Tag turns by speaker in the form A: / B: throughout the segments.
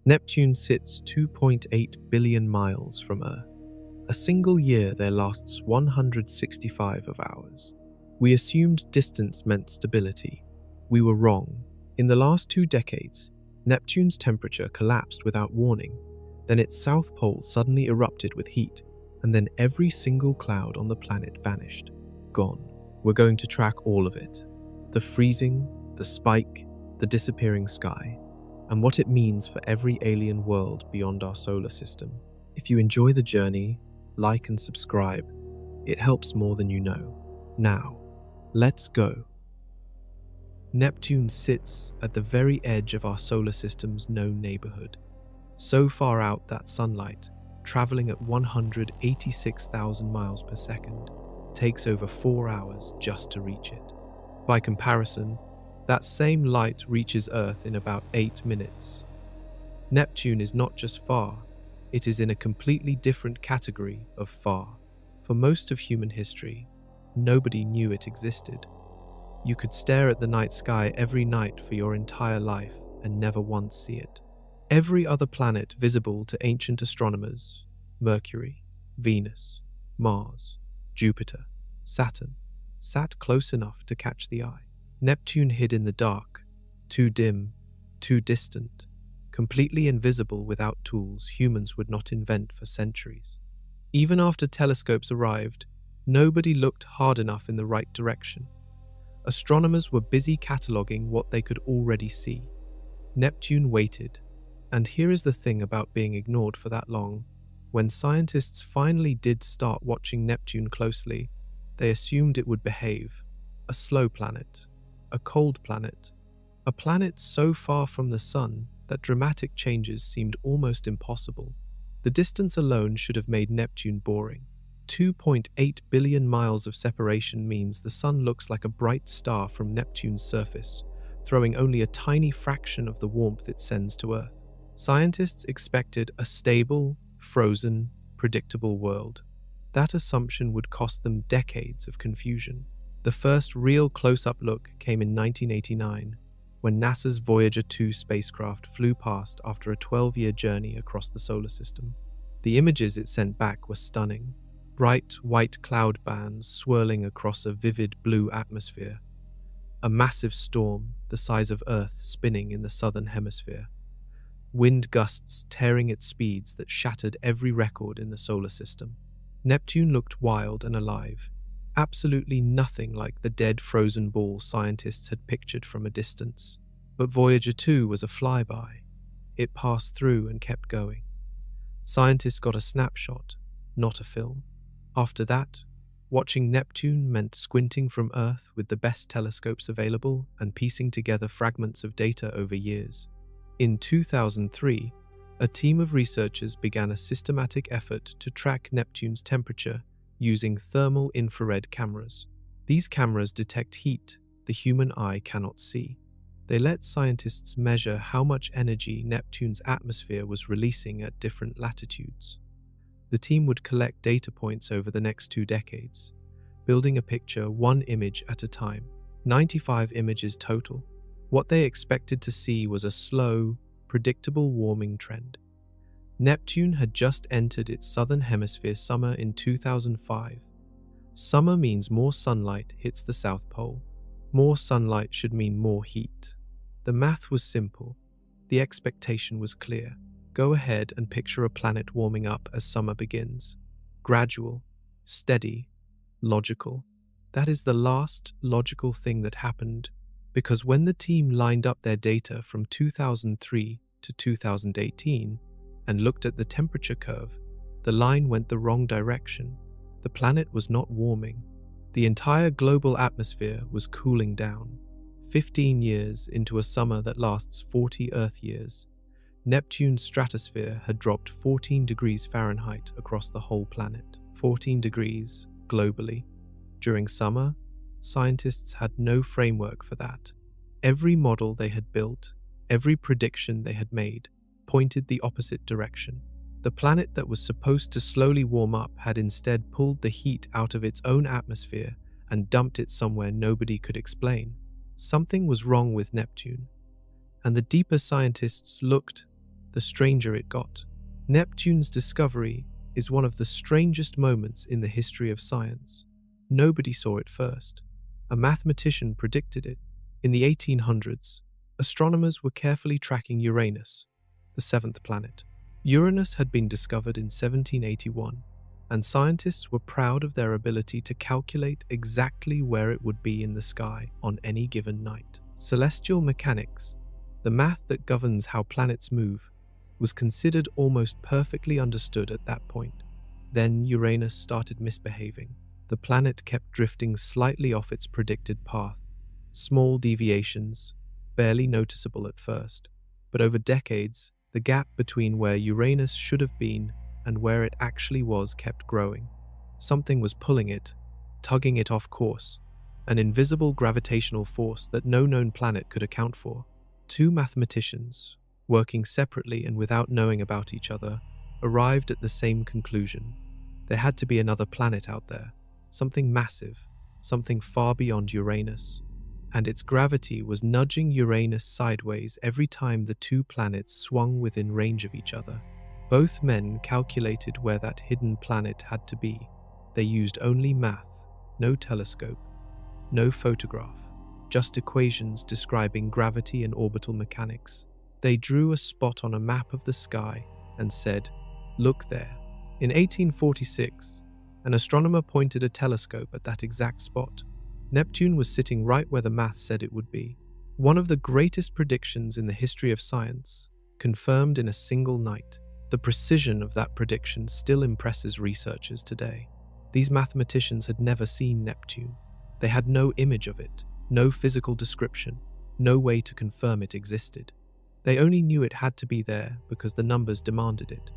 A: Neptune sits 2.8 billion miles from Earth. A single year there lasts 165 of ours. We assumed distance meant stability. We were wrong. In the last 2 decades, Neptune's temperature collapsed without warning. Then its south pole suddenly erupted with heat, and then every single cloud on the planet vanished. Gone. We're going to track all of it. The freezing, the spike, the disappearing sky, and what it means for every alien world beyond our solar system. If you enjoy the journey, like and subscribe. It helps more than you know. Now, let's go. Neptune sits at the very edge of our solar system's known neighborhood, so far out that sunlight, traveling at 186,000 miles per second, takes over 4 hours just to reach it. By comparison, that same light reaches Earth in about 8 minutes. Neptune is not just far, it is in a completely different category of far. For most of human history, nobody knew it existed. You could stare at the night sky every night for your entire life and never once see it. Every other planet visible to ancient astronomers, Mercury, Venus, Mars, Jupiter, Saturn, sat close enough to catch the eye. Neptune hid in the dark, too dim, too distant, completely invisible without tools humans would not invent for centuries. Even after telescopes arrived, nobody looked hard enough in the right direction. Astronomers were busy cataloging what they could already see. Neptune waited, and here is the thing about being ignored for that long. When scientists finally did start watching Neptune closely, they assumed it would behave. A slow planet, a cold planet, a planet so far from the sun that dramatic changes seemed almost impossible. The distance alone should have made Neptune boring. 2.8 billion miles of separation means the sun looks like a bright star from Neptune's surface, throwing only a tiny fraction of the warmth it sends to Earth. Scientists expected a stable, frozen, predictable world. That assumption would cost them decades of confusion. The first real close-up look came in 1989, when NASA's Voyager 2 spacecraft flew past after a 12-year journey across the solar system. The images it sent back were stunning. Bright white cloud bands swirling across a vivid blue atmosphere. A massive storm, the size of Earth, spinning in the southern hemisphere. Wind gusts tearing at speeds that shattered every record in the solar system. Neptune looked wild and alive. Absolutely nothing like the dead frozen ball scientists had pictured from a distance. But Voyager 2 was a flyby. It passed through and kept going. Scientists got a snapshot, not a film. After that, watching Neptune meant squinting from Earth with the best telescopes available and piecing together fragments of data over years. In 2003, a team of researchers began a systematic effort to track Neptune's temperature using thermal infrared cameras. These cameras detect heat the human eye cannot see. They let scientists measure how much energy Neptune's atmosphere was releasing at different latitudes. The team would collect data points over the next 2 decades, building a picture 1 image at a time, 95 images total. What they expected to see was a slow, predictable warming trend. Neptune had just entered its southern hemisphere summer in 2005. Summer means more sunlight hits the South Pole. More sunlight should mean more heat. The math was simple. The expectation was clear. Go ahead and picture a planet warming up as summer begins. Gradual, steady, logical. That is the last logical thing that happened, because when the team lined up their data from 2003 to 2018 and looked at the temperature curve, the line went the wrong direction. The planet was not warming. The entire global atmosphere was cooling down. 15 years into a summer that lasts 40 Earth years, Neptune's stratosphere had dropped 14 degrees Fahrenheit across the whole planet. 14 degrees globally. During summer, scientists had no framework for that. Every model they had built, every prediction they had made, pointed the opposite direction. The planet that was supposed to slowly warm up had instead pulled the heat out of its own atmosphere and dumped it somewhere nobody could explain. Something was wrong with Neptune. And the deeper scientists looked, the stranger it got. Neptune's discovery is one of the strangest moments in the history of science. Nobody saw it first. A mathematician predicted it. In the 1800s, astronomers were carefully tracking Uranus, the seventh planet. Uranus had been discovered in 1781, and scientists were proud of their ability to calculate exactly where it would be in the sky on any given night. Celestial mechanics, the math that governs how planets move, was considered almost perfectly understood at that point. Then Uranus started misbehaving. The planet kept drifting slightly off its predicted path. Small deviations, barely noticeable at first, but over decades, the gap between where Uranus should have been and where it actually was kept growing. Something was pulling it, tugging it off course, an invisible gravitational force that no known planet could account for. Two mathematicians, working separately and without knowing about each other, arrived at the same conclusion. There had to be another planet out there, something massive, something far beyond Uranus, and its gravity was nudging Uranus sideways every time the two planets swung within range of each other. Both men calculated where that hidden planet had to be. They used only math, no telescope, no photograph, just equations describing gravity and orbital mechanics. They drew a spot on a map of the sky and said, "Look there." In 1846, an astronomer pointed a telescope at that exact spot. Neptune was sitting right where the math said it would be. One of the greatest predictions in the history of science, confirmed in a single night. The precision of that prediction still impresses researchers today. These mathematicians had never seen Neptune. They had no image of it, no physical description, no way to confirm it existed. They only knew it had to be there because the numbers demanded it.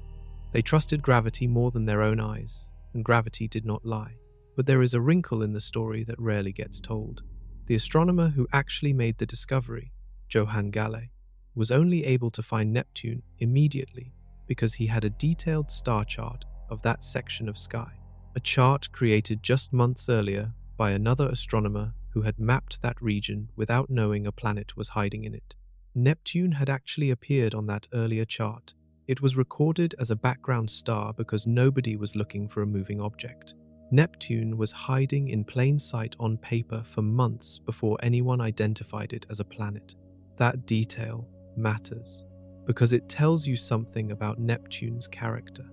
A: They trusted gravity more than their own eyes, and gravity did not lie. But there is a wrinkle in the story that rarely gets told. The astronomer who actually made the discovery, Johann Galle, was only able to find Neptune immediately because he had a detailed star chart of that section of sky, a chart created just months earlier by another astronomer who had mapped that region without knowing a planet was hiding in it. Neptune had actually appeared on that earlier chart. It was recorded as a background star because nobody was looking for a moving object. Neptune was hiding in plain sight on paper for months before anyone identified it as a planet. That detail matters because it tells you something about Neptune's character.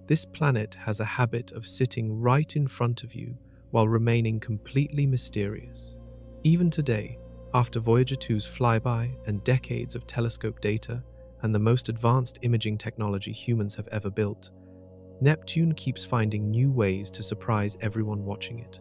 A: This planet has a habit of sitting right in front of you while remaining completely mysterious. Even today, after Voyager 2's flyby and decades of telescope data and the most advanced imaging technology humans have ever built, Neptune keeps finding new ways to surprise everyone watching it.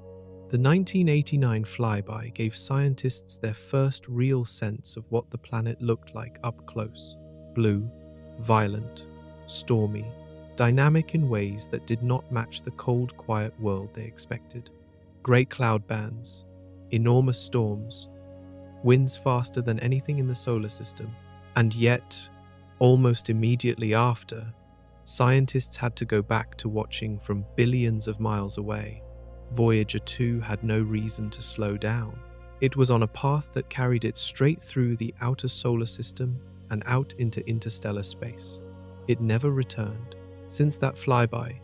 A: The 1989 flyby gave scientists their first real sense of what the planet looked like up close. Blue, violent, stormy, dynamic in ways that did not match the cold, quiet world they expected. Great cloud bands, enormous storms, winds faster than anything in the solar system. And yet, almost immediately after, scientists had to go back to watching from billions of miles away. Voyager 2 had no reason to slow down. It was on a path that carried it straight through the outer solar system and out into interstellar space. It never returned. Since that flyby,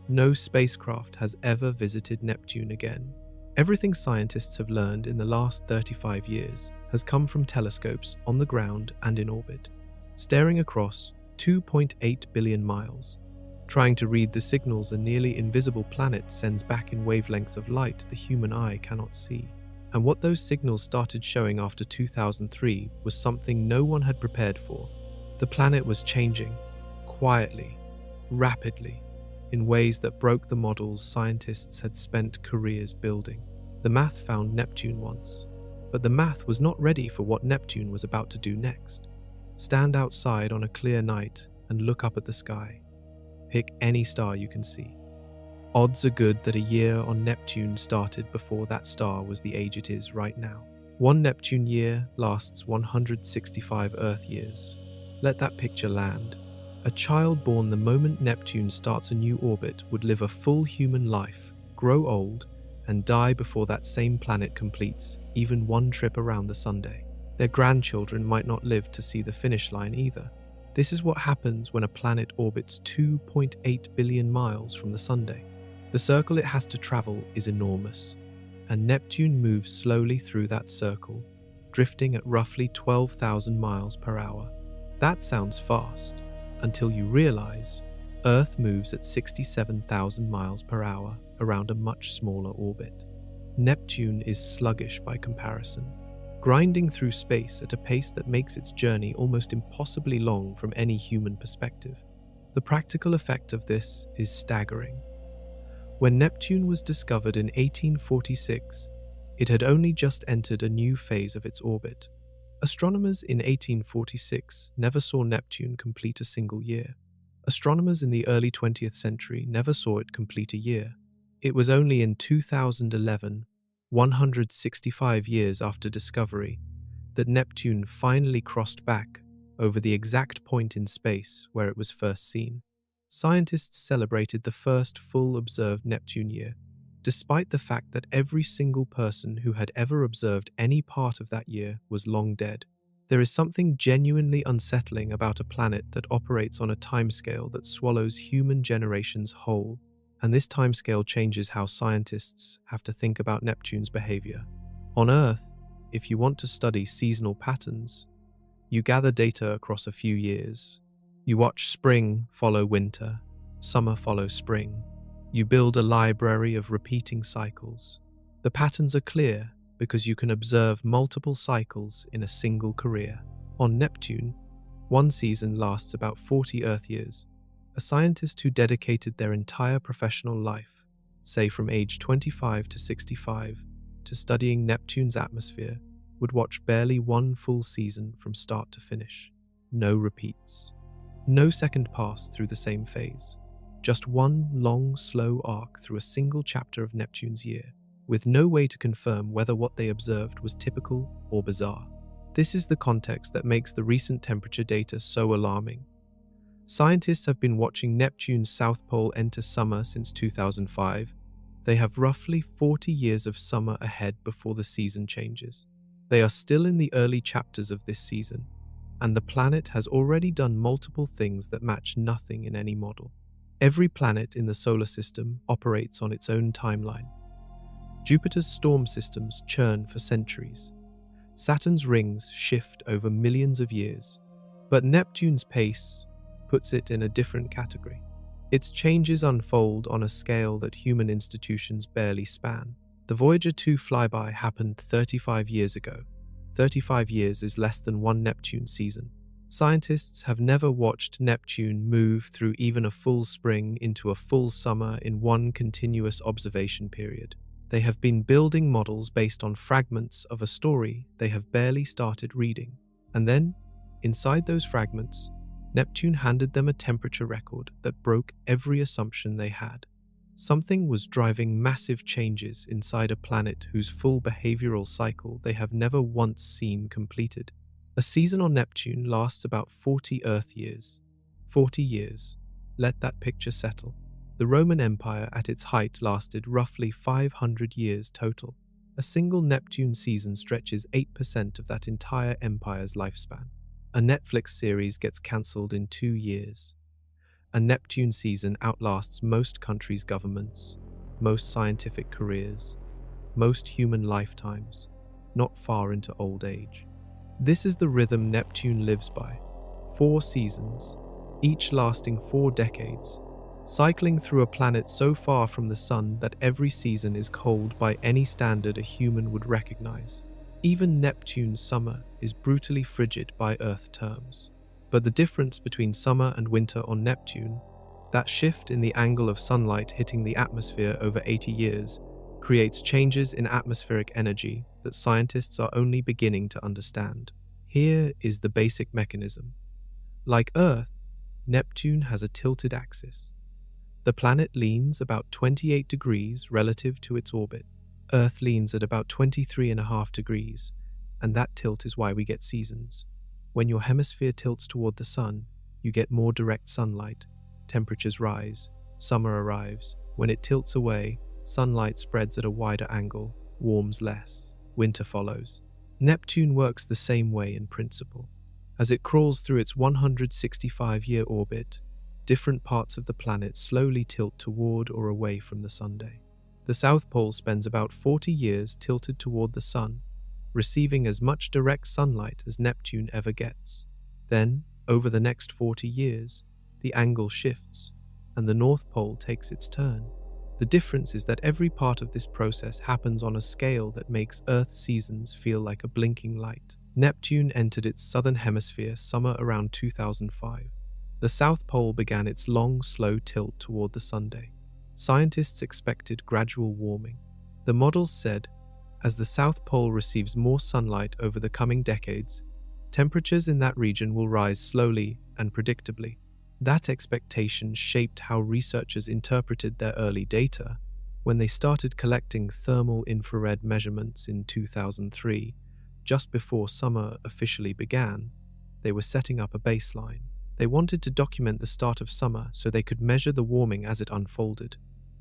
A: no spacecraft has ever visited Neptune again. Everything scientists have learned in the last 35 years has come from telescopes on the ground and in orbit, staring across 2.8 billion miles, trying to read the signals a nearly invisible planet sends back in wavelengths of light the human eye cannot see. And what those signals started showing after 2003 was something no one had prepared for. The planet was changing, quietly, rapidly, in ways that broke the models scientists had spent careers building. The math found Neptune once, but the math was not ready for what Neptune was about to do next. Stand outside on a clear night and look up at the sky. Pick any star you can see. Odds are good that a year on Neptune started before that star was the age it is right now. One Neptune year lasts 165 Earth years. Let that picture land. A child born the moment Neptune starts a new orbit would live a full human life, grow old, and die before that same planet completes even one trip around the Sunday. Their grandchildren might not live to see the finish line either. This is what happens when a planet orbits 2.8 billion miles from the Sun. The circle it has to travel is enormous, and Neptune moves slowly through that circle, drifting at roughly 12,000 miles per hour. That sounds fast, until you realize Earth moves at 67,000 miles per hour around a much smaller orbit. Neptune is sluggish by comparison, grinding through space at a pace that makes its journey almost impossibly long from any human perspective. The practical effect of this is staggering. When Neptune was discovered in 1846, it had only just entered a new phase of its orbit. Astronomers in 1846 never saw Neptune complete a single year. Astronomers in the early 20th century never saw it complete a year. It was only in 2011, 165 years after discovery, that Neptune finally crossed back over the exact point in space where it was first seen. Scientists celebrated the first full observed Neptune year, despite the fact that every single person who had ever observed any part of that year was long dead. There is something genuinely unsettling about a planet that operates on a timescale that swallows human generations whole, and this timescale changes how scientists have to think about Neptune's behavior. On Earth, if you want to study seasonal patterns, you gather data across a few years. You watch spring follow winter, summer follow spring. You build a library of repeating cycles. The patterns are clear because you can observe multiple cycles in a single career. On Neptune, one season lasts about 40 Earth years. A scientist who dedicated their entire professional life, say from age 25 to 65, to studying Neptune's atmosphere, would watch barely one full season from start to finish. No repeats. No second pass through the same phase. Just one long, slow arc through a single chapter of Neptune's year, with no way to confirm whether what they observed was typical or bizarre. This is the context that makes the recent temperature data so alarming. Scientists have been watching Neptune's south pole enter summer since 2005. They have roughly 40 years of summer ahead before the season changes. They are still in the early chapters of this season, and the planet has already done multiple things that match nothing in any model. Every planet in the solar system operates on its own timeline. Jupiter's storm systems churn for centuries. Saturn's rings shift over millions of years. But Neptune's pace puts it in a different category. Its changes unfold on a scale that human institutions barely span. The Voyager 2 flyby happened 35 years ago. 35 years is less than one Neptune season. Scientists have never watched Neptune move through even a full spring into a full summer in one continuous observation period. They have been building models based on fragments of a story they have barely started reading. And then, inside those fragments, Neptune handed them a temperature record that broke every assumption they had. Something was driving massive changes inside a planet whose full behavioral cycle they have never once seen completed. A season on Neptune lasts about 40 Earth years. 40 years. Let that picture settle. The Roman Empire at its height lasted roughly 500 years total. A single Neptune season stretches 8% of that entire empire's lifespan. A Netflix series gets cancelled in 2 years. A Neptune season outlasts most countries' governments, most scientific careers, most human lifetimes, not far into old age. This is the rhythm Neptune lives by. 4 seasons, each lasting 4 decades, cycling through a planet so far from the sun that every season is cold by any standard a human would recognize. Even Neptune's summer is brutally frigid by Earth terms. But the difference between summer and winter on Neptune, that shift in the angle of sunlight hitting the atmosphere over 80 years, creates changes in atmospheric energy that scientists are only beginning to understand. Here is the basic mechanism. Like Earth, Neptune has a tilted axis. The planet leans about 28 degrees relative to its orbit. Earth leans at about 23.5 degrees, and that tilt is why we get seasons. When your hemisphere tilts toward the sun, you get more direct sunlight. Temperatures rise, summer arrives. When it tilts away, sunlight spreads at a wider angle, warms less. Winter follows. Neptune works the same way in principle. As it crawls through its 165-year orbit, different parts of the planet slowly tilt toward or away from the Sunday. The South Pole spends about 40 years tilted toward the Sun, receiving as much direct sunlight as Neptune ever gets. Then, over the next 40 years, the angle shifts, and the North Pole takes its turn. The difference is that every part of this process happens on a scale that makes Earth's seasons feel like a blinking light. Neptune entered its southern hemisphere summer around 2005. The South Pole began its long, slow tilt toward the Sunday. Scientists expected gradual warming. The models said, as the South Pole receives more sunlight over the coming decades, temperatures in that region will rise slowly and predictably. That expectation shaped how researchers interpreted their early data when they started collecting thermal infrared measurements in 2003. Just before summer officially began, they were setting up a baseline. They wanted to document the start of summer so they could measure the warming as it unfolded.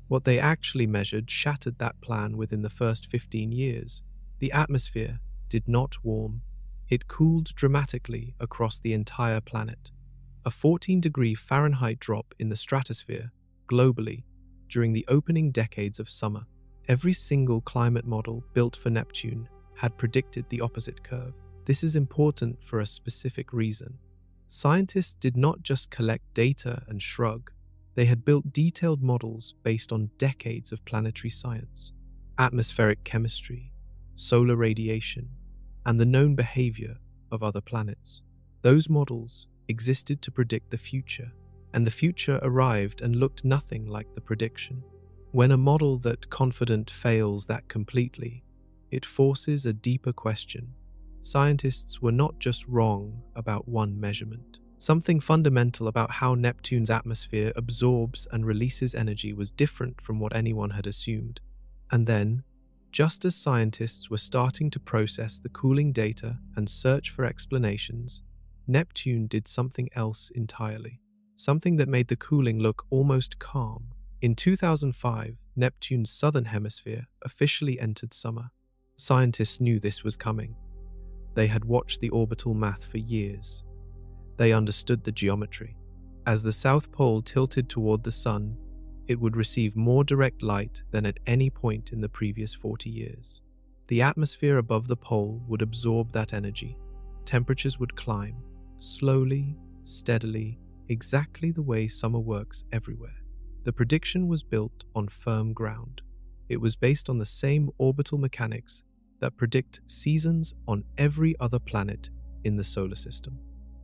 A: What they actually measured shattered that plan within the first 15 years. The atmosphere did not warm. It cooled dramatically across the entire planet. A 14-degree Fahrenheit drop in the stratosphere, globally, during the opening decades of summer. Every single climate model built for Neptune had predicted the opposite curve. This is important for a specific reason. Scientists did not just collect data and shrug. They had built detailed models based on decades of planetary science, atmospheric chemistry, solar radiation, and the known behavior of other planets. Those models existed to predict the future, and the future arrived and looked nothing like the prediction. When a model that confident fails that completely, it forces a deeper question. Scientists were not just wrong about one measurement. Something fundamental about how Neptune's atmosphere absorbs and releases energy was different from what anyone had assumed. And then, just as scientists were starting to process the cooling data and search for explanations, Neptune did something else entirely. Something that made the cooling look almost calm. In 2005, Neptune's southern hemisphere officially entered summer. Scientists knew this was coming. They had watched the orbital math for years. They understood the geometry. As the South Pole tilted toward the Sun, it would receive more direct light than at any point in the previous 40 years. The atmosphere above the pole would absorb that energy. Temperatures would climb, slowly, steadily, exactly the way summer works everywhere. The prediction was built on firm ground. It was based on the same orbital mechanics that predict seasons on every other planet in the solar system.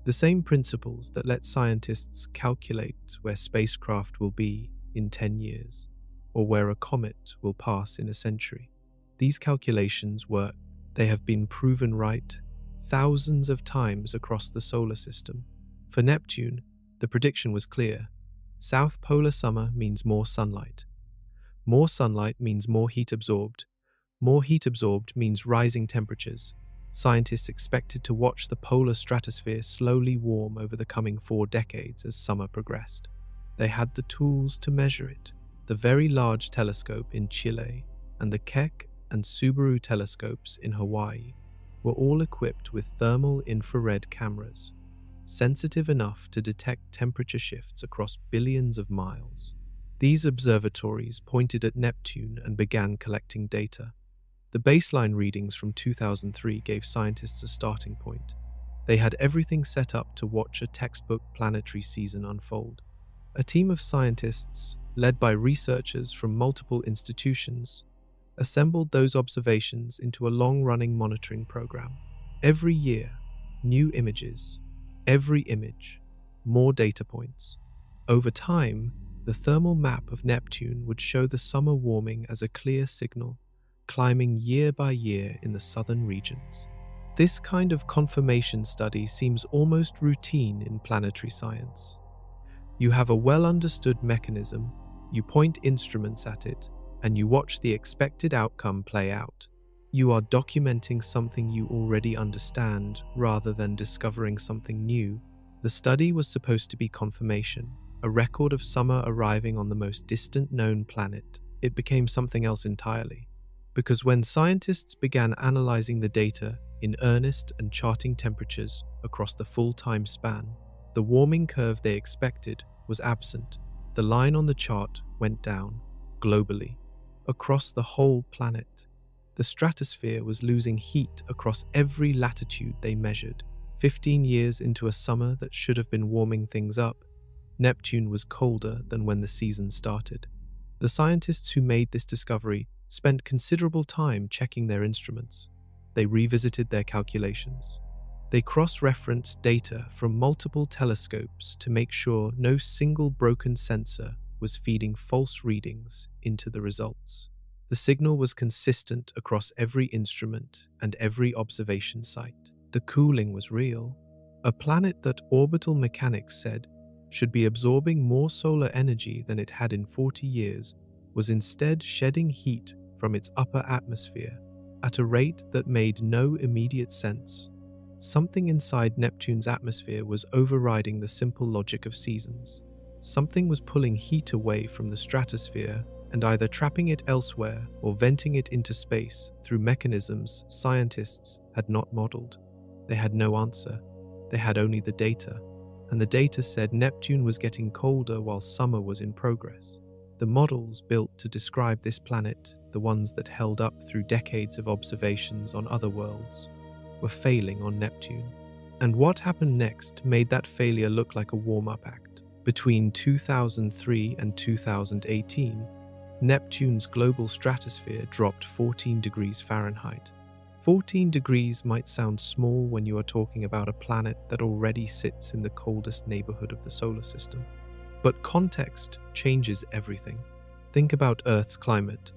A: The same principles that let scientists calculate where spacecraft will be in 10 years, or where a comet will pass in a century. These calculations work. They have been proven right thousands of times across the solar system. For Neptune, the prediction was clear. South polar summer means more sunlight. More sunlight means more heat absorbed. More heat absorbed means rising temperatures. Scientists expected to watch the polar stratosphere slowly warm over the coming 4 decades as summer progressed. They had the tools to measure it. The Very Large Telescope in Chile and the Keck and Subaru telescopes in Hawaii were all equipped with thermal infrared cameras, sensitive enough to detect temperature shifts across billions of miles. These observatories pointed at Neptune and began collecting data. The baseline readings from 2003 gave scientists a starting point. They had everything set up to watch a textbook planetary season unfold. A team of scientists, led by researchers from multiple institutions, assembled those observations into a long-running monitoring program. Every year, new images. Every image, more data points. Over time, the thermal map of Neptune would show the summer warming as a clear signal, climbing year by year in the southern regions. This kind of confirmation study seems almost routine in planetary science. You have a well-understood mechanism, you point instruments at it, and you watch the expected outcome play out. You are documenting something you already understand rather than discovering something new. The study was supposed to be confirmation, a record of summer arriving on the most distant known planet. It became something else entirely. Because when scientists began analyzing the data, in earnest and charting temperatures across the full time span. The warming curve they expected was absent. The line on the chart went down, globally, across the whole planet. The stratosphere was losing heat across every latitude they measured. 15 years into a summer that should have been warming things up, Neptune was colder than when the season started. The scientists who made this discovery spent considerable time checking their instruments. They revisited their calculations. They cross-referenced data from multiple telescopes to make sure no single broken sensor was feeding false readings into the results. The signal was consistent across every instrument and every observation site. The cooling was real. A planet that orbital mechanics said should be absorbing more solar energy than it had in 40 years was instead shedding heat from its upper atmosphere at a rate that made no immediate sense. Something inside Neptune's atmosphere was overriding the simple logic of seasons. Something was pulling heat away from the stratosphere and either trapping it elsewhere or venting it into space through mechanisms scientists had not modeled. They had no answer. They had only the data. And the data said Neptune was getting colder while summer was in progress. The models built to describe this planet, the ones that held up through decades of observations on other worlds, were failing on Neptune. And what happened next made that failure look like a warm-up act. Between 2003 and 2018, Neptune's global stratosphere dropped 14 degrees Fahrenheit. 14 degrees might sound small when you are talking about a planet that already sits in the coldest neighborhood of the solar system. But context changes everything. Think about Earth's climate.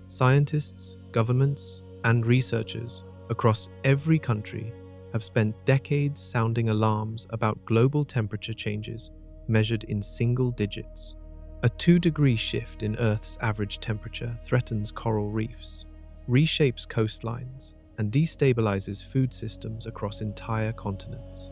A: Scientists, governments, and researchers across every country have spent decades sounding alarms about global temperature changes measured in single digits. A 2-degree shift in Earth's average temperature threatens coral reefs, reshapes coastlines, and destabilizes food systems across entire continents.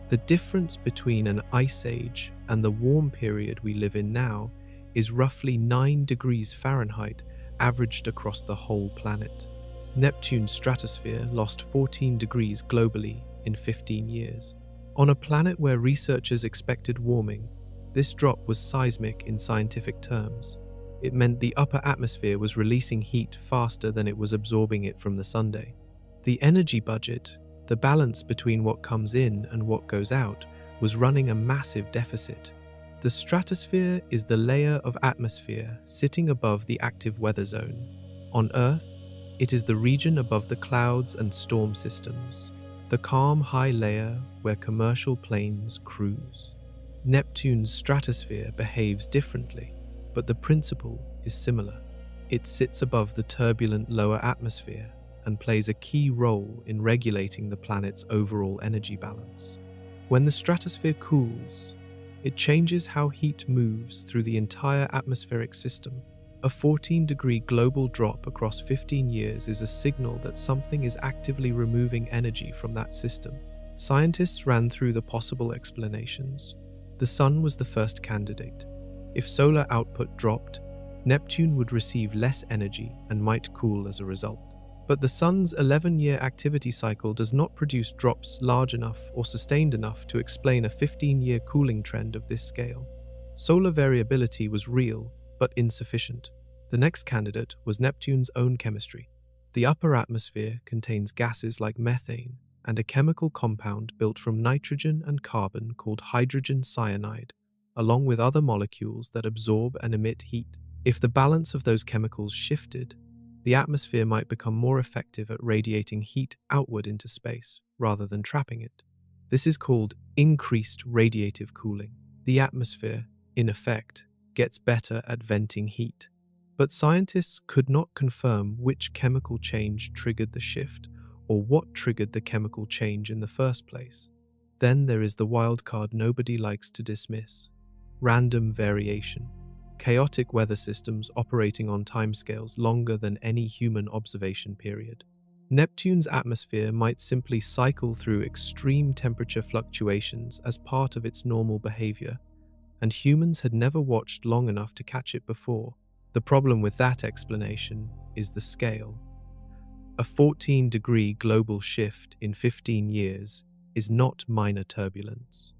A: The difference between an ice age and the warm period we live in now is roughly 9 degrees Fahrenheit averaged across the whole planet. Neptune's stratosphere lost 14 degrees globally in 15 years. On a planet where researchers expected warming, this drop was seismic in scientific terms. It meant the upper atmosphere was releasing heat faster than it was absorbing it from the sunday. The energy budget, the balance between what comes in and what goes out, was running a massive deficit. The stratosphere is the layer of atmosphere sitting above the active weather zone. On Earth, it is the region above the clouds and storm systems, the calm high layer where commercial planes cruise. Neptune's stratosphere behaves differently, but the principle is similar. It sits above the turbulent lower atmosphere and plays a key role in regulating the planet's overall energy balance. When the stratosphere cools, it changes how heat moves through the entire atmospheric system. A 14-degree global drop across 15 years is a signal that something is actively removing energy from that system. Scientists ran through the possible explanations. The Sun was the first candidate. If solar output dropped, Neptune would receive less energy and might cool as a result. But the Sun's 11-year activity cycle does not produce drops large enough or sustained enough to explain a 15-year cooling trend of this scale. Solar variability was real, but insufficient. The next candidate was Neptune's own chemistry. The upper atmosphere contains gases like methane and a chemical compound built from nitrogen and carbon called hydrogen cyanide, along with other molecules that absorb and emit heat. If the balance of those chemicals shifted, the atmosphere might become more effective at radiating heat outward into space, rather than trapping it. This is called increased radiative cooling. The atmosphere, in effect, gets better at venting heat. But scientists could not confirm which chemical change triggered the shift, or what triggered the chemical change in the first place. Then there is the wild card nobody likes to dismiss: random variation. Chaotic weather systems operating on timescales longer than any human observation period. Neptune's atmosphere might simply cycle through extreme temperature fluctuations as part of its normal behavior, and humans had never watched long enough to catch it before. The problem with that explanation is the scale. A 14-degree global shift in 15 years is not minor turbulence.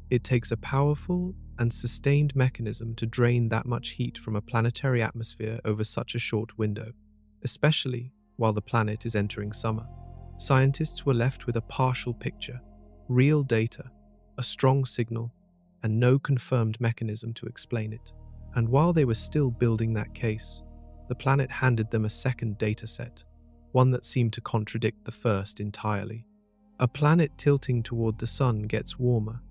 A: It takes a powerful and sustained mechanism to drain that much heat from a planetary atmosphere over such a short window, especially while the planet is entering summer. Scientists were left with a partial picture, real data, a strong signal, and no confirmed mechanism to explain it. And while they were still building that case, the planet handed them a second data set, one that seemed to contradict the first entirely. A planet tilting toward the sun gets warmer.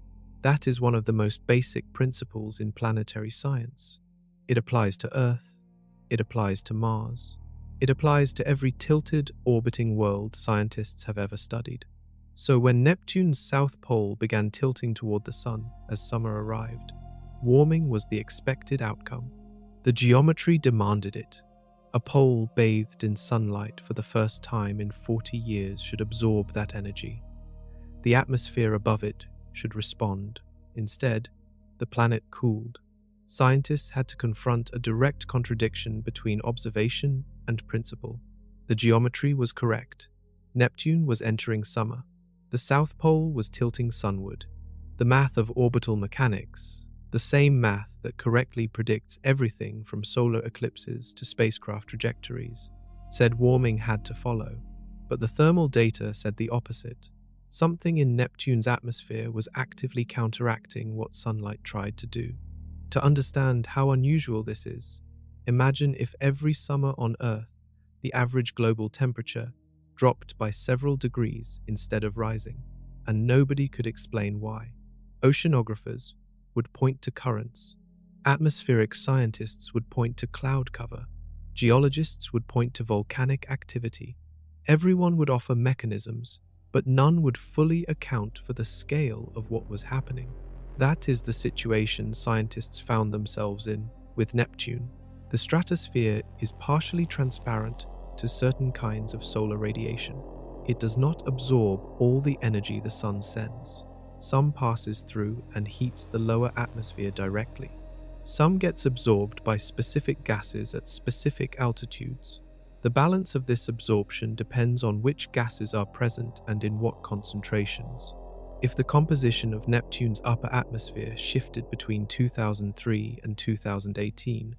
A: That is one of the most basic principles in planetary science. It applies to Earth, it applies to Mars, it applies to every tilted, orbiting world scientists have ever studied. So when Neptune's south pole began tilting toward the sun as summer arrived, warming was the expected outcome. The geometry demanded it. A pole bathed in sunlight for the first time in 40 years should absorb that energy. The atmosphere above it should respond. Instead, the planet cooled. Scientists had to confront a direct contradiction between observation and principle. The geometry was correct. Neptune was entering summer. The South Pole was tilting sunward. The math of orbital mechanics, the same math that correctly predicts everything from solar eclipses to spacecraft trajectories, said warming had to follow. But the thermal data said the opposite. Something in Neptune's atmosphere was actively counteracting what sunlight tried to do. To understand how unusual this is, imagine if every summer on Earth, the average global temperature dropped by several degrees instead of rising, and nobody could explain why. Oceanographers would point to currents, atmospheric scientists would point to cloud cover, geologists would point to volcanic activity. Everyone would offer mechanisms, but none would fully account for the scale of what was happening. That is the situation scientists found themselves in with Neptune. The stratosphere is partially transparent to certain kinds of solar radiation. It does not absorb all the energy the sun sends. Some passes through and heats the lower atmosphere directly. Some gets absorbed by specific gases at specific altitudes. The balance of this absorption depends on which gases are present and in what concentrations. If the composition of Neptune's upper atmosphere shifted between 2003 and 2018,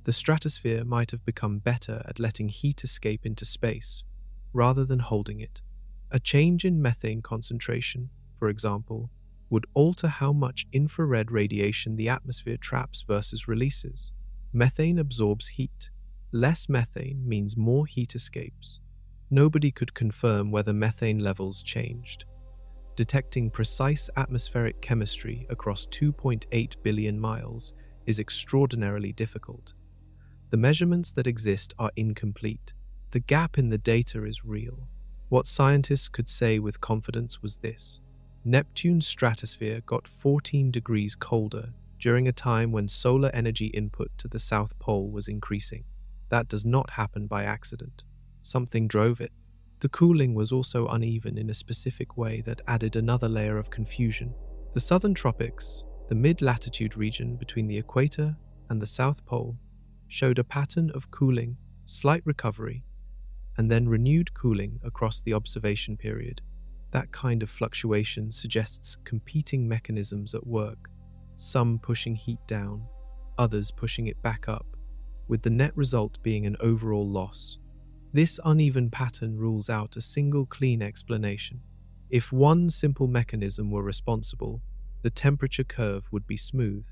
A: the stratosphere might have become better at letting heat escape into space, rather than holding it. A change in methane concentration, for example, would alter how much infrared radiation the atmosphere traps versus releases. Methane absorbs heat. Less methane means more heat escapes. Nobody could confirm whether methane levels changed. Detecting precise atmospheric chemistry across 2.8 billion miles is extraordinarily difficult. The measurements that exist are incomplete. The gap in the data is real. What scientists could say with confidence was this: Neptune's stratosphere got 14 degrees colder during a time when solar energy input to the South Pole was increasing. That does not happen by accident. Something drove it. The cooling was also uneven in a specific way that added another layer of confusion. The southern tropics, the mid-latitude region between the equator and the South Pole, showed a pattern of cooling, slight recovery, and then renewed cooling across the observation period. That kind of fluctuation suggests competing mechanisms at work, some pushing heat down, others pushing it back up, with the net result being an overall loss. This uneven pattern rules out a single clean explanation. If one simple mechanism were responsible, the temperature curve would be smooth.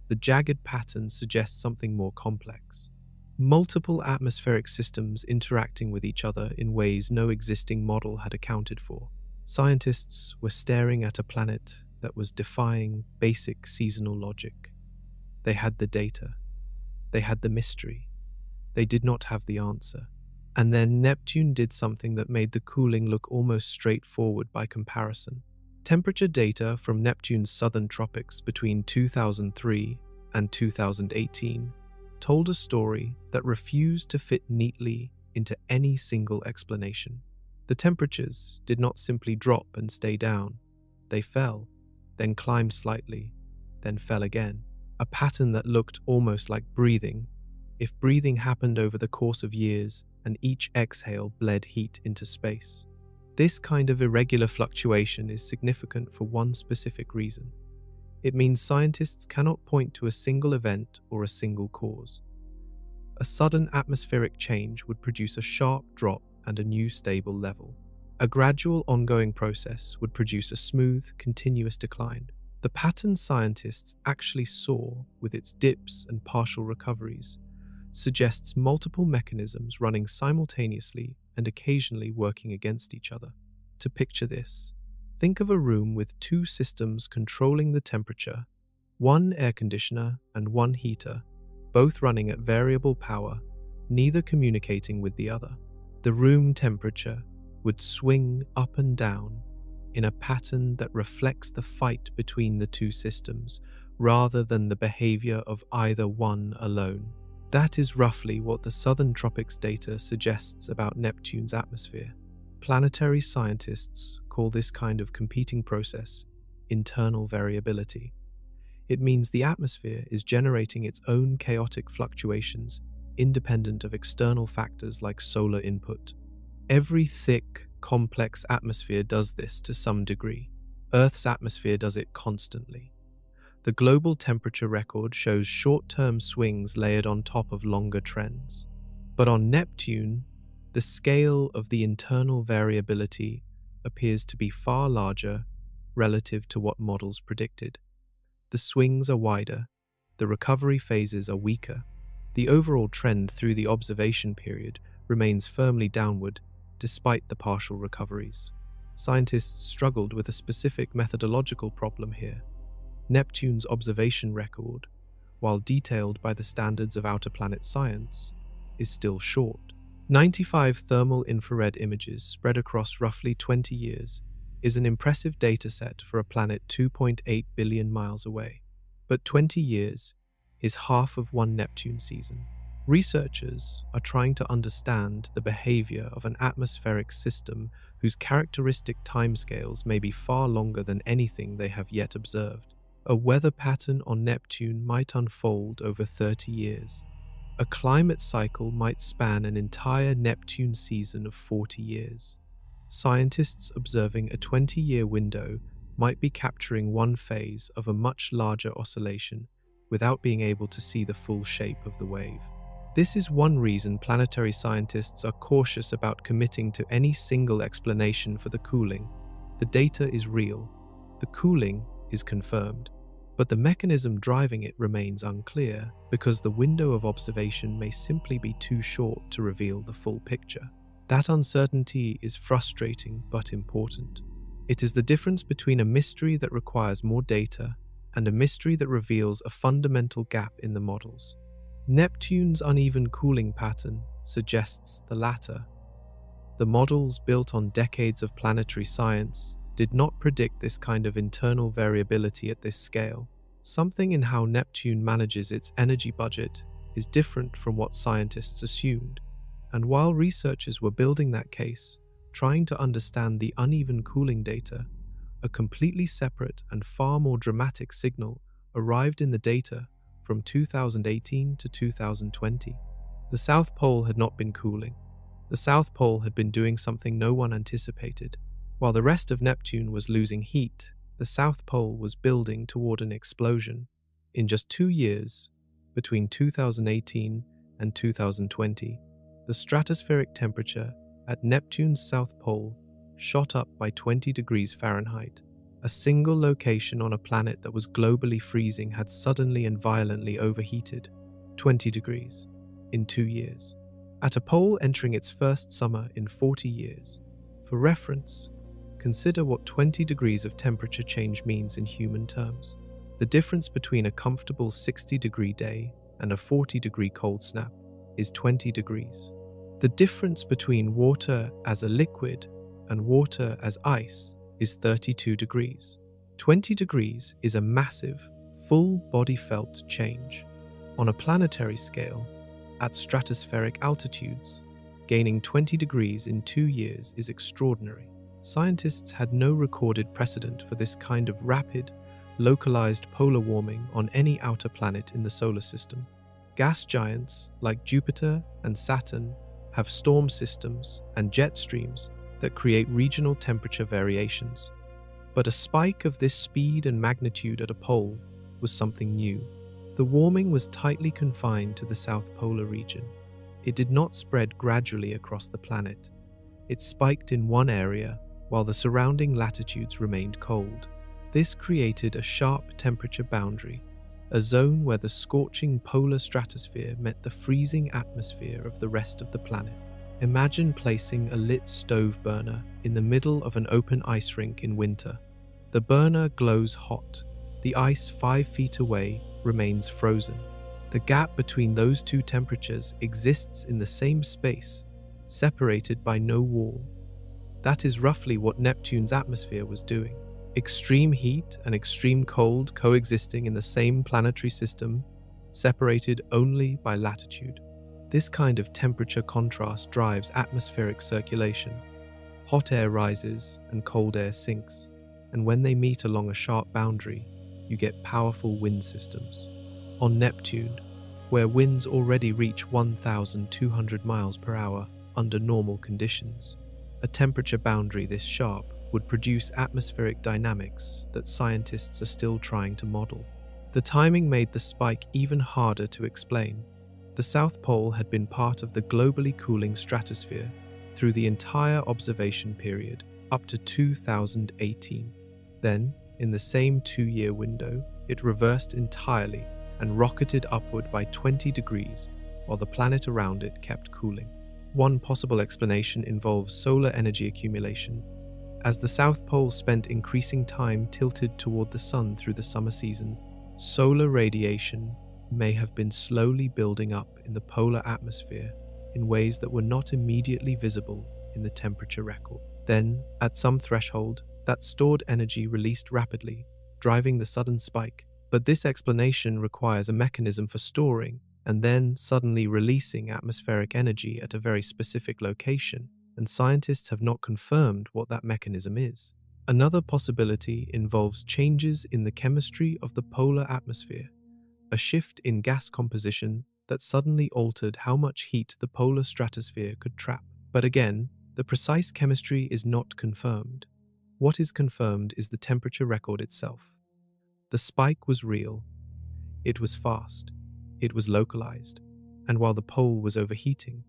A: The jagged pattern suggests something more complex. Multiple atmospheric systems interacting with each other in ways no existing model had accounted for. Scientists were staring at a planet that was defying basic seasonal logic. They had the data. They had the mystery. They did not have the answer. And then Neptune did something that made the cooling look almost straightforward by comparison. Temperature data from Neptune's southern tropics between 2003 and 2018 told a story that refused to fit neatly into any single explanation. The temperatures did not simply drop and stay down. They fell, then climbed slightly, then fell again. A pattern that looked almost like breathing. If breathing happened over the course of years, and each exhale bled heat into space. This kind of irregular fluctuation is significant for one specific reason. It means scientists cannot point to a single event or a single cause. A sudden atmospheric change would produce a sharp drop and a new stable level. A gradual ongoing process would produce a smooth, continuous decline. The pattern scientists actually saw, with its dips and partial recoveries, suggests multiple mechanisms running simultaneously and occasionally working against each other. To picture this, think of a room with two systems controlling the temperature, one air conditioner and one heater, both running at variable power, neither communicating with the other. The room temperature would swing up and down in a pattern that reflects the fight between the two systems rather than the behavior of either one alone. That is roughly what the Southern Tropics data suggests about Neptune's atmosphere. Planetary scientists call this kind of competing process internal variability. It means the atmosphere is generating its own chaotic fluctuations independent of external factors like solar input. Every thick, complex atmosphere does this to some degree. Earth's atmosphere does it constantly. The global temperature record shows short-term swings layered on top of longer trends. But on Neptune, the scale of the internal variability appears to be far larger relative to what models predicted. The swings are wider, the recovery phases are weaker. The overall trend through the observation period remains firmly downward despite the partial recoveries. Scientists struggled with a specific methodological problem here. Neptune's observation record, while detailed by the standards of outer planet science, is still short. 95 thermal infrared images spread across roughly 20 years is an impressive dataset for a planet 2.8 billion miles away. But 20 years is half of one Neptune season. Researchers are trying to understand the behavior of an atmospheric system whose characteristic timescales may be far longer than anything they have yet observed. A weather pattern on Neptune might unfold over 30 years. A climate cycle might span an entire Neptune season of 40 years. Scientists observing a 20-year window might be capturing one phase of a much larger oscillation without being able to see the full shape of the wave. This is one reason planetary scientists are cautious about committing to any single explanation for the cooling. The data is real, the cooling is confirmed, but the mechanism driving it remains unclear because the window of observation may simply be too short to reveal the full picture. That uncertainty is frustrating but important. It is the difference between a mystery that requires more data and a mystery that reveals a fundamental gap in the models. Neptune's uneven cooling pattern suggests the latter. The models built on decades of planetary science did not predict this kind of internal variability at this scale. Something in how Neptune manages its energy budget is different from what scientists assumed. And while researchers were building that case, trying to understand the uneven cooling data, a completely separate and far more dramatic signal arrived in the data from 2018 to 2020. The South Pole had not been cooling. The South Pole had been doing something no one anticipated. While the rest of Neptune was losing heat, the South Pole was building toward an explosion. In just 2 years, between 2018 and 2020, the stratospheric temperature at Neptune's South Pole shot up by 20 degrees Fahrenheit. A single location on a planet that was globally freezing had suddenly and violently overheated, 20 degrees, in 2 years, at a pole entering its first summer in 40 years. For reference, consider what 20 degrees of temperature change means in human terms. The difference between a comfortable 60-degree day and a 40-degree cold snap is 20 degrees. The difference between water as a liquid and water as ice is 32 degrees. 20 degrees is a massive, full-body felt change. On a planetary scale, at stratospheric altitudes, gaining 20 degrees in 2 years is extraordinary. Scientists had no recorded precedent for this kind of rapid, localized polar warming on any outer planet in the solar system. Gas giants like Jupiter and Saturn have storm systems and jet streams that create regional temperature variations. But a spike of this speed and magnitude at a pole was something new. The warming was tightly confined to the South Polar region. It did not spread gradually across the planet. It spiked in one area while the surrounding latitudes remained cold. This created a sharp temperature boundary, a zone where the scorching polar stratosphere met the freezing atmosphere of the rest of the planet. Imagine placing a lit stove burner in the middle of an open ice rink in winter. The burner glows hot. The ice 5 feet away remains frozen. The gap between those two temperatures exists in the same space, separated by no wall. That is roughly what Neptune's atmosphere was doing. Extreme heat and extreme cold coexisting in the same planetary system, separated only by latitude. This kind of temperature contrast drives atmospheric circulation. Hot air rises and cold air sinks, and when they meet along a sharp boundary, you get powerful wind systems. On Neptune, where winds already reach 1,200 miles per hour under normal conditions, a temperature boundary this sharp would produce atmospheric dynamics that scientists are still trying to model. The timing made the spike even harder to explain. The South Pole had been part of the globally cooling stratosphere through the entire observation period up to 2018. Then, in the same 2-year window, it reversed entirely and rocketed upward by 20 degrees while the planet around it kept cooling. One possible explanation involves solar energy accumulation. As the South Pole spent increasing time tilted toward the sun through the summer season, solar radiation may have been slowly building up in the polar atmosphere in ways that were not immediately visible in the temperature record. Then, at some threshold, that stored energy released rapidly, driving the sudden spike. But this explanation requires a mechanism for storing and then suddenly releasing atmospheric energy at a very specific location, and scientists have not confirmed what that mechanism is. Another possibility involves changes in the chemistry of the polar atmosphere, a shift in gas composition that suddenly altered how much heat the polar stratosphere could trap. But again, the precise chemistry is not confirmed. What is confirmed is the temperature record itself. The spike was real. It was fast. It was localized. And while the pole was overheating,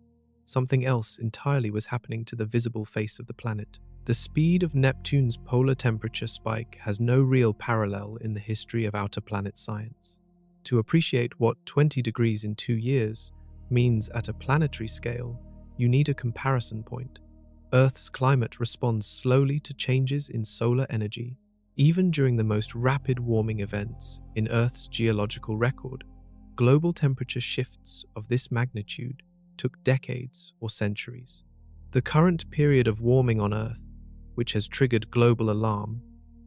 A: something else entirely was happening to the visible face of the planet. The speed of Neptune's polar temperature spike has no real parallel in the history of outer planet science. To appreciate what 20 degrees in 2 years means at a planetary scale, you need a comparison point. Earth's climate responds slowly to changes in solar energy. Even during the most rapid warming events in Earth's geological record, global temperature shifts of this magnitude took decades or centuries. The current period of warming on Earth, which has triggered global alarm,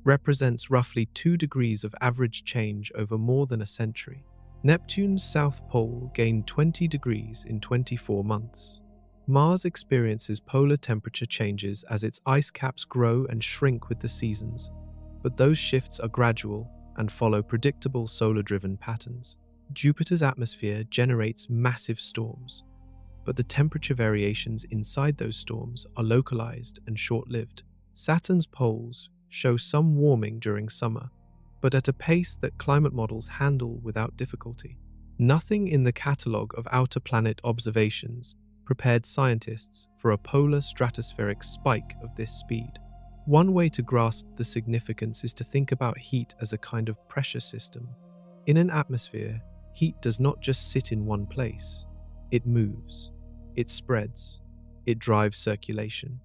A: represents roughly 2 degrees of average change over more than a century. Neptune's south pole gained 20 degrees in 24 months. Mars experiences polar temperature changes as its ice caps grow and shrink with the seasons, but those shifts are gradual and follow predictable solar-driven patterns. Jupiter's atmosphere generates massive storms, but the temperature variations inside those storms are localized and short-lived. Saturn's poles show some warming during summer, but at a pace that climate models handle without difficulty. Nothing in the catalogue of outer planet observations prepared scientists for a polar stratospheric spike of this speed. One way to grasp the significance is to think about heat as a kind of pressure system. In an atmosphere, heat does not just sit in one place. It moves, it spreads, it drives circulation.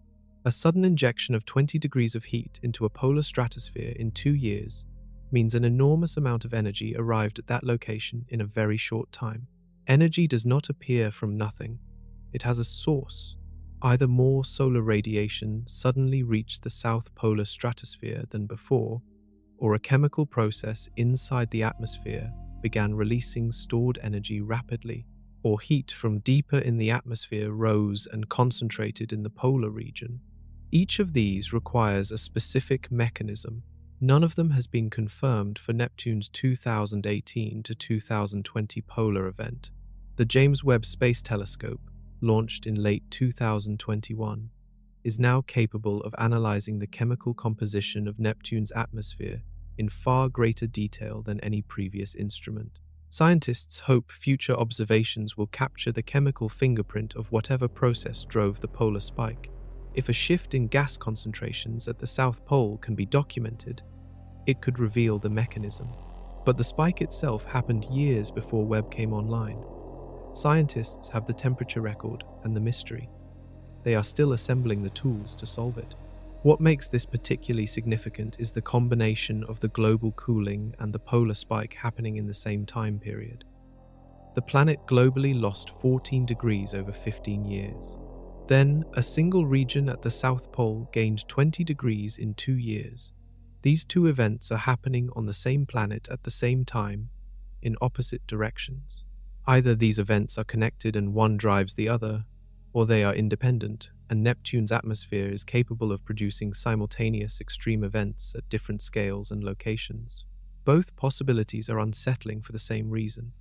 A: A sudden injection of 20 degrees of heat into a polar stratosphere in 2 years means an enormous amount of energy arrived at that location in a very short time. Energy does not appear from nothing. It has a source. Either more solar radiation suddenly reached the south polar stratosphere than before, or a chemical process inside the atmosphere began releasing stored energy rapidly, or heat from deeper in the atmosphere rose and concentrated in the polar region. Each of these requires a specific mechanism. None of them has been confirmed for Neptune's 2018 to 2020 polar event. The James Webb Space Telescope, launched in late 2021, is now capable of analyzing the chemical composition of Neptune's atmosphere in far greater detail than any previous instrument. Scientists hope future observations will capture the chemical fingerprint of whatever process drove the polar spike. If a shift in gas concentrations at the South Pole can be documented, it could reveal the mechanism. But the spike itself happened years before Webb came online. Scientists have the temperature record and the mystery. They are still assembling the tools to solve it. What makes this particularly significant is the combination of the global cooling and the polar spike happening in the same time period. The planet globally lost 14 degrees over 15 years. Then, a single region at the South Pole gained 20 degrees in 2 years. These two events are happening on the same planet at the same time, in opposite directions. Either these events are connected and one drives the other, or they are independent, and Neptune's atmosphere is capable of producing simultaneous extreme events at different scales and locations. Both possibilities are unsettling for the same reason.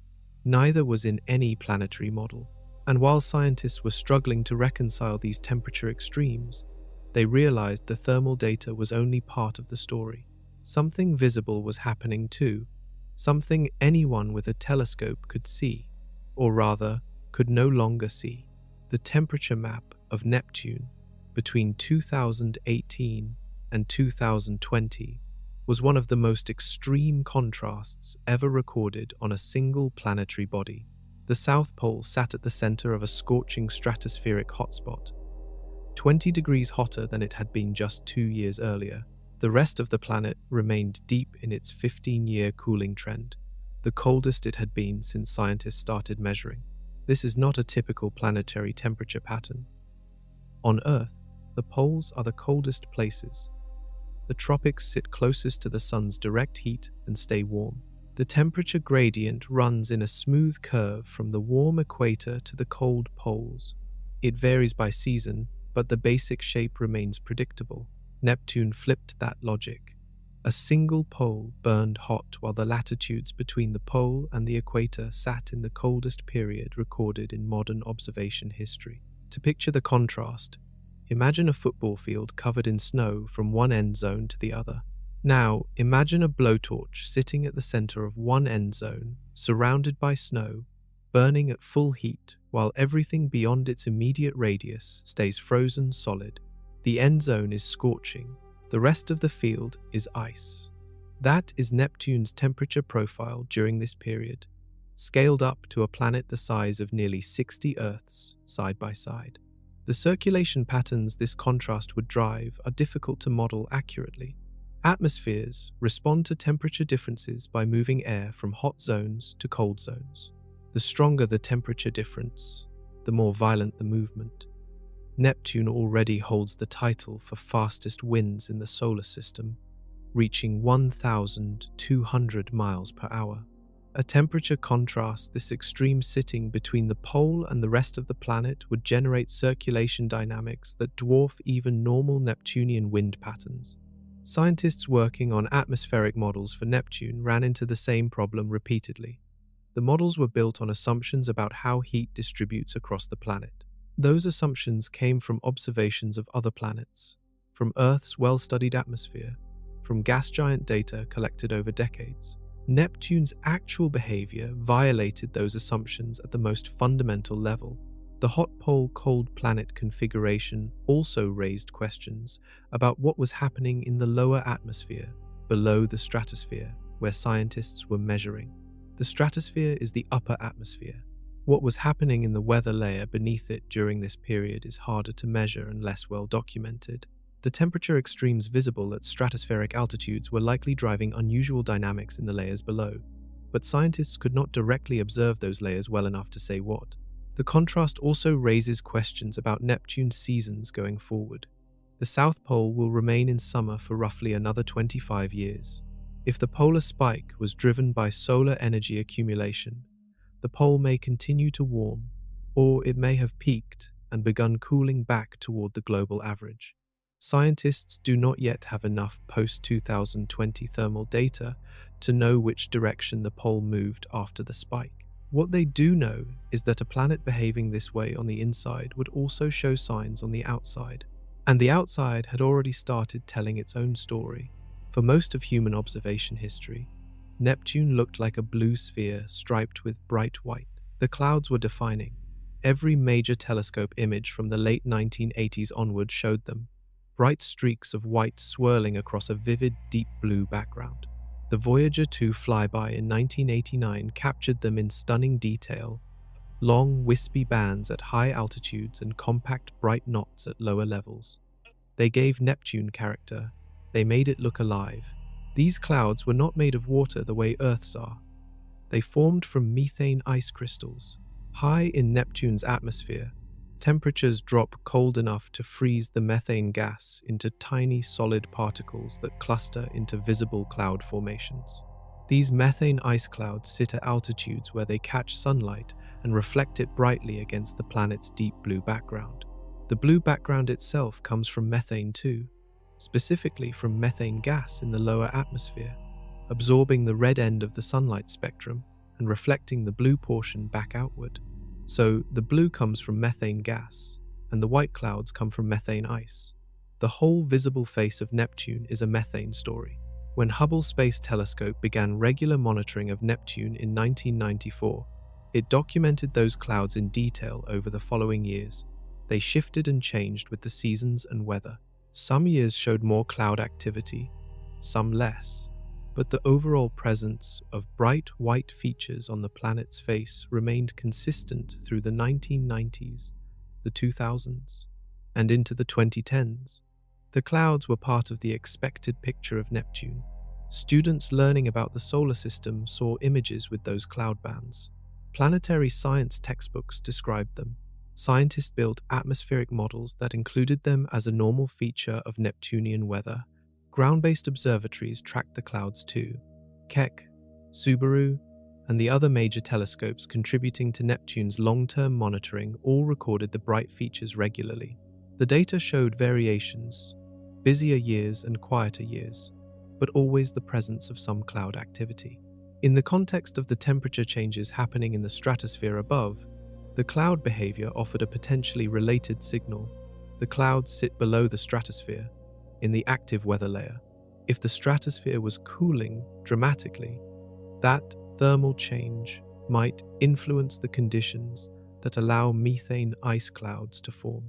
A: Neither was in any planetary model, and while scientists were struggling to reconcile these temperature extremes, they realized the thermal data was only part of the story. Something visible was happening too, something anyone with a telescope could see, or rather, could no longer see. The temperature map of Neptune between 2018 and 2020 was one of the most extreme contrasts ever recorded on a single planetary body. The South Pole sat at the center of a scorching stratospheric hotspot, 20 degrees hotter than it had been just 2 years earlier. The rest of the planet remained deep in its 15-year cooling trend, the coldest it had been since scientists started measuring. This is not a typical planetary temperature pattern. On Earth, the poles are the coldest places. The tropics sit closest to the sun's direct heat and stay warm. The temperature gradient runs in a smooth curve from the warm equator to the cold poles. It varies by season, but the basic shape remains predictable. Neptune flipped that logic. A single pole burned hot while the latitudes between the pole and the equator sat in the coldest period recorded in modern observation history. To picture the contrast, imagine a football field covered in snow from one end zone to the other. Now, imagine a blowtorch sitting at the center of one end zone, surrounded by snow, burning at full heat, while everything beyond its immediate radius stays frozen solid. The end zone is scorching. The rest of the field is ice. That is Neptune's temperature profile during this period, scaled up to a planet the size of nearly 60 Earths side by side. The circulation patterns this contrast would drive are difficult to model accurately. Atmospheres respond to temperature differences by moving air from hot zones to cold zones. The stronger the temperature difference, the more violent the movement. Neptune already holds the title for fastest winds in the solar system, reaching 1,200 miles per hour. A temperature contrast this extreme sitting between the pole and the rest of the planet would generate circulation dynamics that dwarf even normal Neptunian wind patterns. Scientists working on atmospheric models for Neptune ran into the same problem repeatedly. The models were built on assumptions about how heat distributes across the planet. Those assumptions came from observations of other planets, from Earth's well-studied atmosphere, from gas giant data collected over decades. Neptune's actual behavior violated those assumptions at the most fundamental level. The hot pole-cold planet configuration also raised questions about what was happening in the lower atmosphere, below the stratosphere, where scientists were measuring. The stratosphere is the upper atmosphere. What was happening in the weather layer beneath it during this period is harder to measure and less well documented. The temperature extremes visible at stratospheric altitudes were likely driving unusual dynamics in the layers below, but scientists could not directly observe those layers well enough to say what. The contrast also raises questions about Neptune's seasons going forward. The South Pole will remain in summer for roughly another 25 years. If the polar spike was driven by solar energy accumulation, the pole may continue to warm, or it may have peaked and begun cooling back toward the global average. Scientists do not yet have enough post-2020 thermal data to know which direction the pole moved after the spike. What they do know is that a planet behaving this way on the inside would also show signs on the outside. And the outside had already started telling its own story. For most of human observation history, Neptune looked like a blue sphere striped with bright white. The clouds were defining. Every major telescope image from the late 1980s onward showed them, bright streaks of white swirling across a vivid deep blue background. The Voyager 2 flyby in 1989 captured them in stunning detail, long, wispy bands at high altitudes and compact, bright knots at lower levels. They gave Neptune character. They made it look alive. These clouds were not made of water the way Earth's are. They formed from methane ice crystals. High in Neptune's atmosphere, temperatures drop cold enough to freeze the methane gas into tiny solid particles that cluster into visible cloud formations. These methane ice clouds sit at altitudes where they catch sunlight and reflect it brightly against the planet's deep blue background. The blue background itself comes from methane too, specifically from methane gas in the lower atmosphere, absorbing the red end of the sunlight spectrum and reflecting the blue portion back outward. So the blue comes from methane gas, and the white clouds come from methane ice. The whole visible face of Neptune is a methane story. When Hubble Space Telescope began regular monitoring of Neptune in 1994, it documented those clouds in detail over the following years. They shifted and changed with the seasons and weather. Some years showed more cloud activity, some less, but the overall presence of bright white features on the planet's face remained consistent through the 1990s, the 2000s, and into the 2010s. The clouds were part of the expected picture of Neptune. Students learning about the solar system saw images with those cloud bands. Planetary science textbooks described them. Scientists built atmospheric models that included them as a normal feature of Neptunian weather. Ground-based observatories tracked the clouds too. Keck, Subaru, and the other major telescopes contributing to Neptune's long-term monitoring all recorded the bright features regularly. The data showed variations, busier years and quieter years, but always the presence of some cloud activity. In the context of the temperature changes happening in the stratosphere above, the cloud behavior offered a potentially related signal. The clouds sit below the stratosphere, in the active weather layer. If the stratosphere was cooling dramatically, that thermal change might influence the conditions that allow methane ice clouds to form.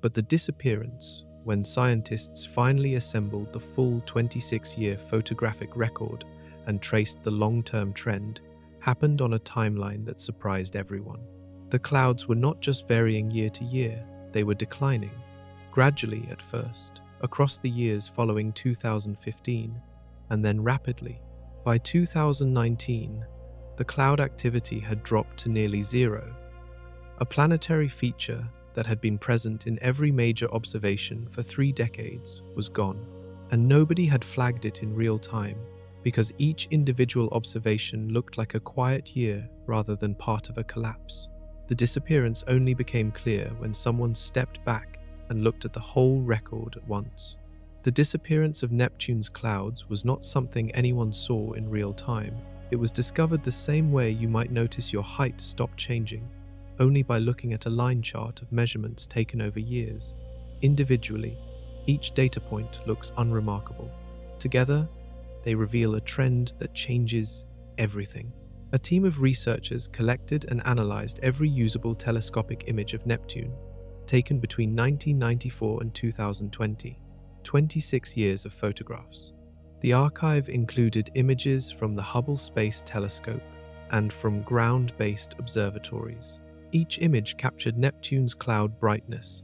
A: But the disappearance, when scientists finally assembled the full 26-year photographic record and traced the long-term trend, happened on a timeline that surprised everyone. The clouds were not just varying year to year, they were declining, gradually at first, across the years following 2015, and then rapidly. By 2019, the cloud activity had dropped to nearly zero. A planetary feature that had been present in every major observation for 3 decades was gone, and nobody had flagged it in real time because each individual observation looked like a quiet year rather than part of a collapse. The disappearance only became clear when someone stepped back and looked at the whole record at once. The disappearance of Neptune's clouds was not something anyone saw in real time. It was discovered the same way you might notice your height stop changing, only by looking at a line chart of measurements taken over years. Individually, each data point looks unremarkable. Together, they reveal a trend that changes everything. A team of researchers collected and analyzed every usable telescopic image of Neptune, taken between 1994 and 2020, 26 years of photographs. The archive included images from the Hubble Space Telescope and from ground-based observatories. Each image captured Neptune's cloud brightness,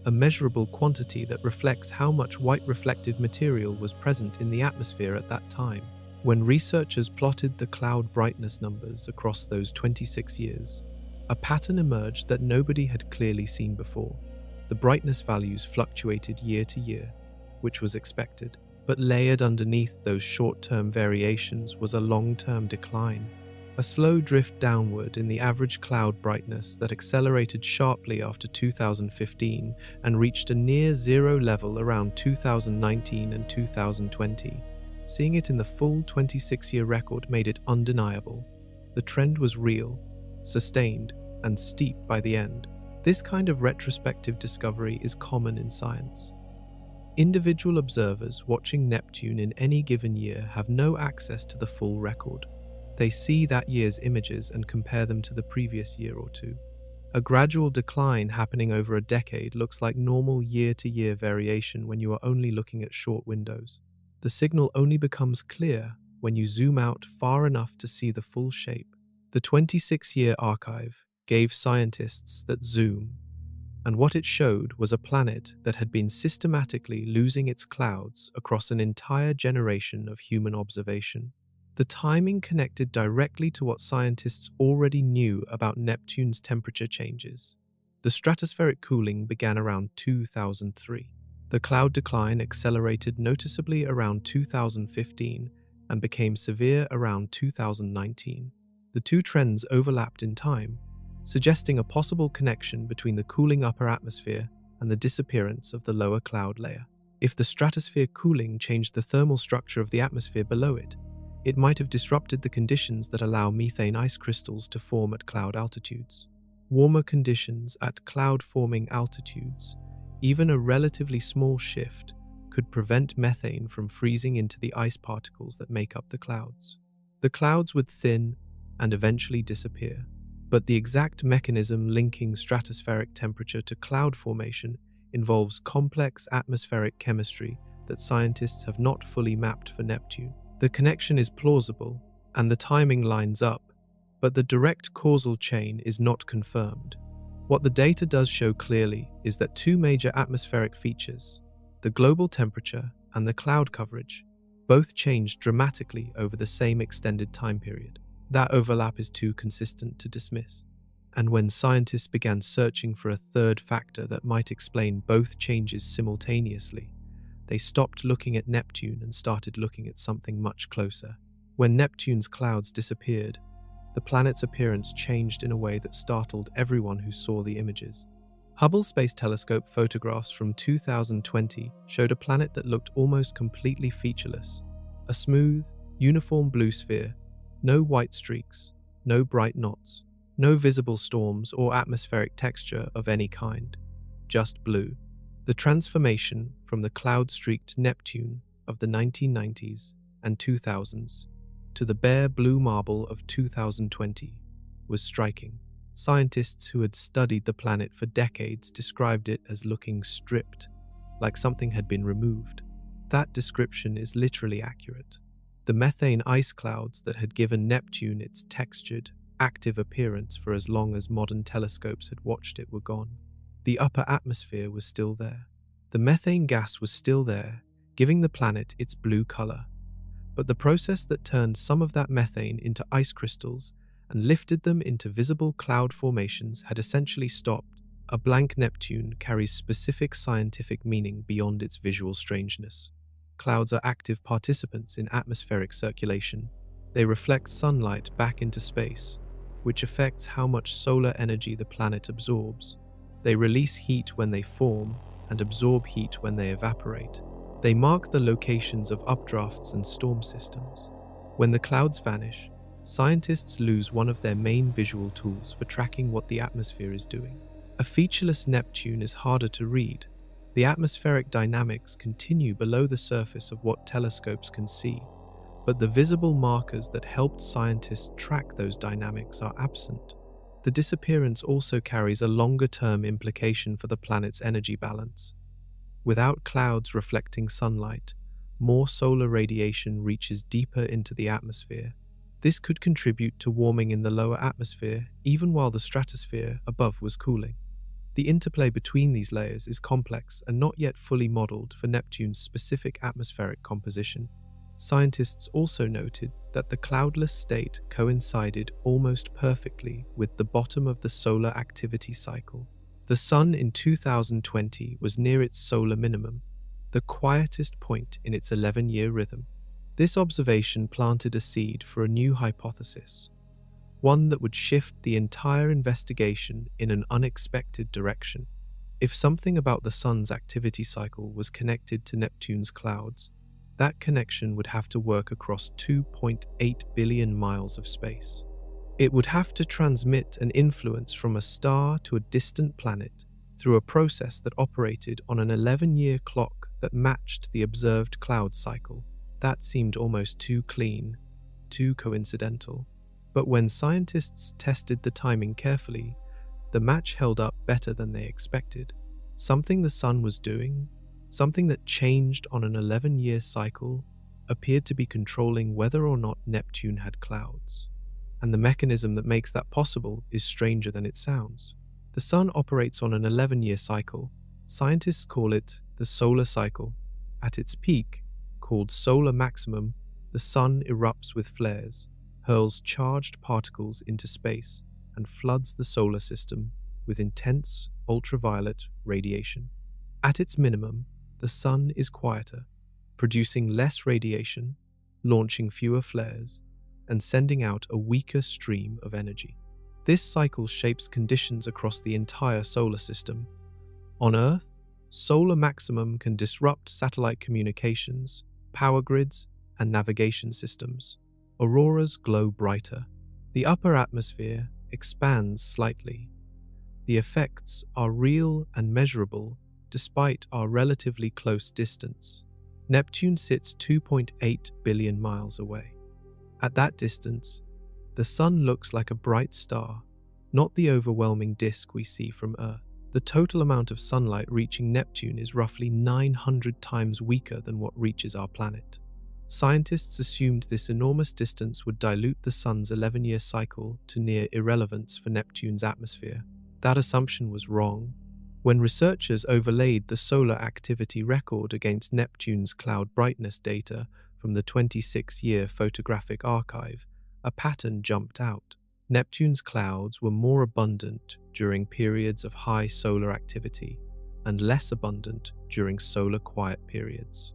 A: a measurable quantity that reflects how much white reflective material was present in the atmosphere at that time. When researchers plotted the cloud brightness numbers across those 26 years, a pattern emerged that nobody had clearly seen before. The brightness values fluctuated year to year, which was expected, but layered underneath those short-term variations was a long-term decline, a slow drift downward in the average cloud brightness that accelerated sharply after 2015 and reached a near-zero level around 2019 and 2020. Seeing it in the full 26-year record made it undeniable. The trend was real. sustained, and steep by the end. This kind of retrospective discovery is common in science. Individual observers watching Neptune in any given year have no access to the full record. They see that year's images and compare them to the previous year or two. A gradual decline happening over a decade looks like normal year-to-year variation when you are only looking at short windows. The signal only becomes clear when you zoom out far enough to see the full shape. The 26-year archive gave scientists that zoom, and what it showed was a planet that had been systematically losing its clouds across an entire generation of human observation. The timing connected directly to what scientists already knew about Neptune's temperature changes. The stratospheric cooling began around 2003. The cloud decline accelerated noticeably around 2015 and became severe around 2019. The two trends overlapped in time, suggesting a possible connection between the cooling upper atmosphere and the disappearance of the lower cloud layer. If the stratosphere cooling changed the thermal structure of the atmosphere below it, it might have disrupted the conditions that allow methane ice crystals to form at cloud altitudes. Warmer conditions at cloud-forming altitudes, even a relatively small shift, could prevent methane from freezing into the ice particles that make up the clouds. The clouds would thin and eventually disappear, but the exact mechanism linking stratospheric temperature to cloud formation involves complex atmospheric chemistry that scientists have not fully mapped for Neptune. The connection is plausible, and the timing lines up, but the direct causal chain is not confirmed. What the data does show clearly is that two major atmospheric features, the global temperature and the cloud coverage, both changed dramatically over the same extended time period. That overlap is too consistent to dismiss. And when scientists began searching for a third factor that might explain both changes simultaneously, they stopped looking at Neptune and started looking at something much closer. When Neptune's clouds disappeared, the planet's appearance changed in a way that startled everyone who saw the images. Hubble Space Telescope photographs from 2020 showed a planet that looked almost completely featureless. A smooth, uniform blue sphere, no white streaks, no bright knots, no visible storms or atmospheric texture of any kind, just blue. The transformation from the cloud-streaked Neptune of the 1990s and 2000s to the bare blue marble of 2020 was striking. Scientists who had studied the planet for decades described it as looking stripped, like something had been removed. That description is literally accurate. The methane ice clouds that had given Neptune its textured, active appearance for as long as modern telescopes had watched it were gone. The upper atmosphere was still there. The methane gas was still there, giving the planet its blue color. But the process that turned some of that methane into ice crystals and lifted them into visible cloud formations had essentially stopped. A blank Neptune carries specific scientific meaning beyond its visual strangeness. Clouds are active participants in atmospheric circulation. They reflect sunlight back into space, which affects how much solar energy the planet absorbs. They release heat when they form and absorb heat when they evaporate. They mark the locations of updrafts and storm systems. When the clouds vanish, scientists lose one of their main visual tools for tracking what the atmosphere is doing. A featureless Neptune is harder to read. The atmospheric dynamics continue below the surface of what telescopes can see, but the visible markers that helped scientists track those dynamics are absent. The disappearance also carries a longer-term implication for the planet's energy balance. Without clouds reflecting sunlight, more solar radiation reaches deeper into the atmosphere. This could contribute to warming in the lower atmosphere, even while the stratosphere above was cooling. The interplay between these layers is complex and not yet fully modeled for Neptune's specific atmospheric composition. Scientists also noted that the cloudless state coincided almost perfectly with the bottom of the solar activity cycle. The Sun in 2020 was near its solar minimum, the quietest point in its 11-year rhythm. This observation planted a seed for a new hypothesis, one that would shift the entire investigation in an unexpected direction. If something about the Sun's activity cycle was connected to Neptune's clouds, that connection would have to work across 2.8 billion miles of space. It would have to transmit an influence from a star to a distant planet through a process that operated on an 11-year clock that matched the observed cloud cycle. That seemed almost too clean, too coincidental. But when scientists tested the timing carefully, the match held up better than they expected. Something the sun was doing, something that changed on an 11-year cycle, appeared to be controlling whether or not Neptune had clouds. And the mechanism that makes that possible is stranger than it sounds. The sun operates on an 11-year cycle. Scientists call it the solar cycle. At its peak, called solar maximum, the sun erupts with flares, hurls charged particles into space, and floods the solar system with intense ultraviolet radiation. At its minimum, the sun is quieter, producing less radiation, launching fewer flares, and sending out a weaker stream of energy. This cycle shapes conditions across the entire solar system. On Earth, solar maximum can disrupt satellite communications, power grids, and navigation systems. Auroras glow brighter. The upper atmosphere expands slightly. The effects are real and measurable despite our relatively close distance. Neptune sits 2.8 billion miles away. At that distance, the sun looks like a bright star, not the overwhelming disk we see from Earth. The total amount of sunlight reaching Neptune is roughly 900 times weaker than what reaches our planet. Scientists assumed this enormous distance would dilute the sun's 11-year cycle to near irrelevance for Neptune's atmosphere. That assumption was wrong. When researchers overlaid the solar activity record against Neptune's cloud brightness data from the 26-year photographic archive, a pattern jumped out. Neptune's clouds were more abundant during periods of high solar activity and less abundant during solar quiet periods.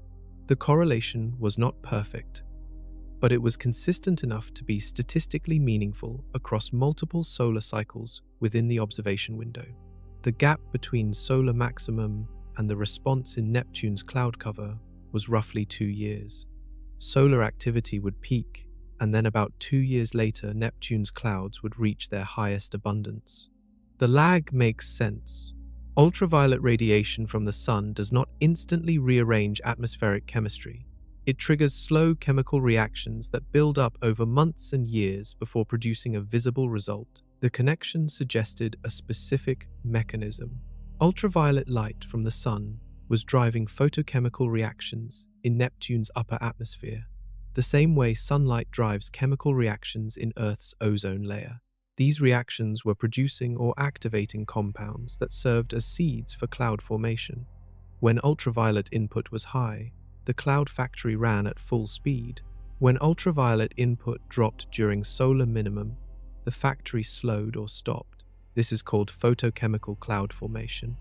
A: The correlation was not perfect, but it was consistent enough to be statistically meaningful across multiple solar cycles within the observation window. The gap between solar maximum and the response in Neptune's cloud cover was roughly 2 years. Solar activity would peak, and then about 2 years later, Neptune's clouds would reach their highest abundance. The lag makes sense. Ultraviolet radiation from the sun does not instantly rearrange atmospheric chemistry. It triggers slow chemical reactions that build up over months and years before producing a visible result. The connection suggested a specific mechanism. Ultraviolet light from the sun was driving photochemical reactions in Neptune's upper atmosphere, the same way sunlight drives chemical reactions in Earth's ozone layer. These reactions were producing or activating compounds that served as seeds for cloud formation. When ultraviolet input was high, the cloud factory ran at full speed. When ultraviolet input dropped during solar minimum, the factory slowed or stopped. This is called photochemical cloud formation,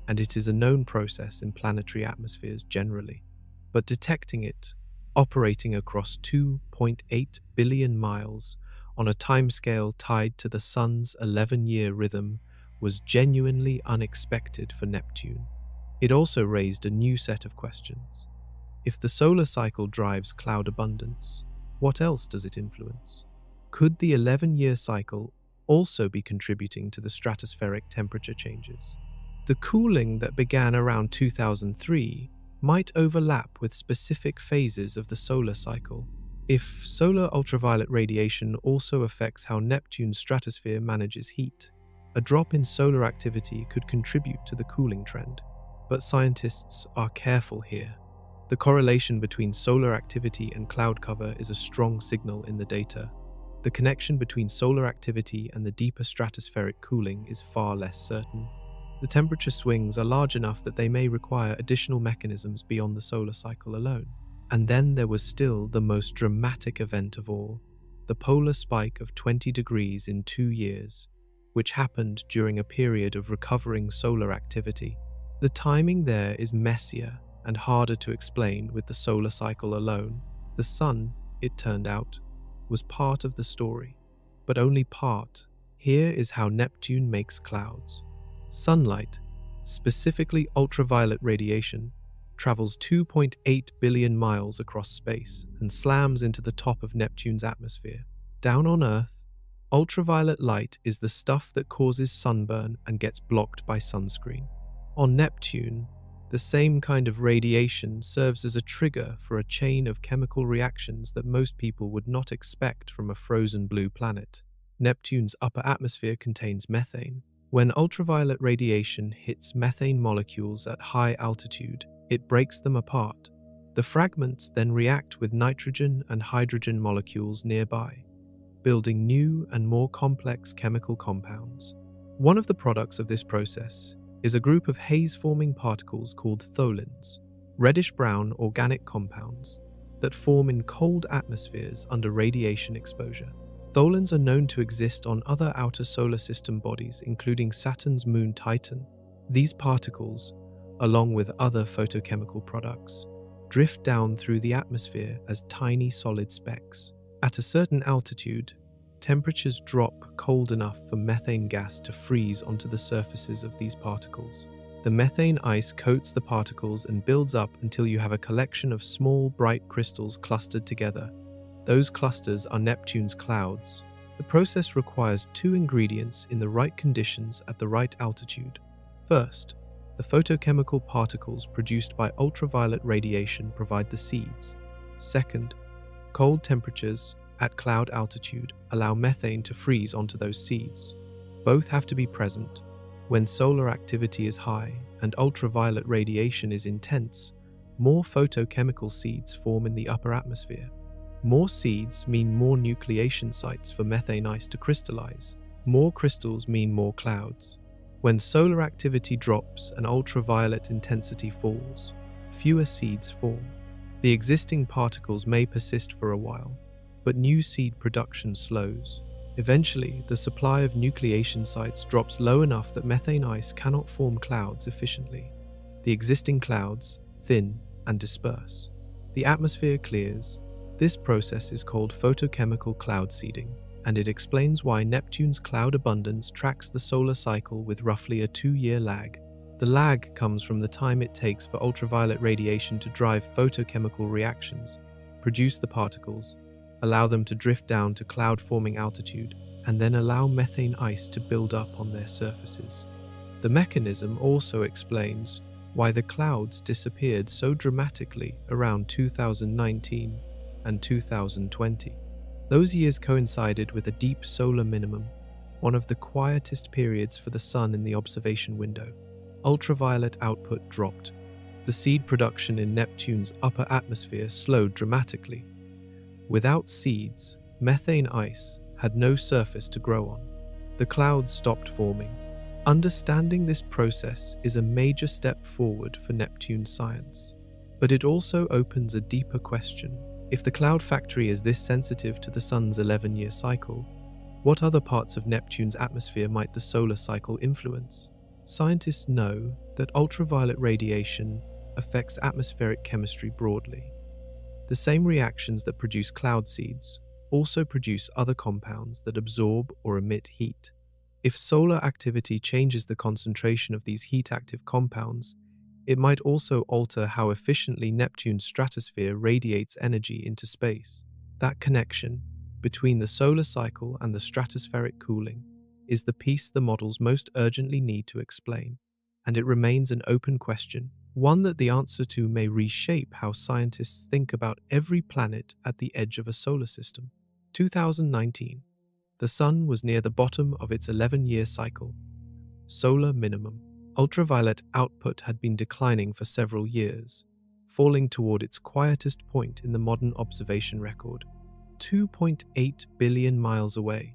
A: and it is a known process in planetary atmospheres generally. But detecting it, operating across 2.8 billion miles on a timescale tied to the sun's 11-year rhythm, was genuinely unexpected for Neptune. It also raised a new set of questions. If the solar cycle drives cloud abundance, what else does it influence? Could the 11-year cycle also be contributing to the stratospheric temperature changes? The cooling that began around 2003 might overlap with specific phases of the solar cycle. If solar ultraviolet radiation also affects how Neptune's stratosphere manages heat, a drop in solar activity could contribute to the cooling trend. But scientists are careful here. The correlation between solar activity and cloud cover is a strong signal in the data. The connection between solar activity and the deeper stratospheric cooling is far less certain. The temperature swings are large enough that they may require additional mechanisms beyond the solar cycle alone. And then there was still the most dramatic event of all, the polar spike of 20 degrees in 2 years, which happened during a period of recovering solar activity. The timing there is messier and harder to explain with the solar cycle alone. The sun, it turned out, was part of the story, but only part. Here is how Neptune makes clouds. Sunlight, specifically ultraviolet radiation, travels 2.8 billion miles across space and slams into the top of Neptune's atmosphere. Down on Earth, Ultraviolet light is the stuff that causes sunburn and gets blocked by sunscreen. On Neptune, the same kind of radiation serves as a trigger for a chain of chemical reactions that most people would not expect from a frozen blue planet. Neptune's upper atmosphere contains methane. When ultraviolet radiation hits methane molecules at high altitude, it breaks them apart. The fragments then react with nitrogen and hydrogen molecules nearby, building new and more complex chemical compounds. One of the products of this process is a group of haze-forming particles called tholins, reddish-brown organic compounds that form in cold atmospheres under radiation exposure. Tholins are known to exist on other outer solar system bodies, including Saturn's moon Titan. These particles, along with other photochemical products, drift down through the atmosphere as tiny solid specks. At a certain altitude, temperatures drop cold enough for methane gas to freeze onto the surfaces of these particles. The methane ice coats the particles and builds up until you have a collection of small, bright crystals clustered together. Those clusters are Neptune's clouds. The process requires two ingredients in the right conditions at the right altitude. First, the photochemical particles produced by ultraviolet radiation provide the seeds. Second, cold temperatures at cloud altitude allow methane to freeze onto those seeds. Both have to be present. When solar activity is high and ultraviolet radiation is intense, more photochemical seeds form in the upper atmosphere. More seeds mean more nucleation sites for methane ice to crystallize. More crystals mean more clouds. When solar activity drops and ultraviolet intensity falls, fewer seeds form. The existing particles may persist for a while, but new seed production slows. Eventually, the supply of nucleation sites drops low enough that methane ice cannot form clouds efficiently. The existing clouds thin and disperse. The atmosphere clears. This process is called photochemical cloud seeding, and it explains why Neptune's cloud abundance tracks the solar cycle with roughly a 2-year lag. The lag comes from the time it takes for ultraviolet radiation to drive photochemical reactions, produce the particles, allow them to drift down to cloud-forming altitude, and then allow methane ice to build up on their surfaces. The mechanism also explains why the clouds disappeared so dramatically around 2019 and 2020. Those years coincided with a deep solar minimum, one of the quietest periods for the sun in the observation window. Ultraviolet output dropped. The seed production in Neptune's upper atmosphere slowed dramatically. Without seeds, methane ice had no surface to grow on. The clouds stopped forming. Understanding this process is a major step forward for Neptune science. But it also opens a deeper question. If the cloud factory is this sensitive to the sun's 11-year cycle, what other parts of Neptune's atmosphere might the solar cycle influence? Scientists know that ultraviolet radiation affects atmospheric chemistry broadly. The same reactions that produce cloud seeds also produce other compounds that absorb or emit heat. If solar activity changes the concentration of these heat-active compounds, it might also alter how efficiently Neptune's stratosphere radiates energy into space. That connection between the solar cycle and the stratospheric cooling is the piece the models most urgently need to explain, and it remains an open question, one that the answer to may reshape how scientists think about every planet at the edge of a solar system. 2019. The Sun was near the bottom of its 11-year cycle. Solar minimum. Ultraviolet output had been declining for several years, falling toward its quietest point in the modern observation record, 2.8 billion miles away.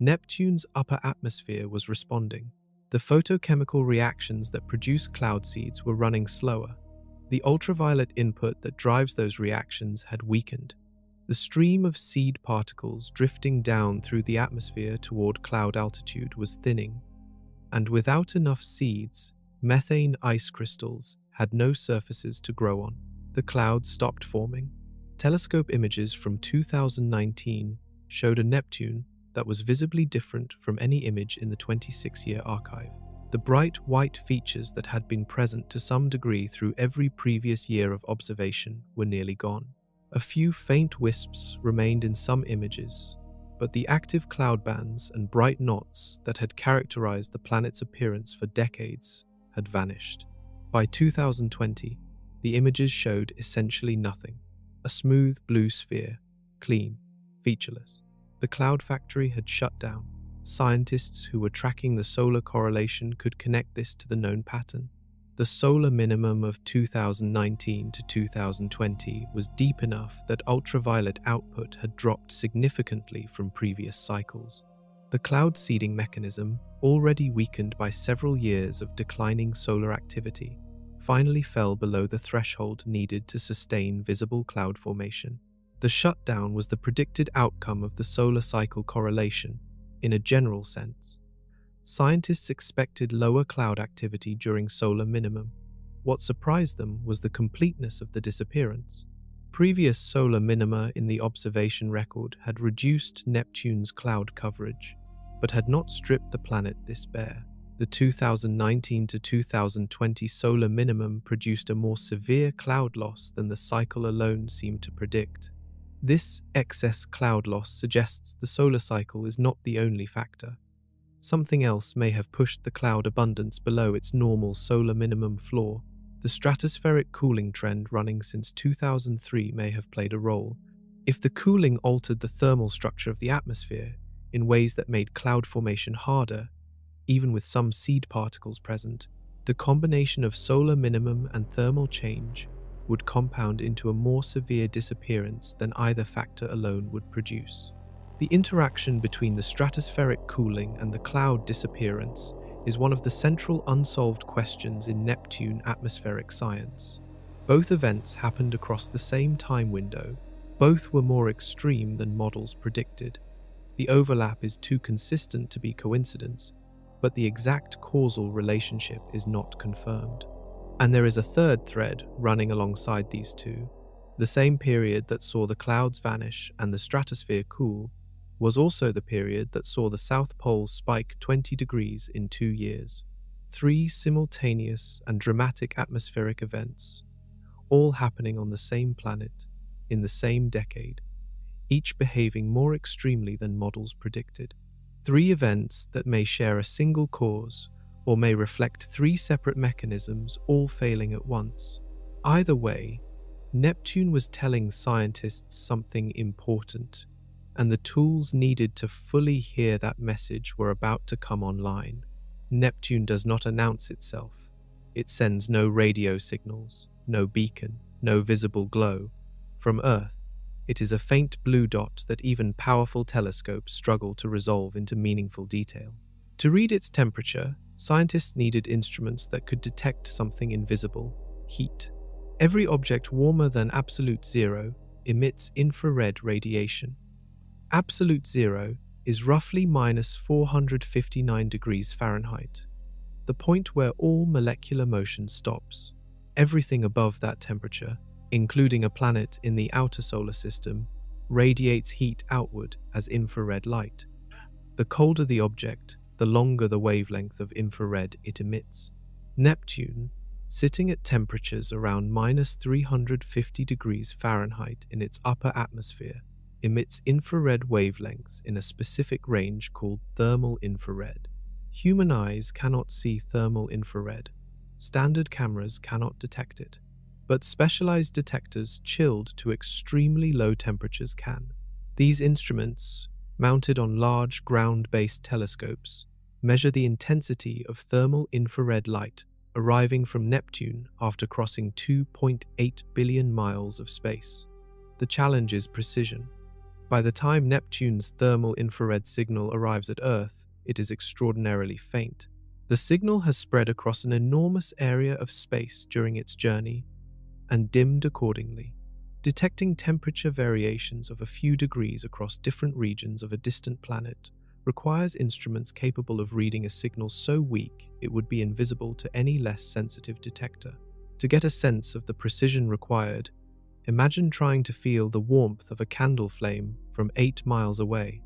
A: Neptune's upper atmosphere was responding. The photochemical reactions that produce cloud seeds were running slower. The ultraviolet input that drives those reactions had weakened. The stream of seed particles drifting down through the atmosphere toward cloud altitude was thinning. And without enough seeds, methane ice crystals had no surfaces to grow on. The clouds stopped forming. Telescope images from 2019 showed a Neptune that was visibly different from any image in the 26-year archive. The bright white features that had been present to some degree through every previous year of observation were nearly gone. A few faint wisps remained in some images, but the active cloud bands and bright knots that had characterized the planet's appearance for decades had vanished. By 2020, the images showed essentially nothing. A smooth blue sphere, clean, featureless. The cloud factory had shut down. Scientists who were tracking the solar correlation could connect this to the known pattern. The solar minimum of 2019 to 2020 was deep enough that ultraviolet output had dropped significantly from previous cycles. The cloud seeding mechanism, already weakened by several years of declining solar activity, finally fell below the threshold needed to sustain visible cloud formation. The shutdown was the predicted outcome of the solar cycle correlation, in a general sense. Scientists expected lower cloud activity during solar minimum. What surprised them was the completeness of the disappearance. Previous solar minima in the observation record had reduced Neptune's cloud coverage, but had not stripped the planet this bare. The 2019 to 2020 solar minimum produced a more severe cloud loss than the cycle alone seemed to predict. This excess cloud loss suggests the solar cycle is not the only factor. Something else may have pushed the cloud abundance below its normal solar minimum floor. The stratospheric cooling trend running since 2003 may have played a role. If the cooling altered the thermal structure of the atmosphere in ways that made cloud formation harder, even with some seed particles present, the combination of solar minimum and thermal change would compound into a more severe disappearance than either factor alone would produce. The interaction between the stratospheric cooling and the cloud disappearance is one of the central unsolved questions in Neptune atmospheric science. Both events happened across the same time window. Both were more extreme than models predicted. The overlap is too consistent to be coincidence, but the exact causal relationship is not confirmed. And there is a third thread running alongside these two. The same period that saw the clouds vanish and the stratosphere cool was also the period that saw the South Pole spike 20 degrees in 2 years. 3 simultaneous and dramatic atmospheric events, all happening on the same planet, in the same decade, each behaving more extremely than models predicted. 3 events that may share a single cause, or may reflect 3 separate mechanisms all failing at once. Either way, Neptune was telling scientists something important, and the tools needed to fully hear that message were about to come online. Neptune does not announce itself. It sends no radio signals, no beacon, no visible glow. From Earth, it is a faint blue dot that even powerful telescopes struggle to resolve into meaningful detail. To read its temperature, scientists needed instruments that could detect something invisible: heat. Every object warmer than absolute zero emits infrared radiation. Absolute zero is roughly minus 459 degrees Fahrenheit, the point where all molecular motion stops. Everything above that temperature, including a planet in the outer solar system, radiates heat outward as infrared light. The colder the object, the longer the wavelength of infrared it emits. Neptune, sitting at temperatures around minus 350 degrees Fahrenheit in its upper atmosphere, emits infrared wavelengths in a specific range called thermal infrared. Human eyes cannot see thermal infrared. Standard cameras cannot detect it, but specialized detectors chilled to extremely low temperatures can. These instruments, mounted on large ground-based telescopes, measure the intensity of thermal infrared light arriving from Neptune after crossing 2.8 billion miles of space. The challenge is precision. By the time Neptune's thermal infrared signal arrives at Earth, it is extraordinarily faint. The signal has spread across an enormous area of space during its journey and dimmed accordingly. Detecting temperature variations of a few degrees across different regions of a distant planet requires instruments capable of reading a signal so weak it would be invisible to any less sensitive detector. To get a sense of the precision required, imagine trying to feel the warmth of a candle flame from 8 miles away.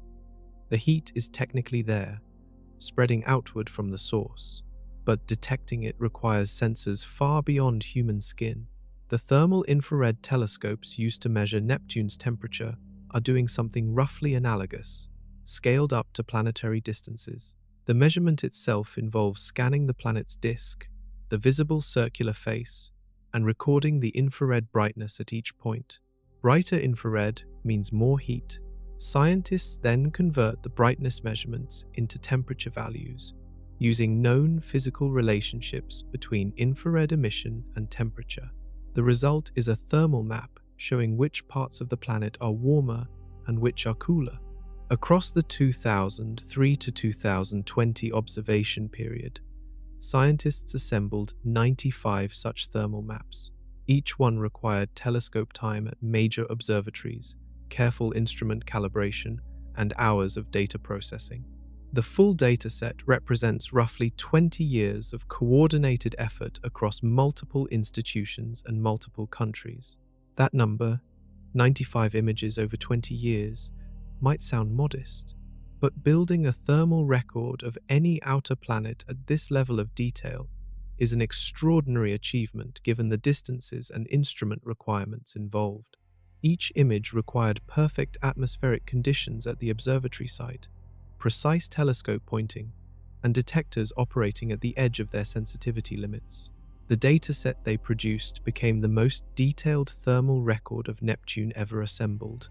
A: The heat is technically there, spreading outward from the source, but detecting it requires sensors far beyond human skin. The thermal infrared telescopes used to measure Neptune's temperature are doing something roughly analogous. scaled up to planetary distances. The measurement itself involves scanning the planet's disk, the visible circular face, and recording the infrared brightness at each point. Brighter infrared means more heat. Scientists then convert the brightness measurements into temperature values, using known physical relationships between infrared emission and temperature. The result is a thermal map showing which parts of the planet are warmer and which are cooler. Across the 2003 to 2020 observation period, scientists assembled 95 such thermal maps. Each one required telescope time at major observatories, careful instrument calibration, and hours of data processing. The full dataset represents roughly 20 years of coordinated effort across multiple institutions and multiple countries. That number, 95 images over 20 years, might sound modest, but building a thermal record of any outer planet at this level of detail is an extraordinary achievement given the distances and instrument requirements involved. Each image required perfect atmospheric conditions at the observatory site, precise telescope pointing, and detectors operating at the edge of their sensitivity limits. The dataset they produced became the most detailed thermal record of Neptune ever assembled,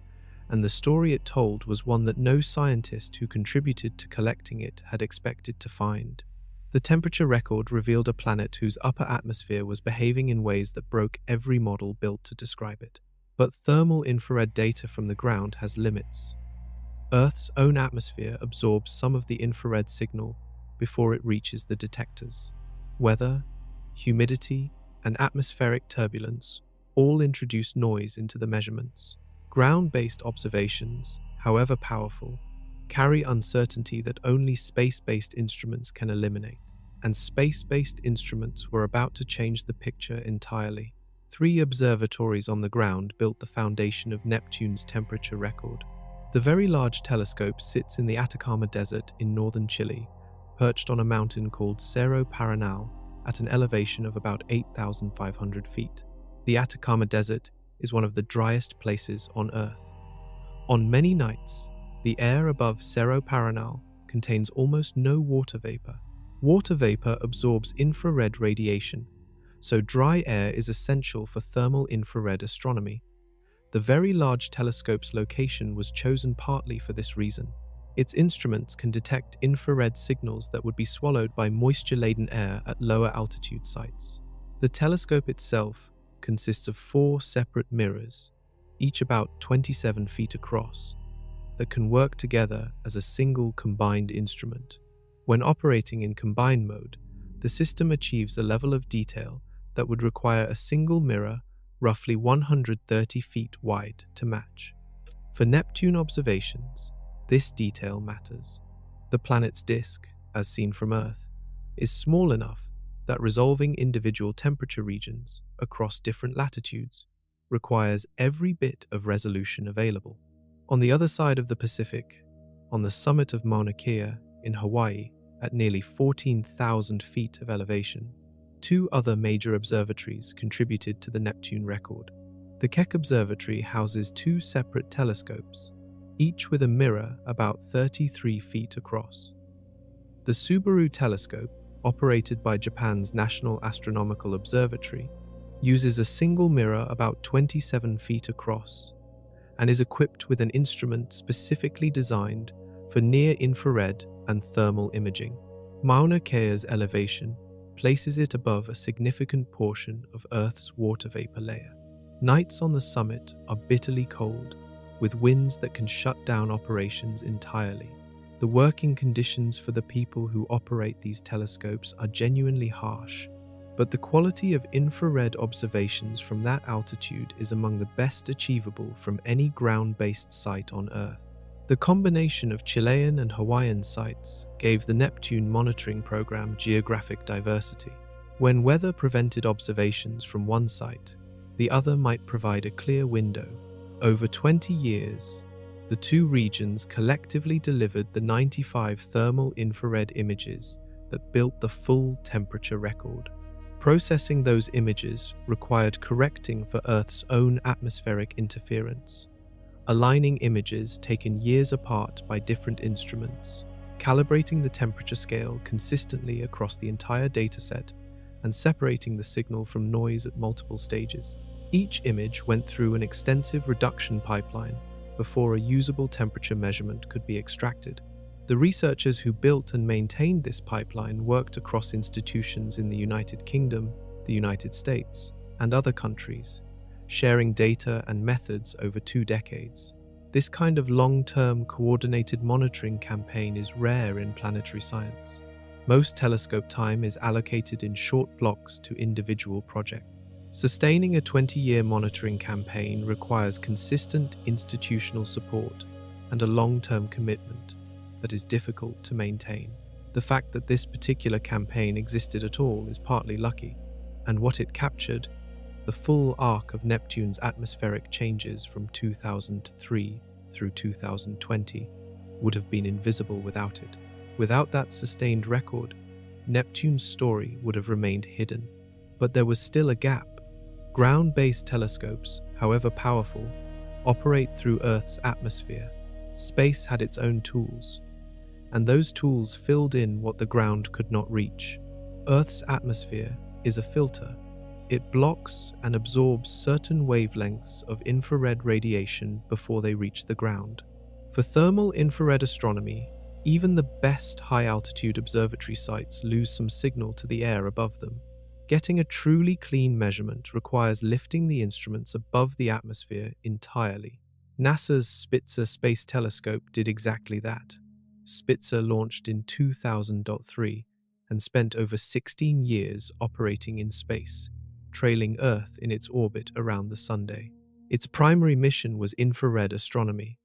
A: and the story it told was one that no scientist who contributed to collecting it had expected to find. The temperature record revealed a planet whose upper atmosphere was behaving in ways that broke every model built to describe it. But thermal infrared data from the ground has limits. Earth's own atmosphere absorbs some of the infrared signal before it reaches the detectors. Weather, humidity, and atmospheric turbulence all introduce noise into the measurements. Ground-based observations, however powerful, carry uncertainty that only space-based instruments can eliminate, and space-based instruments were about to change the picture entirely. 3 observatories on the ground built the foundation of Neptune's temperature record. The Very Large Telescope sits in the Atacama Desert in northern Chile, perched on a mountain called Cerro Paranal at an elevation of about 8,500 feet. The Atacama Desert is one of the driest places on Earth. On many nights, the air above Cerro Paranal contains almost no water vapor. Water vapor absorbs infrared radiation, so dry air is essential for thermal infrared astronomy. The Very Large Telescope's location was chosen partly for this reason. Its instruments can detect infrared signals that would be swallowed by moisture-laden air at lower altitude sites. The telescope itself consists of 4 separate mirrors, each about 27 feet across, that can work together as a single combined instrument. When operating in combined mode, the system achieves a level of detail that would require a single mirror roughly 130 feet wide to match. For Neptune observations, this detail matters. The planet's disk, as seen from Earth, is small enough that resolving individual temperature regions across different latitudes requires every bit of resolution available. On the other side of the Pacific, on the summit of Mauna Kea in Hawaii, at nearly 14,000 feet of elevation, 2 other major observatories contributed to the Neptune record. The Keck Observatory houses 2 separate telescopes, each with a mirror about 33 feet across. The Subaru telescope, operated by Japan's National Astronomical Observatory, uses a single mirror about 27 feet across and is equipped with an instrument specifically designed for near-infrared and thermal imaging. Mauna Kea's elevation places it above a significant portion of Earth's water vapor layer. Nights on the summit are bitterly cold, with winds that can shut down operations entirely. The working conditions for the people who operate these telescopes are genuinely harsh, but the quality of infrared observations from that altitude is among the best achievable from any ground-based site on Earth. The combination of Chilean and Hawaiian sites gave the Neptune monitoring program geographic diversity. When weather prevented observations from one site, the other might provide a clear window. Over 20 years, the 2 regions collectively delivered the 95 thermal infrared images that built the full temperature record. Processing those images required correcting for Earth's own atmospheric interference, aligning images taken years apart by different instruments, calibrating the temperature scale consistently across the entire dataset, and separating the signal from noise at multiple stages. Each image went through an extensive reduction pipeline before a usable temperature measurement could be extracted. The researchers who built and maintained this pipeline worked across institutions in the United Kingdom, the United States, and other countries, sharing data and methods over 2 decades. This kind of long-term coordinated monitoring campaign is rare in planetary science. Most telescope time is allocated in short blocks to individual projects. Sustaining a 20-year monitoring campaign requires consistent institutional support and a long-term commitment that is difficult to maintain. The fact that this particular campaign existed at all is partly lucky, and what it captured, the full arc of Neptune's atmospheric changes from 2003 through 2020, would have been invisible without it. Without that sustained record, Neptune's story would have remained hidden. But there was still a gap. Ground-based telescopes, however powerful, operate through Earth's atmosphere. Space had its own tools, and those tools filled in what the ground could not reach. Earth's atmosphere is a filter. It blocks and absorbs certain wavelengths of infrared radiation before they reach the ground. For thermal infrared astronomy, even the best high-altitude observatory sites lose some signal to the air above them. Getting a truly clean measurement requires lifting the instruments above the atmosphere entirely. NASA's Spitzer Space Telescope did exactly that. Spitzer launched in 2003 and spent over 16 years operating in space, trailing Earth in its orbit around the Sunday. Its primary mission was infrared astronomy,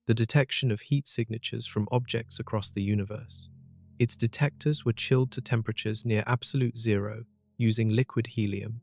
A: the detection of heat signatures from objects across the universe. Its detectors were chilled to temperatures near absolute zero using liquid helium,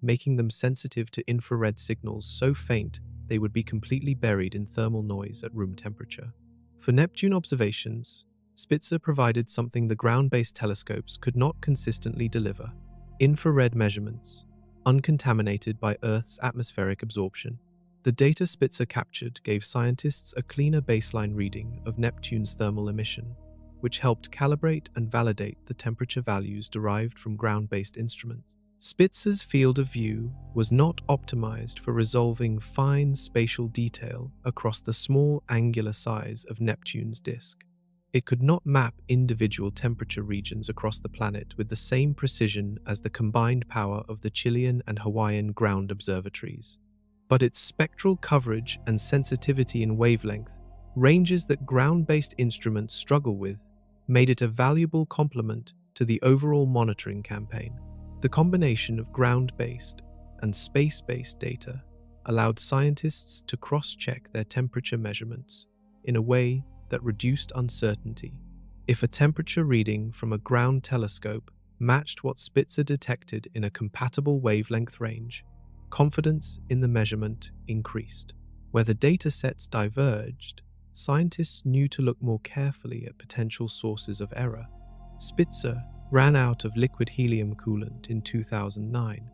A: making them sensitive to infrared signals so faint they would be completely buried in thermal noise at room temperature. For Neptune observations, Spitzer provided something the ground-based telescopes could not consistently deliver: infrared measurements, uncontaminated by Earth's atmospheric absorption. The data Spitzer captured gave scientists a cleaner baseline reading of Neptune's thermal emission, which helped calibrate and validate the temperature values derived from ground-based instruments. Spitzer's field of view was not optimized for resolving fine spatial detail across the small angular size of Neptune's disk. It could not map individual temperature regions across the planet with the same precision as the combined power of the Chilean and Hawaiian ground observatories. But its spectral coverage and sensitivity in wavelength, ranges that ground-based instruments struggle with, made it a valuable complement to the overall monitoring campaign. The combination of ground-based and space-based data allowed scientists to cross-check their temperature measurements in a way that reduced uncertainty. If a temperature reading from a ground telescope matched what Spitzer detected in a compatible wavelength range, confidence in the measurement increased. Where the data sets diverged, scientists knew to look more carefully at potential sources of error. Spitzer ran out of liquid helium coolant in 2009,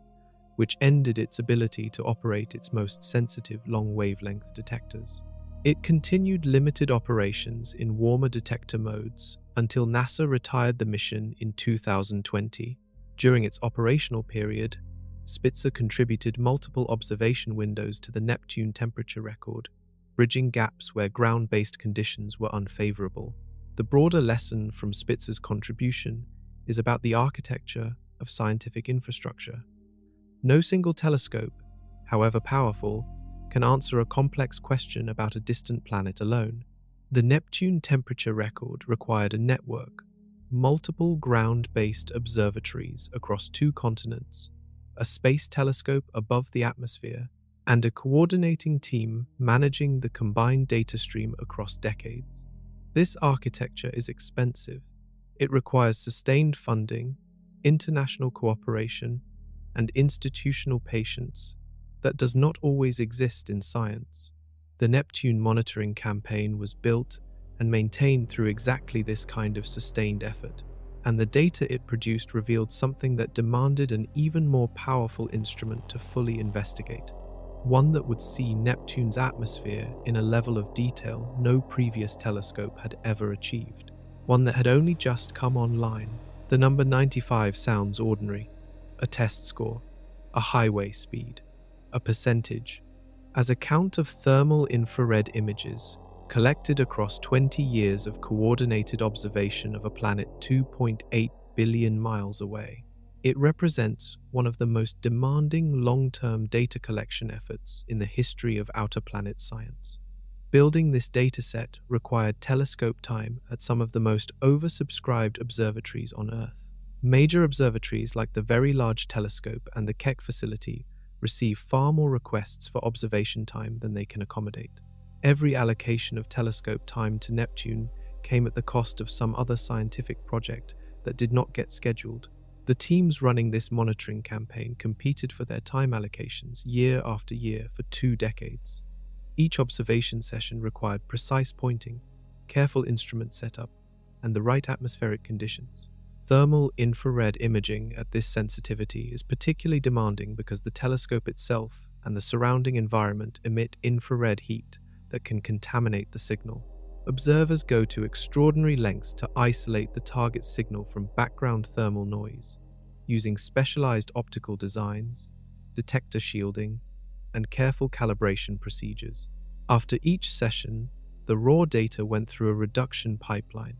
A: which ended its ability to operate its most sensitive long-wavelength detectors. It continued limited operations in warmer detector modes until NASA retired the mission in 2020. During its operational period, Spitzer contributed multiple observation windows to the Neptune temperature record, bridging gaps where ground-based conditions were unfavorable. The broader lesson from Spitzer's contribution is about the architecture of scientific infrastructure. No single telescope, however powerful, can answer a complex question about a distant planet alone. The Neptune temperature record required a network, multiple ground-based observatories across 2 continents, a space telescope above the atmosphere, and a coordinating team managing the combined data stream across decades. This architecture is expensive. It requires sustained funding, international cooperation, and institutional patience that does not always exist in science. The Neptune monitoring campaign was built and maintained through exactly this kind of sustained effort, and the data it produced revealed something that demanded an even more powerful instrument to fully investigate. one that would see Neptune's atmosphere in a level of detail no previous telescope had ever achieved, one that had only just come online. The number 95 sounds ordinary, a test score, a highway speed, a percentage. As a count of thermal infrared images collected across 20 years of coordinated observation of a planet 2.8 billion miles away, it represents one of the most demanding long-term data collection efforts in the history of outer planet science. Building this dataset required telescope time at some of the most oversubscribed observatories on Earth. Major observatories like the Very Large Telescope and the Keck facility receive far more requests for observation time than they can accommodate. Every allocation of telescope time to Neptune came at the cost of some other scientific project that did not get scheduled. The teams running this monitoring campaign competed for their time allocations year after year for 2 decades. Each observation session required precise pointing, careful instrument setup, and the right atmospheric conditions. Thermal infrared imaging at this sensitivity is particularly demanding because the telescope itself and the surrounding environment emit infrared heat that can contaminate the signal. Observers go to extraordinary lengths to isolate the target signal from background thermal noise, using specialized optical designs, detector shielding, and careful calibration procedures. After each session, the raw data went through a reduction pipeline.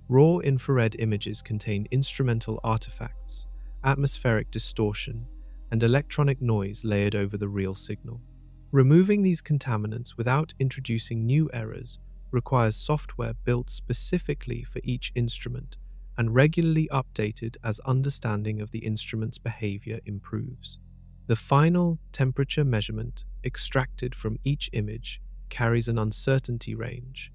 A: Raw infrared images contain instrumental artifacts, atmospheric distortion, and electronic noise layered over the real signal. Removing these contaminants without introducing new errors requires software built specifically for each instrument and regularly updated as understanding of the instrument's behavior improves. The final temperature measurement extracted from each image carries an uncertainty range.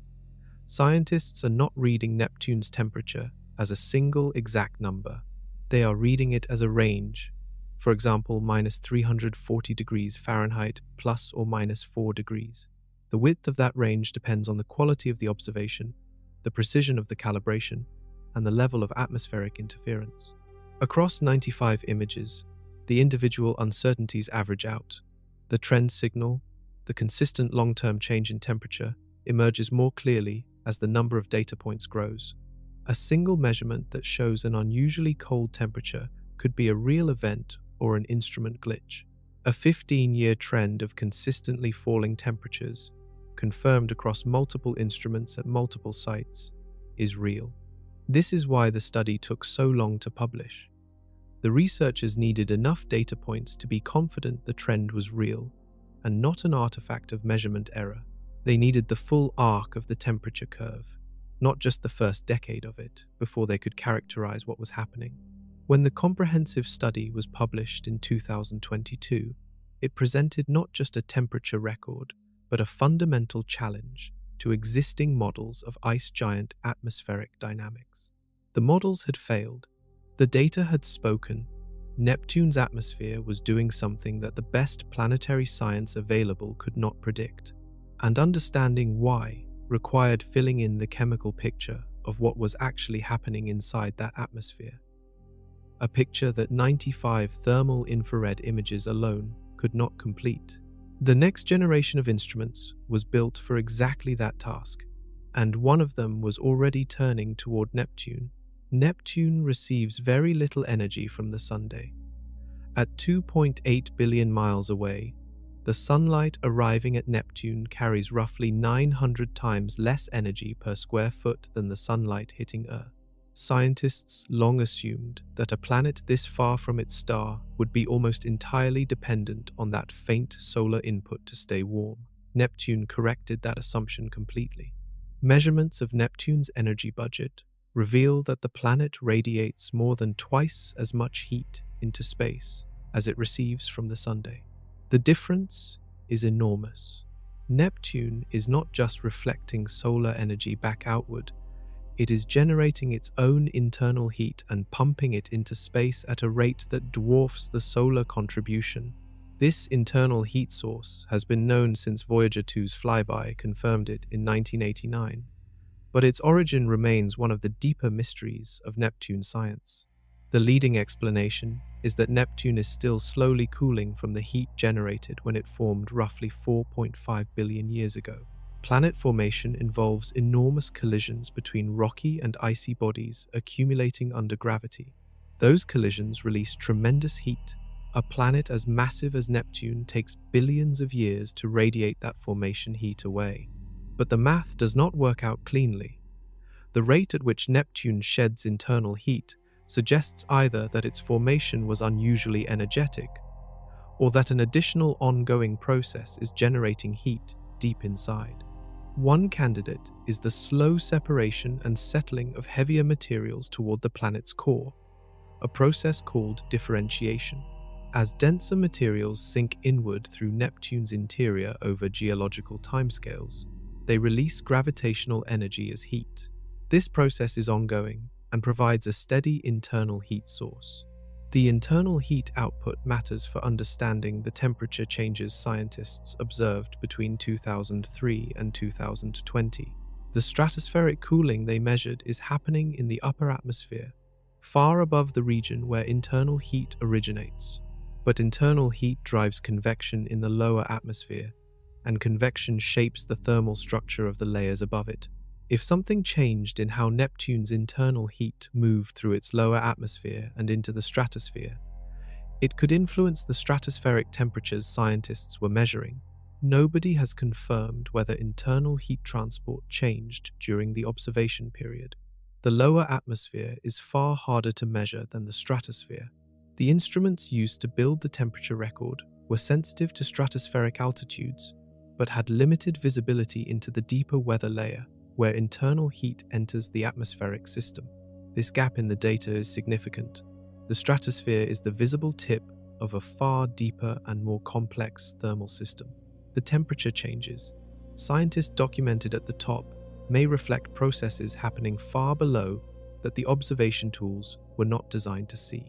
A: Scientists are not reading Neptune's temperature as a single exact number. They are reading it as a range, for example, minus 340 degrees Fahrenheit plus or minus 4 degrees. The width of that range depends on the quality of the observation, the precision of the calibration, and the level of atmospheric interference. Across 95 images, the individual uncertainties average out. The trend signal, the consistent long-term change in temperature, emerges more clearly as the number of data points grows. A single measurement that shows an unusually cold temperature could be a real event or an instrument glitch. A 15-year trend of consistently falling temperatures, confirmed across multiple instruments at multiple sites, is real. This is why the study took so long to publish. The researchers needed enough data points to be confident the trend was real and not an artifact of measurement error. They needed the full arc of the temperature curve, not just the first decade of it, before they could characterize what was happening. When the comprehensive study was published in 2022, it presented not just a temperature record, but a fundamental challenge to existing models of ice giant atmospheric dynamics. The models had failed. The data had spoken. Neptune's atmosphere was doing something that the best planetary science available could not predict. And understanding why required filling in the chemical picture of what was actually happening inside that atmosphere. A picture that 95 thermal infrared images alone could not complete. The next generation of instruments was built for exactly that task, and one of them was already turning toward Neptune. Neptune receives very little energy from the Sunday. At 2.8 billion miles away, the sunlight arriving at Neptune carries roughly 900 times less energy per square foot than the sunlight hitting Earth. Scientists long assumed that a planet this far from its star would be almost entirely dependent on that faint solar input to stay warm. Neptune corrected that assumption completely. Measurements of Neptune's energy budget reveal that the planet radiates more than twice as much heat into space as it receives from the Sunday. The difference is enormous. Neptune is not just reflecting solar energy back outward, it is generating its own internal heat and pumping it into space at a rate that dwarfs the solar contribution. This internal heat source has been known since Voyager 2's flyby confirmed it in 1989, but its origin remains one of the deeper mysteries of Neptune science. The leading explanation is that Neptune is still slowly cooling from the heat generated when it formed roughly 4.5 billion years ago. Planet formation involves enormous collisions between rocky and icy bodies accumulating under gravity. Those collisions release tremendous heat. A planet as massive as Neptune takes billions of years to radiate that formation heat away. But the math does not work out cleanly. The rate at which Neptune sheds internal heat suggests either that its formation was unusually energetic, or that an additional ongoing process is generating heat deep inside. One candidate is the slow separation and settling of heavier materials toward the planet's core, a process called differentiation. As denser materials sink inward through Neptune's interior over geological timescales, they release gravitational energy as heat. This process is ongoing and provides a steady internal heat source. The internal heat output matters for understanding the temperature changes scientists observed between 2003 and 2020. The stratospheric cooling they measured is happening in the upper atmosphere, far above the region where internal heat originates. But internal heat drives convection in the lower atmosphere, and convection shapes the thermal structure of the layers above it. If something changed in how Neptune's internal heat moved through its lower atmosphere and into the stratosphere, it could influence the stratospheric temperatures scientists were measuring. Nobody has confirmed whether internal heat transport changed during the observation period. The lower atmosphere is far harder to measure than the stratosphere. The instruments used to build the temperature record were sensitive to stratospheric altitudes, but had limited visibility into the deeper weather layer, where internal heat enters the atmospheric system. This gap in the data is significant. The stratosphere is the visible tip of a far deeper and more complex thermal system. The temperature changes, scientists documented at the top, may reflect processes happening far below that the observation tools were not designed to see.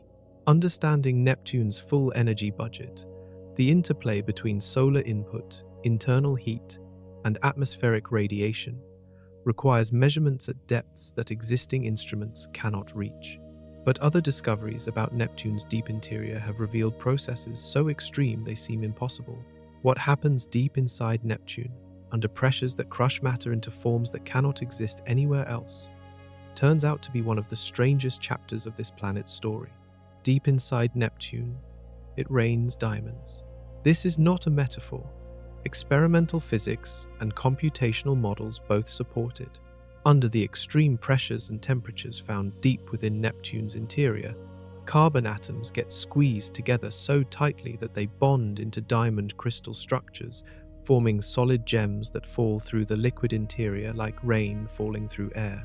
A: Understanding Neptune's full energy budget, the interplay between solar input, internal heat, and atmospheric radiation, requires measurements at depths that existing instruments cannot reach. But other discoveries about Neptune's deep interior have revealed processes so extreme they seem impossible. What happens deep inside Neptune, under pressures that crush matter into forms that cannot exist anywhere else, turns out to be one of the strangest chapters of this planet's story. Deep inside Neptune, it rains diamonds. This is not a metaphor. Experimental physics and computational models both support it. Under the extreme pressures and temperatures found deep within Neptune's interior, carbon atoms get squeezed together so tightly that they bond into diamond crystal structures, forming solid gems that fall through the liquid interior like rain falling through air.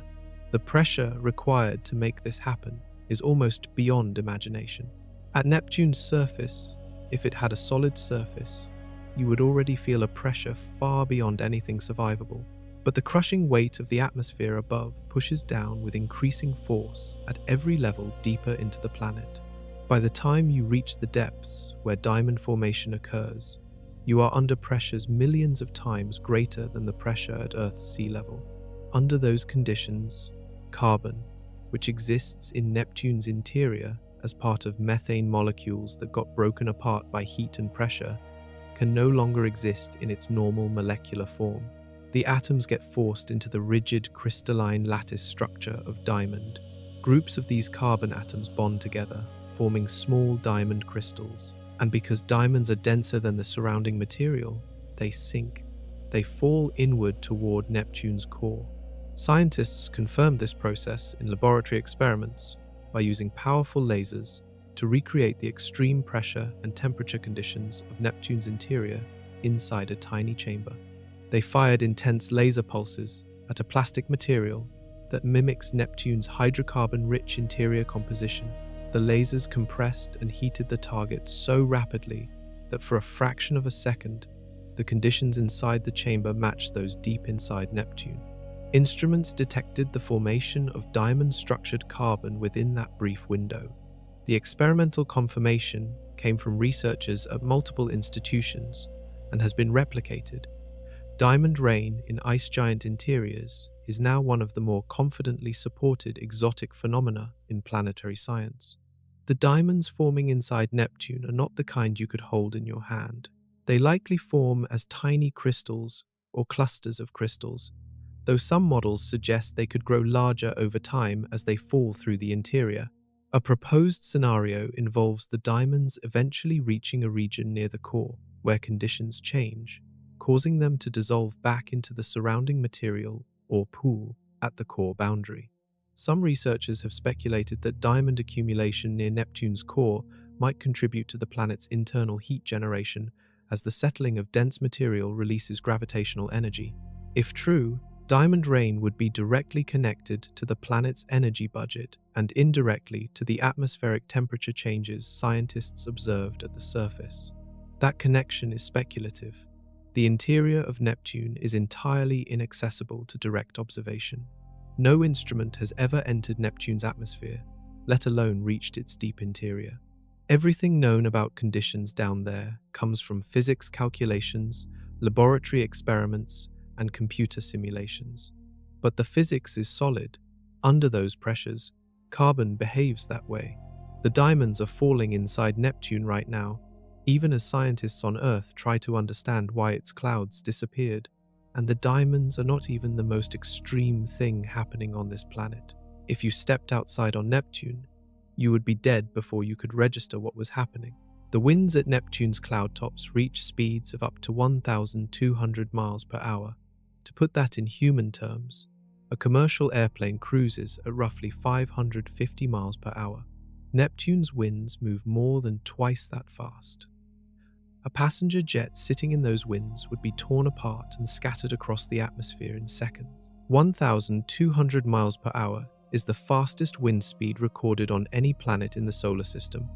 A: The pressure required to make this happen is almost beyond imagination. At Neptune's surface, if it had a solid surface, you would already feel a pressure far beyond anything survivable. But the crushing weight of the atmosphere above pushes down with increasing force at every level deeper into the planet. By the time you reach the depths where diamond formation occurs, you are under pressures millions of times greater than the pressure at Earth's sea level. Under those conditions, carbon, which exists in Neptune's interior as part of methane molecules that got broken apart by heat and pressure, can no longer exist in its normal molecular form. The atoms get forced into the rigid crystalline lattice structure of diamond. Groups of these carbon atoms bond together, forming small diamond crystals. And because diamonds are denser than the surrounding material, they sink. They fall inward toward Neptune's core. Scientists confirmed this process in laboratory experiments by using powerful lasers to recreate the extreme pressure and temperature conditions of Neptune's interior inside a tiny chamber. They fired intense laser pulses at a plastic material that mimics Neptune's hydrocarbon-rich interior composition. The lasers compressed and heated the target so rapidly that for a fraction of a second, the conditions inside the chamber matched those deep inside Neptune. Instruments detected the formation of diamond-structured carbon within that brief window. The experimental confirmation came from researchers at multiple institutions and has been replicated. Diamond rain in ice giant interiors is now one of the more confidently supported exotic phenomena in planetary science. The diamonds forming inside Neptune are not the kind you could hold in your hand. They likely form as tiny crystals or clusters of crystals, though some models suggest they could grow larger over time as they fall through the interior. A proposed scenario involves the diamonds eventually reaching a region near the core, where conditions change, causing them to dissolve back into the surrounding material or pool at the core boundary. Some researchers have speculated that diamond accumulation near Neptune's core might contribute to the planet's internal heat generation, as the settling of dense material releases gravitational energy. If true, diamond rain would be directly connected to the planet's energy budget and indirectly to the atmospheric temperature changes scientists observed at the surface. That connection is speculative. The interior of Neptune is entirely inaccessible to direct observation. No instrument has ever entered Neptune's atmosphere, let alone reached its deep interior. Everything known about conditions down there comes from physics calculations, laboratory experiments, and computer simulations. But the physics is solid. Under those pressures, carbon behaves that way. The diamonds are falling inside Neptune right now, even as scientists on Earth try to understand why its clouds disappeared. And the diamonds are not even the most extreme thing happening on this planet. If you stepped outside on Neptune, you would be dead before you could register what was happening. The winds at Neptune's cloud tops reach speeds of up to 1,200 miles per hour. To put that in human terms, a commercial airplane cruises at roughly 550 miles per hour. Neptune's winds move more than twice that fast. A passenger jet sitting in those winds would be torn apart and scattered across the atmosphere in seconds. 1,200 miles per hour is the fastest wind speed recorded on any planet in the solar system.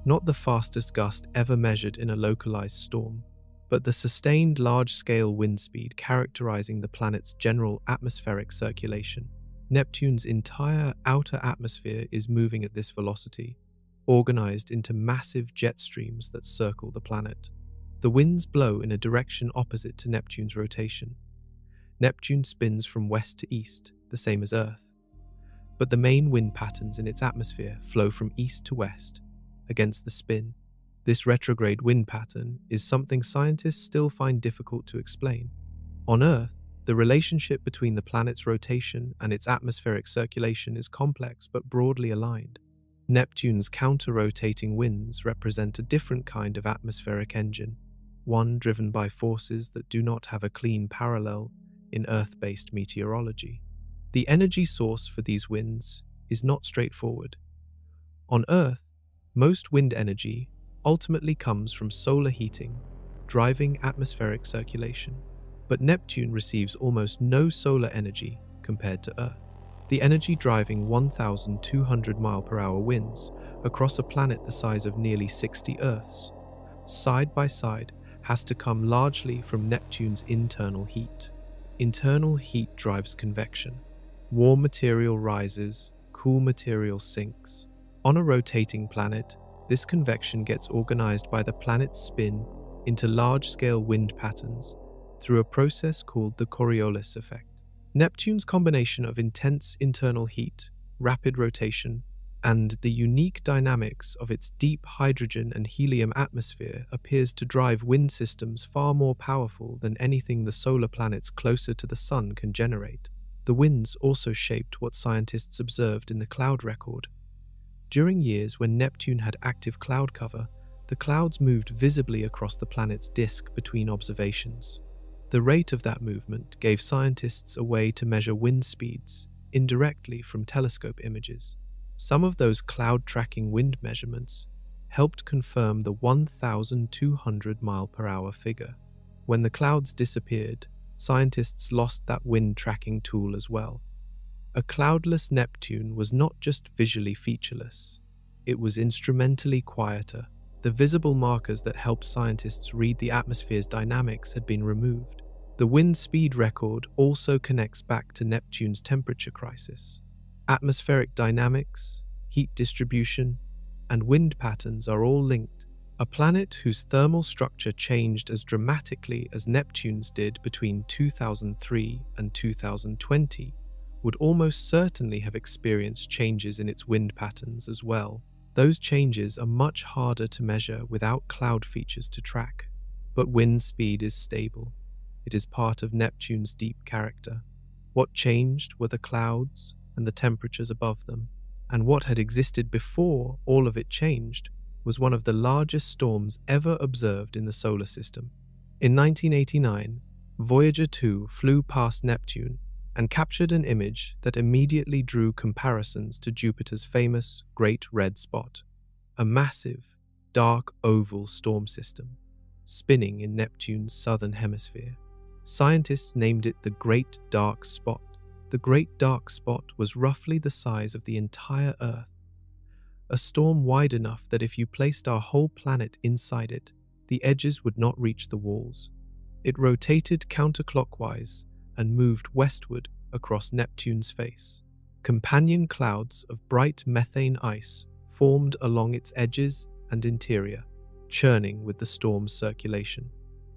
A: Not the fastest gust ever measured in a localized storm, but the sustained large-scale wind speed characterizing the planet's general atmospheric circulation. Neptune's entire outer atmosphere is moving at this velocity, organized into massive jet streams that circle the planet. The winds blow in a direction opposite to Neptune's rotation. Neptune spins from west to east, the same as Earth. But the main wind patterns in its atmosphere flow from east to west, against the spin. This retrograde wind pattern is something scientists still find difficult to explain. On Earth, the relationship between the planet's rotation and its atmospheric circulation is complex but broadly aligned. Neptune's counter-rotating winds represent a different kind of atmospheric engine, one driven by forces that do not have a clean parallel in Earth-based meteorology. The energy source for these winds is not straightforward. On Earth, most wind energy ultimately comes from solar heating, driving atmospheric circulation. But Neptune receives almost no solar energy compared to Earth. The energy driving 1,200 mile-per-hour winds across a planet the size of nearly 60 Earths, side by side, has to come largely from Neptune's internal heat. Internal heat drives convection. Warm material rises, cool material sinks. On a rotating planet, this convection gets organized by the planet's spin into large-scale wind patterns through a process called the Coriolis effect. Neptune's combination of intense internal heat, rapid rotation, and the unique dynamics of its deep hydrogen and helium atmosphere appears to drive wind systems far more powerful than anything the solar planets closer to the Sun can generate. The winds also shaped what scientists observed in the cloud record. During years when Neptune had active cloud cover, the clouds moved visibly across the planet's disk between observations. The rate of that movement gave scientists a way to measure wind speeds indirectly from telescope images. Some of those cloud-tracking wind measurements helped confirm the 1,200 mile-per-hour figure. When the clouds disappeared, scientists lost that wind-tracking tool as well. A cloudless Neptune was not just visually featureless, it was instrumentally quieter. The visible markers that helped scientists read the atmosphere's dynamics had been removed. The wind speed record also connects back to Neptune's temperature crisis. Atmospheric dynamics, heat distribution, and wind patterns are all linked. A planet whose thermal structure changed as dramatically as Neptune's did between 2003 and 2020 would almost certainly have experienced changes in its wind patterns as well. Those changes are much harder to measure without cloud features to track. But wind speed is stable. It is part of Neptune's deep character. What changed were the clouds and the temperatures above them, and what had existed before all of it changed was one of the largest storms ever observed in the solar system. In 1989, Voyager 2 flew past Neptune and captured an image that immediately drew comparisons to Jupiter's famous Great Red Spot, a massive, dark oval storm system spinning in Neptune's southern hemisphere. Scientists named it the Great Dark Spot. The Great Dark Spot was roughly the size of the entire Earth, a storm wide enough that if you placed our whole planet inside it, the edges would not reach the walls. It rotated counterclockwise and moved westward across Neptune's face. Companion clouds of bright methane ice formed along its edges and interior, churning with the storm's circulation.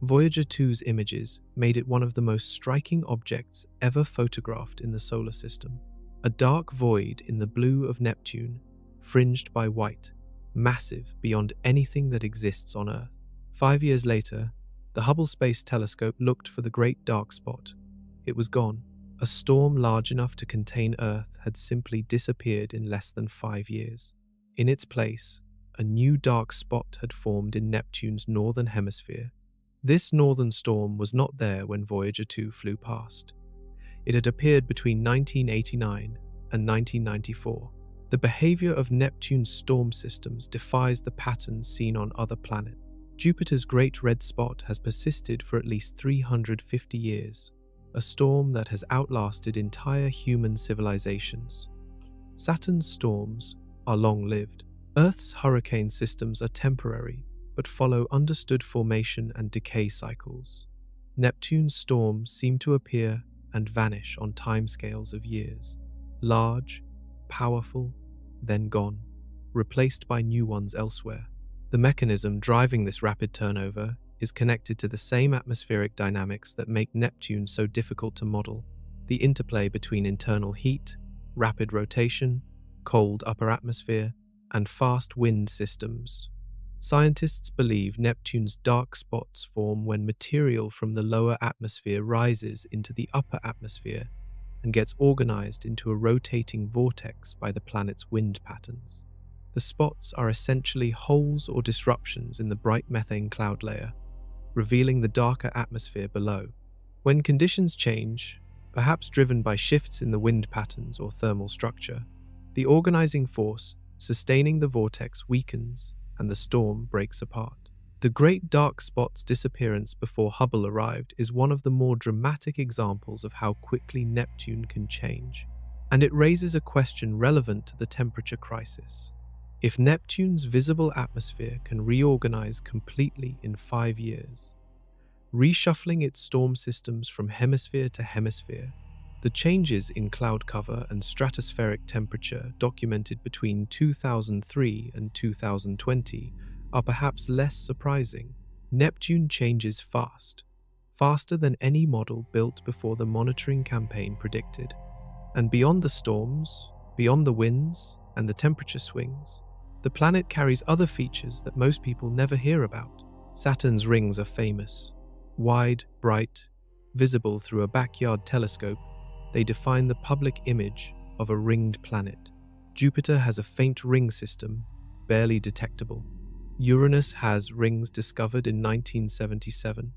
A: Voyager 2's images made it one of the most striking objects ever photographed in the solar system. A dark void in the blue of Neptune, fringed by white, massive beyond anything that exists on Earth. 5 years later, the Hubble Space Telescope looked for the Great Dark Spot. It was gone. A storm large enough to contain Earth had simply disappeared in less than 5 years. In its place, a new dark spot had formed in Neptune's northern hemisphere. This northern storm was not there when Voyager 2 flew past. It had appeared between 1989 and 1994. The behavior of Neptune's storm systems defies the patterns seen on other planets. Jupiter's Great Red Spot has persisted for at least 350 years, a storm that has outlasted entire human civilizations. Saturn's storms are long-lived. Earth's hurricane systems are temporary, but follow understood formation and decay cycles. Neptune's storms seem to appear and vanish on timescales of years. Large, powerful, then gone, replaced by new ones elsewhere. The mechanism driving this rapid turnover is connected to the same atmospheric dynamics that make Neptune so difficult to model: the interplay between internal heat, rapid rotation, cold upper atmosphere, and fast wind systems. Scientists believe Neptune's dark spots form when material from the lower atmosphere rises into the upper atmosphere and gets organized into a rotating vortex by the planet's wind patterns. The spots are essentially holes or disruptions in the bright methane cloud layer, revealing the darker atmosphere below. When conditions change, perhaps driven by shifts in the wind patterns or thermal structure, the organizing force sustaining the vortex weakens and the storm breaks apart. The Great Dark Spot's disappearance before Hubble arrived is one of the more dramatic examples of how quickly Neptune can change, and it raises a question relevant to the temperature crisis. If Neptune's visible atmosphere can reorganize completely in 5 years, reshuffling its storm systems from hemisphere to hemisphere, the changes in cloud cover and stratospheric temperature documented between 2003 and 2020 are perhaps less surprising. Neptune changes fast, faster than any model built before the monitoring campaign predicted. And beyond the storms, beyond the winds and the temperature swings, the planet carries other features that most people never hear about. Saturn's rings are famous. Wide, bright, visible through a backyard telescope, they define the public image of a ringed planet. Jupiter has a faint ring system, barely detectable. Uranus has rings discovered in 1977.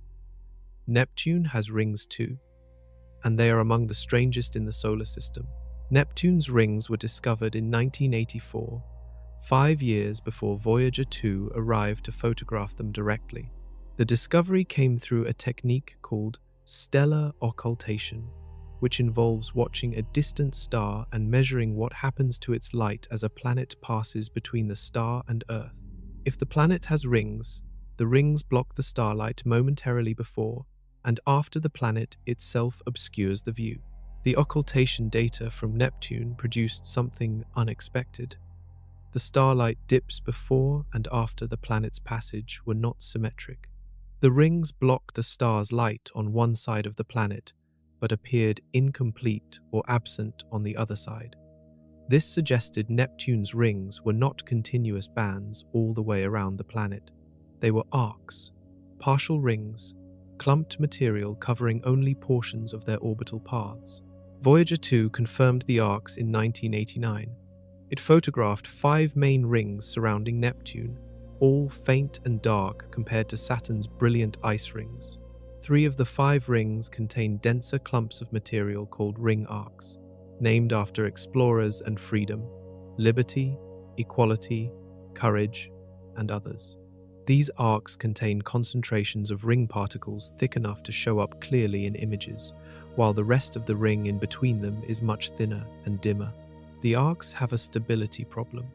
A: Neptune has rings too, and they are among the strangest in the solar system. Neptune's rings were discovered in 1984, 5 years before Voyager 2 arrived to photograph them directly. The discovery came through a technique called stellar occultation, which involves watching a distant star and measuring what happens to its light as a planet passes between the star and Earth. If the planet has rings, the rings block the starlight momentarily before and after the planet itself obscures the view. The occultation data from Neptune produced something unexpected. The starlight dips before and after the planet's passage were not symmetric. The rings blocked the star's light on one side of the planet, but appeared incomplete or absent on the other side. This suggested Neptune's rings were not continuous bands all the way around the planet. They were arcs, partial rings, clumped material covering only portions of their orbital paths. Voyager 2 confirmed the arcs in 1989. It photographed 5 main rings surrounding Neptune, all faint and dark compared to Saturn's brilliant ice rings. 3 of the 5 rings contain denser clumps of material called ring arcs, named after explorers and freedom, liberty, equality, courage, and others. These arcs contain concentrations of ring particles thick enough to show up clearly in images, while the rest of the ring in between them is much thinner and dimmer. The arcs have a stability problem.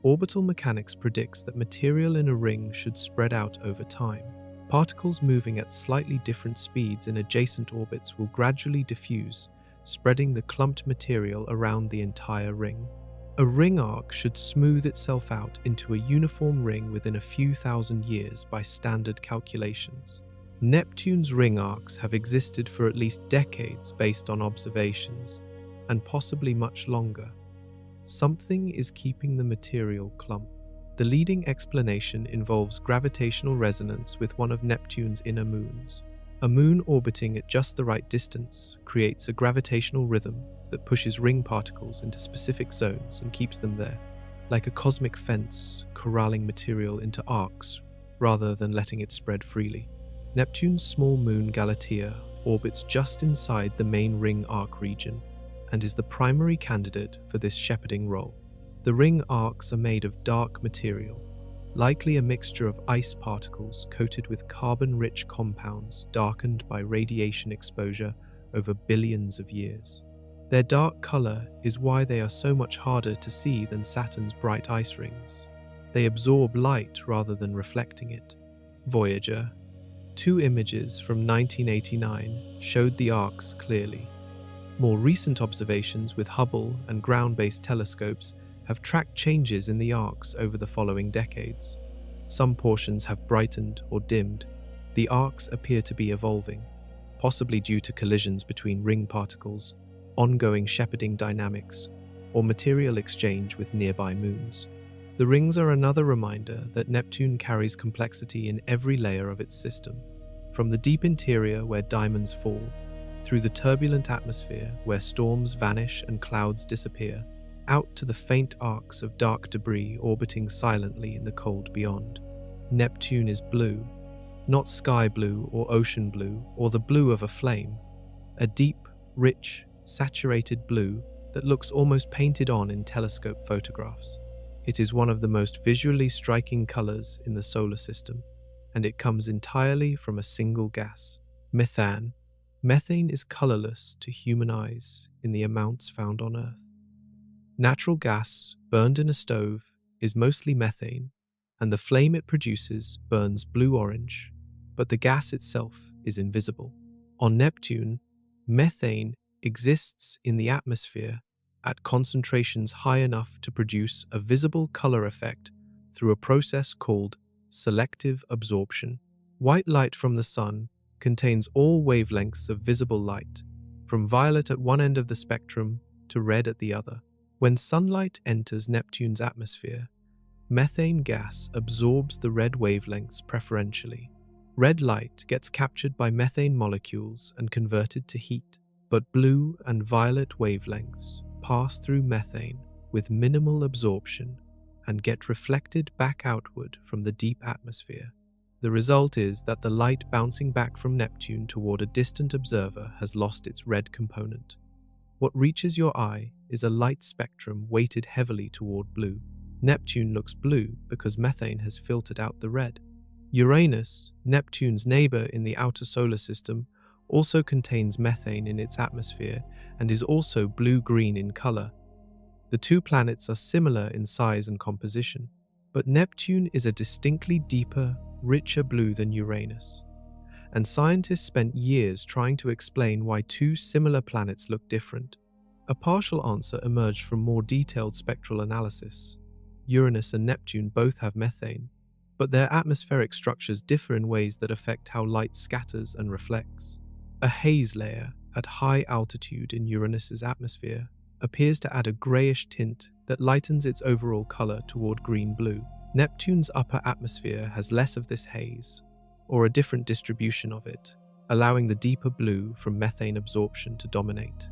A: Orbital mechanics predicts that material in a ring should spread out over time. Particles moving at slightly different speeds in adjacent orbits will gradually diffuse, spreading the clumped material around the entire ring. A ring arc should smooth itself out into a uniform ring within a few thousand years by standard calculations. Neptune's ring arcs have existed for at least decades based on observations, and possibly much longer. Something is keeping the material clumped. The leading explanation involves gravitational resonance with one of Neptune's inner moons. A moon orbiting at just the right distance creates a gravitational rhythm that pushes ring particles into specific zones and keeps them there, like a cosmic fence corralling material into arcs rather than letting it spread freely. Neptune's small moon Galatea orbits just inside the main ring arc region and is the primary candidate for this shepherding role. The ring arcs are made of dark material, likely a mixture of ice particles coated with carbon-rich compounds darkened by radiation exposure over billions of years. Their dark color is why they are so much harder to see than Saturn's bright ice rings. They absorb light rather than reflecting it. Voyager 2 images from 1989 showed the arcs clearly. More recent observations with Hubble and ground-based telescopes have tracked changes in the arcs over the following decades. Some portions have brightened or dimmed. The arcs appear to be evolving, possibly due to collisions between ring particles, ongoing shepherding dynamics, or material exchange with nearby moons. The rings are another reminder that Neptune carries complexity in every layer of its system, from the deep interior where diamonds fall, through the turbulent atmosphere where storms vanish and clouds disappear, out to the faint arcs of dark debris orbiting silently in the cold beyond. Neptune is blue, not sky blue or ocean blue or the blue of a flame, a deep, rich, saturated blue that looks almost painted on in telescope photographs. It is one of the most visually striking colors in the solar system, and it comes entirely from a single gas, methane. Methane is colorless to human eyes in the amounts found on Earth. Natural gas burned in a stove is mostly methane, and the flame it produces burns blue-orange, but the gas itself is invisible. On Neptune, methane exists in the atmosphere at concentrations high enough to produce a visible color effect through a process called selective absorption. White light from the sun contains all wavelengths of visible light, from violet at one end of the spectrum to red at the other. When sunlight enters Neptune's atmosphere, methane gas absorbs the red wavelengths preferentially. Red light gets captured by methane molecules and converted to heat, but blue and violet wavelengths pass through methane with minimal absorption and get reflected back outward from the deep atmosphere. The result is that the light bouncing back from Neptune toward a distant observer has lost its red component. What reaches your eye is a light spectrum weighted heavily toward blue. Neptune looks blue because methane has filtered out the red. Uranus, Neptune's neighbor in the outer solar system, also contains methane in its atmosphere and is also blue-green in color. The two planets are similar in size and composition, but Neptune is a distinctly deeper, richer blue than Uranus, and scientists spent years trying to explain why two similar planets look different. A partial answer emerged from more detailed spectral analysis. Uranus and Neptune both have methane, but their atmospheric structures differ in ways that affect how light scatters and reflects. A haze layer at high altitude in Uranus's atmosphere appears to add a grayish tint that lightens its overall color toward green-blue. Neptune's upper atmosphere has less of this haze, or a different distribution of it, allowing the deeper blue from methane absorption to dominate.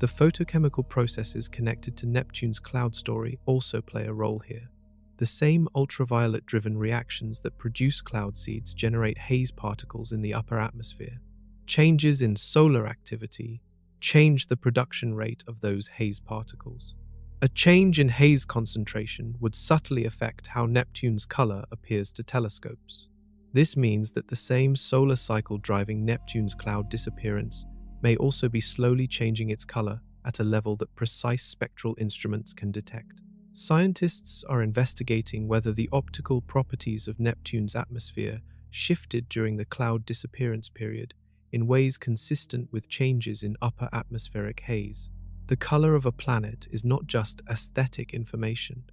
A: The photochemical processes connected to Neptune's cloud story also play a role here. The same ultraviolet-driven reactions that produce cloud seeds generate haze particles in the upper atmosphere. Changes in solar activity change the production rate of those haze particles. A change in haze concentration would subtly affect how Neptune's color appears to telescopes. This means that the same solar cycle driving Neptune's cloud disappearance may also be slowly changing its color at a level that precise spectral instruments can detect. Scientists are investigating whether the optical properties of Neptune's atmosphere shifted during the cloud disappearance period in ways consistent with changes in upper atmospheric haze. The color of a planet is not just aesthetic information,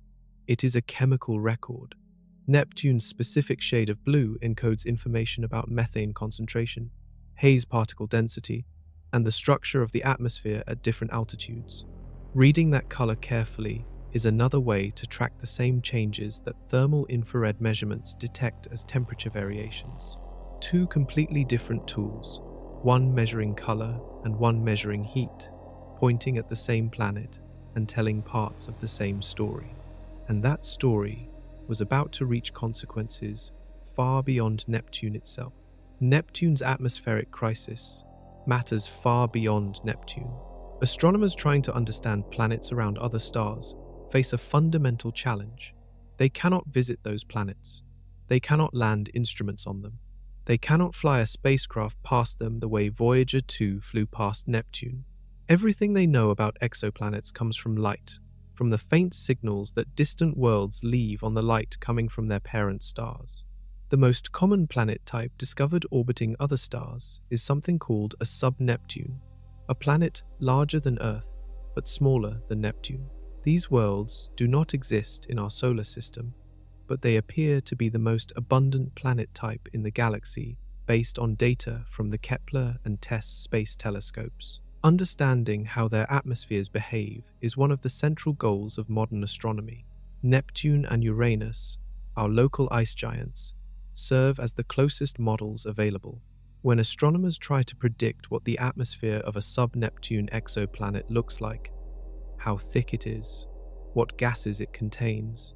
A: it is a chemical record. Neptune's specific shade of blue encodes information about methane concentration, haze particle density, and the structure of the atmosphere at different altitudes. Reading that color carefully is another way to track the same changes that thermal infrared measurements detect as temperature variations. Two completely different tools, one measuring color and one measuring heat, pointing at the same planet and telling parts of the same story. And that story was about to reach consequences far beyond Neptune itself. Neptune's atmospheric crisis matters far beyond Neptune. Astronomers trying to understand planets around other stars face a fundamental challenge. They cannot visit those planets. They cannot land instruments on them. They cannot fly a spacecraft past them the way Voyager 2 flew past Neptune. Everything they know about exoplanets comes from light, from the faint signals that distant worlds leave on the light coming from their parent stars. The most common planet type discovered orbiting other stars is something called a sub-Neptune, a planet larger than Earth but smaller than Neptune. These worlds do not exist in our solar system, but they appear to be the most abundant planet type in the galaxy based on data from the Kepler and TESS space telescopes. Understanding how their atmospheres behave is one of the central goals of modern astronomy. Neptune and Uranus, our local ice giants, serve as the closest models available. When astronomers try to predict what the atmosphere of a sub-Neptune exoplanet looks like, how thick it is, what gases it contains,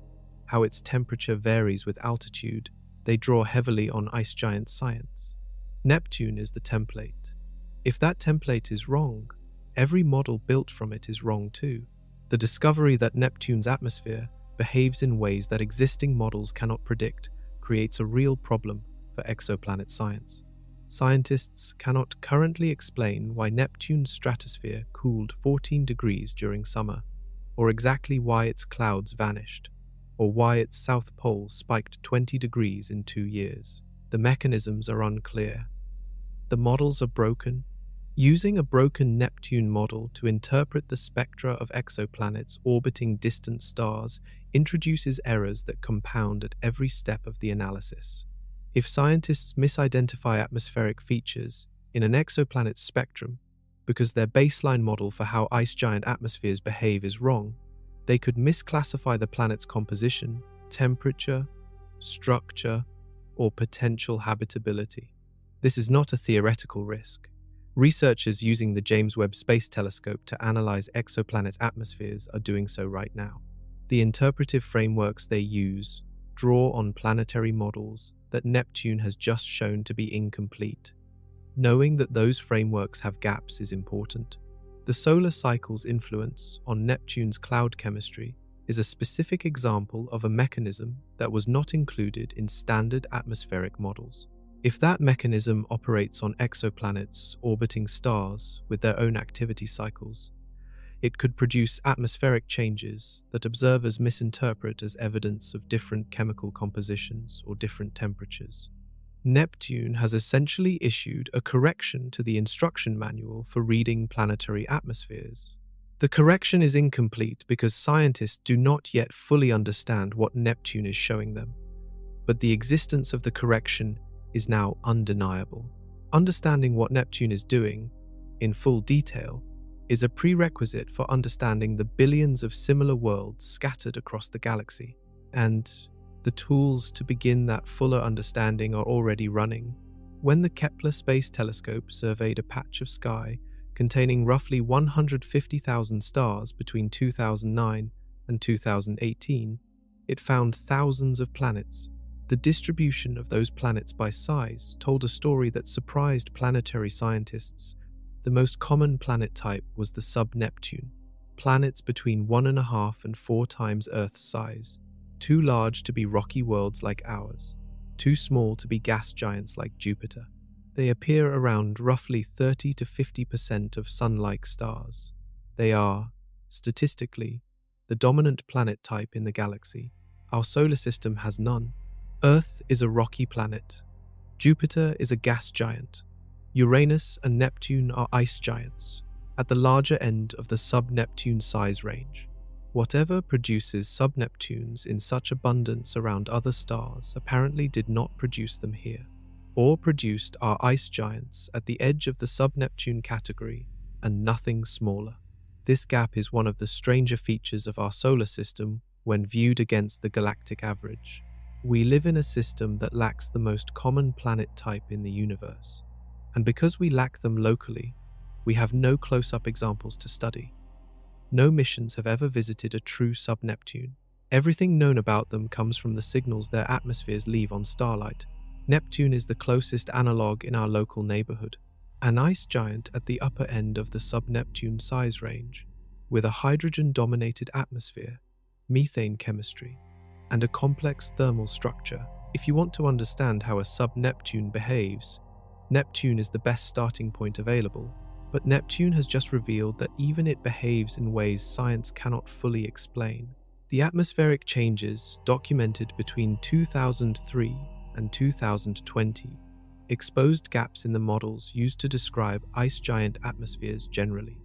A: how its temperature varies with altitude, they draw heavily on ice giant science. Neptune is the template. If that template is wrong, every model built from it is wrong too. The discovery that Neptune's atmosphere behaves in ways that existing models cannot predict creates a real problem for exoplanet science. Scientists cannot currently explain why Neptune's stratosphere cooled 14 degrees during summer, or exactly why its clouds vanished, or why its south pole spiked 20 degrees in 2 years. The mechanisms are unclear. The models are broken. Using a broken Neptune model to interpret the spectra of exoplanets orbiting distant stars introduces errors that compound at every step of the analysis. If scientists misidentify atmospheric features in an exoplanet's spectrum because their baseline model for how ice giant atmospheres behave is wrong, they could misclassify the planet's composition, temperature, structure, or potential habitability. This is not a theoretical risk. Researchers using the James Webb Space Telescope to analyze exoplanet atmospheres are doing so right now. The interpretive frameworks they use draw on planetary models that Neptune has just shown to be incomplete. Knowing that those frameworks have gaps is important. The solar cycle's influence on Neptune's cloud chemistry is a specific example of a mechanism that was not included in standard atmospheric models. If that mechanism operates on exoplanets orbiting stars with their own activity cycles, it could produce atmospheric changes that observers misinterpret as evidence of different chemical compositions or different temperatures. Neptune has essentially issued a correction to the instruction manual for reading planetary atmospheres. The correction is incomplete because scientists do not yet fully understand what Neptune is showing them, but the existence of the correction is now undeniable. Understanding what Neptune is doing, in full detail, is a prerequisite for understanding the billions of similar worlds scattered across the galaxy. And the tools to begin that fuller understanding are already running. When the Kepler Space Telescope surveyed a patch of sky containing roughly 150,000 stars between 2009 and 2018, it found thousands of planets. The distribution of those planets by size told a story that surprised planetary scientists. The most common planet type was the sub-Neptune, planets between 1.5 and 4 times Earth's size, too large to be rocky worlds like ours, too small to be gas giants like Jupiter. They appear around roughly 30 to 50% of Sun-like stars. They are, statistically, the dominant planet type in the galaxy. Our solar system has none. Earth is a rocky planet. Jupiter is a gas giant. Uranus and Neptune are ice giants, at the larger end of the sub-Neptune size range. Whatever produces sub-Neptunes in such abundance around other stars apparently did not produce them here, or produced our ice giants at the edge of the sub-Neptune category and nothing smaller. This gap is one of the stranger features of our solar system when viewed against the galactic average. We live in a system that lacks the most common planet type in the universe. And because we lack them locally, we have no close-up examples to study. No missions have ever visited a true sub-Neptune. Everything known about them comes from the signals their atmospheres leave on starlight. Neptune is the closest analog in our local neighborhood, an ice giant at the upper end of the sub-Neptune size range, with a hydrogen-dominated atmosphere, methane chemistry, and a complex thermal structure. If you want to understand how a sub-Neptune behaves, Neptune is the best starting point available, but Neptune has just revealed that even it behaves in ways science cannot fully explain. The atmospheric changes documented between 2003 and 2020 exposed gaps in the models used to describe ice giant atmospheres generally.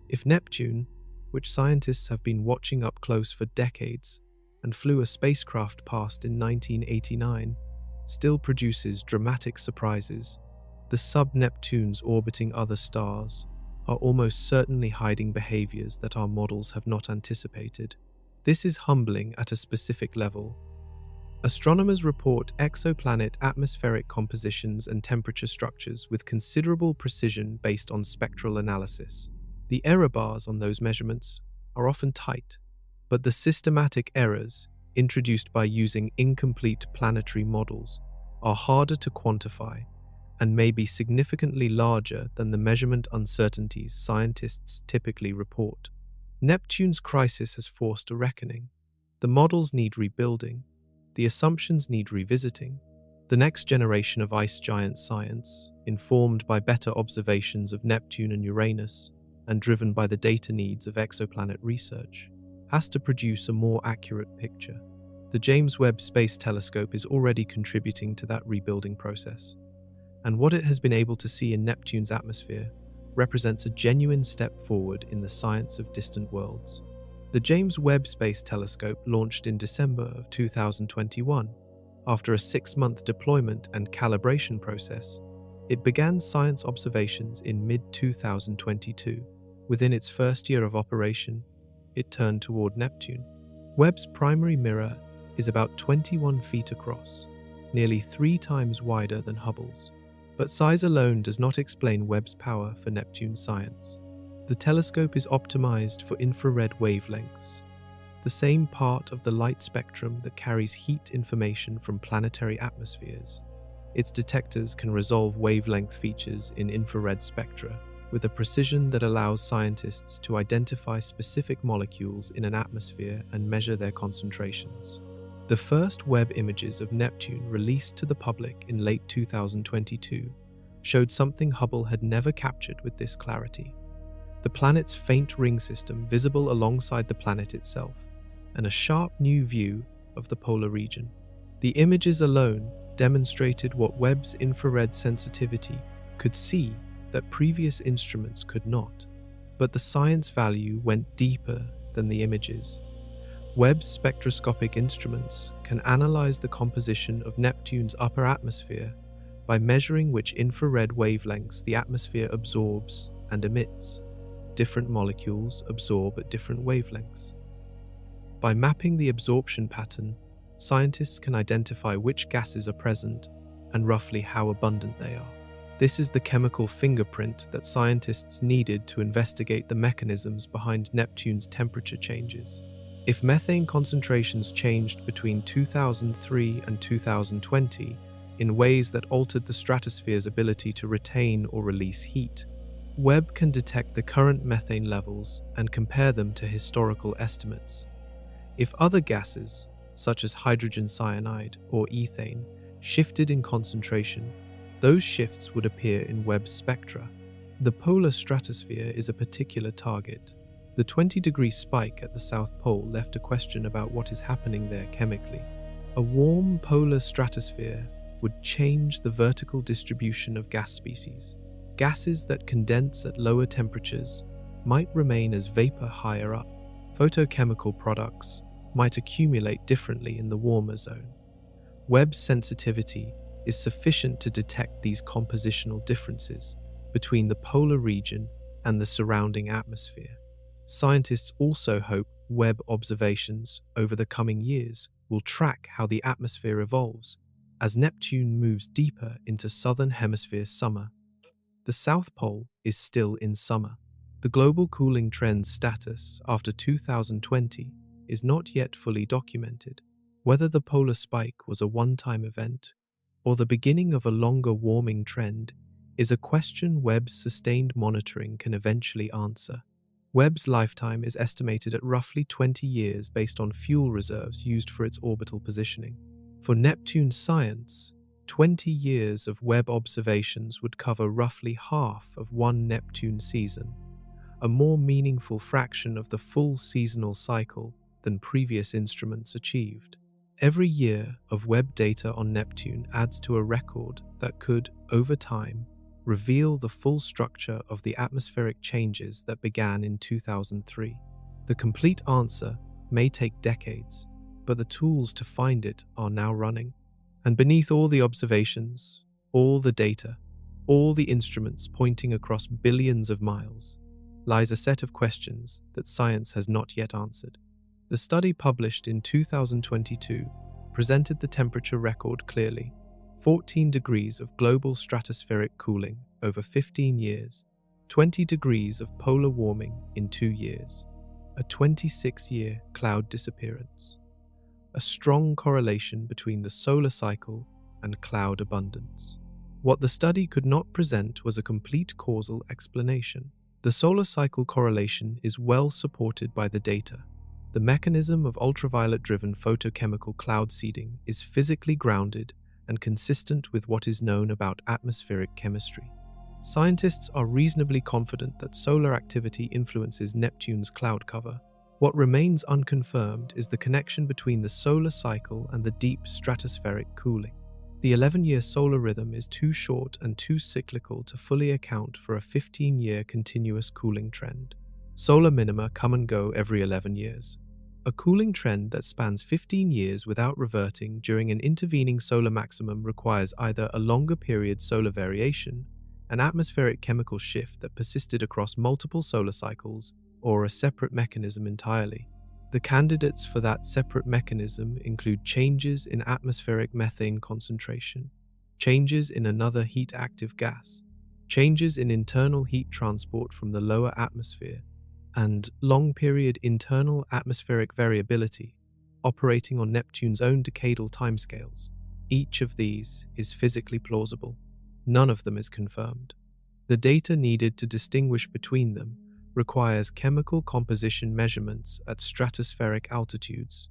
A: If Neptune, which scientists have been watching up close for decades and flew a spacecraft past in 1989, still produces dramatic surprises, the sub-Neptunes orbiting other stars are almost certainly hiding behaviors that our models have not anticipated. This is humbling at a specific level. Astronomers report exoplanet atmospheric compositions and temperature structures with considerable precision based on spectral analysis. The error bars on those measurements are often tight, but the systematic errors introduced by using incomplete planetary models are harder to quantify and may be significantly larger than the measurement uncertainties scientists typically report. Neptune's crisis has forced a reckoning. The models need rebuilding. The assumptions need revisiting. The next generation of ice giant science, informed by better observations of Neptune and Uranus, and driven by the data needs of exoplanet research, has to produce a more accurate picture. The James Webb Space Telescope is already contributing to that rebuilding process, and what it has been able to see in Neptune's atmosphere represents a genuine step forward in the science of distant worlds. The James Webb Space Telescope launched in December of 2021. After a 6-month deployment and calibration process, it began science observations in mid-2022. Within its first year of operation, it turned toward Neptune. Webb's primary mirror is about 21 feet across, nearly 3 times wider than Hubble's. But size alone does not explain Webb's power for Neptune science. The telescope is optimized for infrared wavelengths, the same part of the light spectrum that carries heat information from planetary atmospheres. Its detectors can resolve wavelength features in infrared spectra with a precision that allows scientists to identify specific molecules in an atmosphere and measure their concentrations. The first Webb images of Neptune released to the public in late 2022 showed something Hubble had never captured with this clarity: the planet's faint ring system visible alongside the planet itself, and a sharp new view of the polar region. The images alone demonstrated what Webb's infrared sensitivity could see that previous instruments could not, but the science value went deeper than the images. Webb's spectroscopic instruments can analyze the composition of Neptune's upper atmosphere by measuring which infrared wavelengths the atmosphere absorbs and emits. different molecules absorb at different wavelengths. By mapping the absorption pattern, scientists can identify which gases are present and roughly how abundant they are. This is the chemical fingerprint that scientists needed to investigate the mechanisms behind Neptune's temperature changes. If methane concentrations changed between 2003 and 2020 in ways that altered the stratosphere's ability to retain or release heat, Webb can detect the current methane levels and compare them to historical estimates. If other gases, such as hydrogen cyanide or ethane, shifted in concentration, those shifts would appear in Webb's spectra. The polar stratosphere is a particular target. The 20-degree spike at the South Pole left a question about what is happening there chemically. A warm polar stratosphere would change the vertical distribution of gas species. Gases that condense at lower temperatures might remain as vapor higher up. Photochemical products might accumulate differently in the warmer zone. Webb's sensitivity is sufficient to detect these compositional differences between the polar region and the surrounding atmosphere. Scientists also hope Webb observations over the coming years will track how the atmosphere evolves as Neptune moves deeper into southern hemisphere summer. The South Pole is still in summer. The global cooling trend's status after 2020 is not yet fully documented. Whether the polar spike was a one-time event or the beginning of a longer warming trend is a question Webb's sustained monitoring can eventually answer. Webb's lifetime is estimated at roughly 20 years based on fuel reserves used for its orbital positioning. For Neptune's science, 20 years of Webb observations would cover roughly half of one Neptune season, a more meaningful fraction of the full seasonal cycle than previous instruments achieved. Every year of Webb data on Neptune adds to a record that could, over time, reveal the full structure of the atmospheric changes that began in 2003. The complete answer may take decades, but the tools to find it are now running. And beneath all the observations, all the data, all the instruments pointing across billions of miles, lies a set of questions that science has not yet answered. The study published in 2022 presented the temperature record clearly: 14 degrees of global stratospheric cooling over 15 years, 20 degrees of polar warming in 2 years, a 26-year cloud disappearance, a strong correlation between the solar cycle and cloud abundance. What the study could not present was a complete causal explanation. The solar cycle correlation is well supported by the data. The mechanism of ultraviolet-driven photochemical cloud seeding is physically grounded and consistent with what is known about atmospheric chemistry. Scientists are reasonably confident that solar activity influences Neptune's cloud cover. What remains unconfirmed is the connection between the solar cycle and the deep stratospheric cooling. The 11-year solar rhythm is too short and too cyclical to fully account for a 15-year continuous cooling trend. Solar minima come and go every 11 years. A cooling trend that spans 15 years without reverting during an intervening solar maximum requires either a longer period solar variation, an atmospheric chemical shift that persisted across multiple solar cycles, or a separate mechanism entirely. The candidates for that separate mechanism include changes in atmospheric methane concentration, changes in another heat-active gas, changes in internal heat transport from the lower atmosphere, and long-period internal atmospheric variability operating on Neptune's own decadal timescales. Each of these is physically plausible. None of them is confirmed. The data needed to distinguish between them requires chemical composition measurements at stratospheric altitudes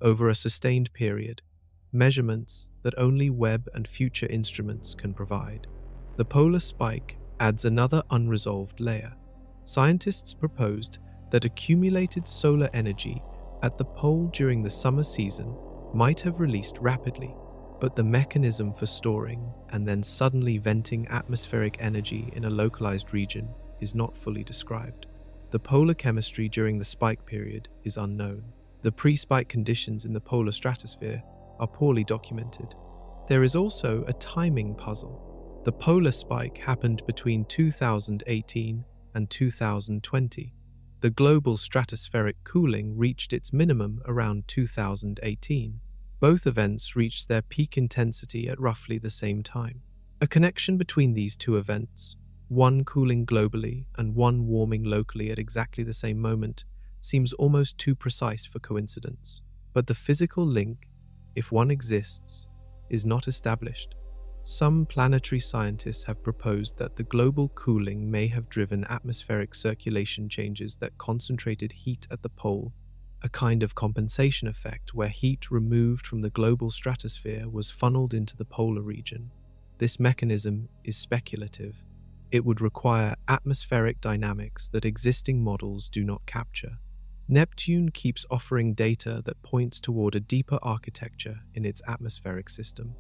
A: over a sustained period, measurements that only Webb and future instruments can provide. The polar spike adds another unresolved layer. Scientists proposed that accumulated solar energy at the pole during the summer season might have released rapidly, but the mechanism for storing and then suddenly venting atmospheric energy in a localized region is not fully described. The polar chemistry during the spike period is unknown. The pre-spike conditions in the polar stratosphere are poorly documented. There is also a timing puzzle. The polar spike happened between 2018 and 2020. The global stratospheric cooling reached its minimum around 2018. Both events reached their peak intensity at roughly the same time. A connection between these two events, one cooling globally and one warming locally at exactly the same moment, seems almost too precise for coincidence. But the physical link, if one exists, is not established. Some planetary scientists have proposed that the global cooling may have driven atmospheric circulation changes that concentrated heat at the pole, a kind of compensation effect where heat removed from the global stratosphere was funneled into the polar region. This mechanism is speculative. It would require atmospheric dynamics that existing models do not capture. Neptune keeps offering data that points toward a deeper architecture in its atmospheric system.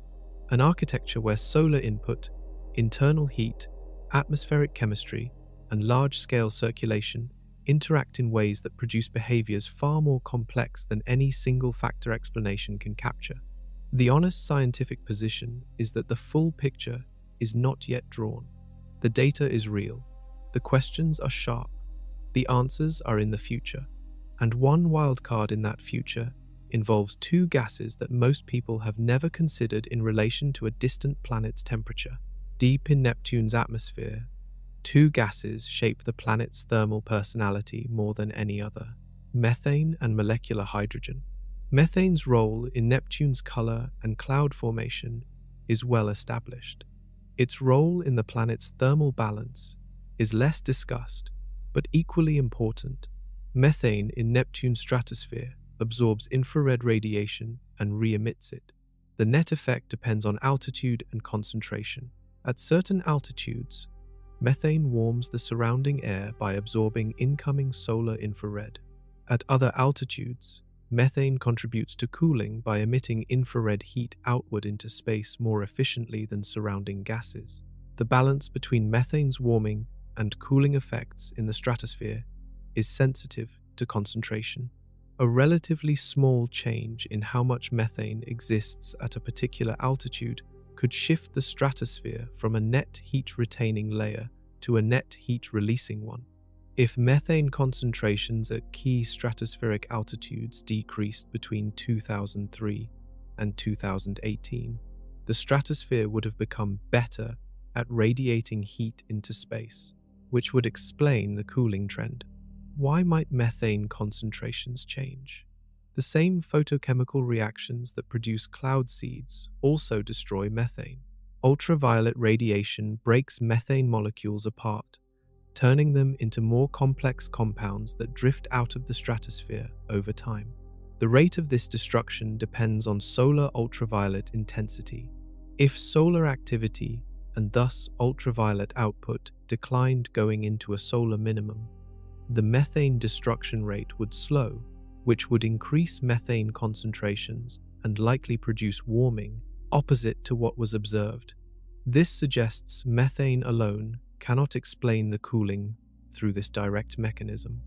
A: An architecture where solar input, internal heat, atmospheric chemistry, and large-scale circulation interact in ways that produce behaviors far more complex than any single-factor explanation can capture. The honest scientific position is that the full picture is not yet drawn. The data is real, the questions are sharp, the answers are in the future, and one wildcard in that future involves two gases that most people have never considered in relation to a distant planet's temperature. Deep in Neptune's atmosphere, two gases shape the planet's thermal personality more than any other: methane and molecular hydrogen. Methane's role in Neptune's color and cloud formation is well established. Its role in the planet's thermal balance is less discussed, but equally important. Methane in Neptune's stratosphere absorbs infrared radiation and re-emits it. The net effect depends on altitude and concentration. At certain altitudes, methane warms the surrounding air by absorbing incoming solar infrared. At other altitudes, methane contributes to cooling by emitting infrared heat outward into space more efficiently than surrounding gases. The balance between methane's warming and cooling effects in the stratosphere is sensitive to concentration. A relatively small change in how much methane exists at a particular altitude could shift the stratosphere from a net heat-retaining layer to a net heat-releasing one. If methane concentrations at key stratospheric altitudes decreased between 2003 and 2018, the stratosphere would have become better at radiating heat into space, which would explain the cooling trend. Why might methane concentrations change? The same photochemical reactions that produce cloud seeds also destroy methane. Ultraviolet radiation breaks methane molecules apart, turning them into more complex compounds that drift out of the stratosphere over time. The rate of this destruction depends on solar ultraviolet intensity. If solar activity, and thus ultraviolet output, declined going into a solar minimum, the methane destruction rate would slow, which would increase methane concentrations and likely produce warming, opposite to what was observed. This suggests methane alone cannot explain the cooling through this direct mechanism.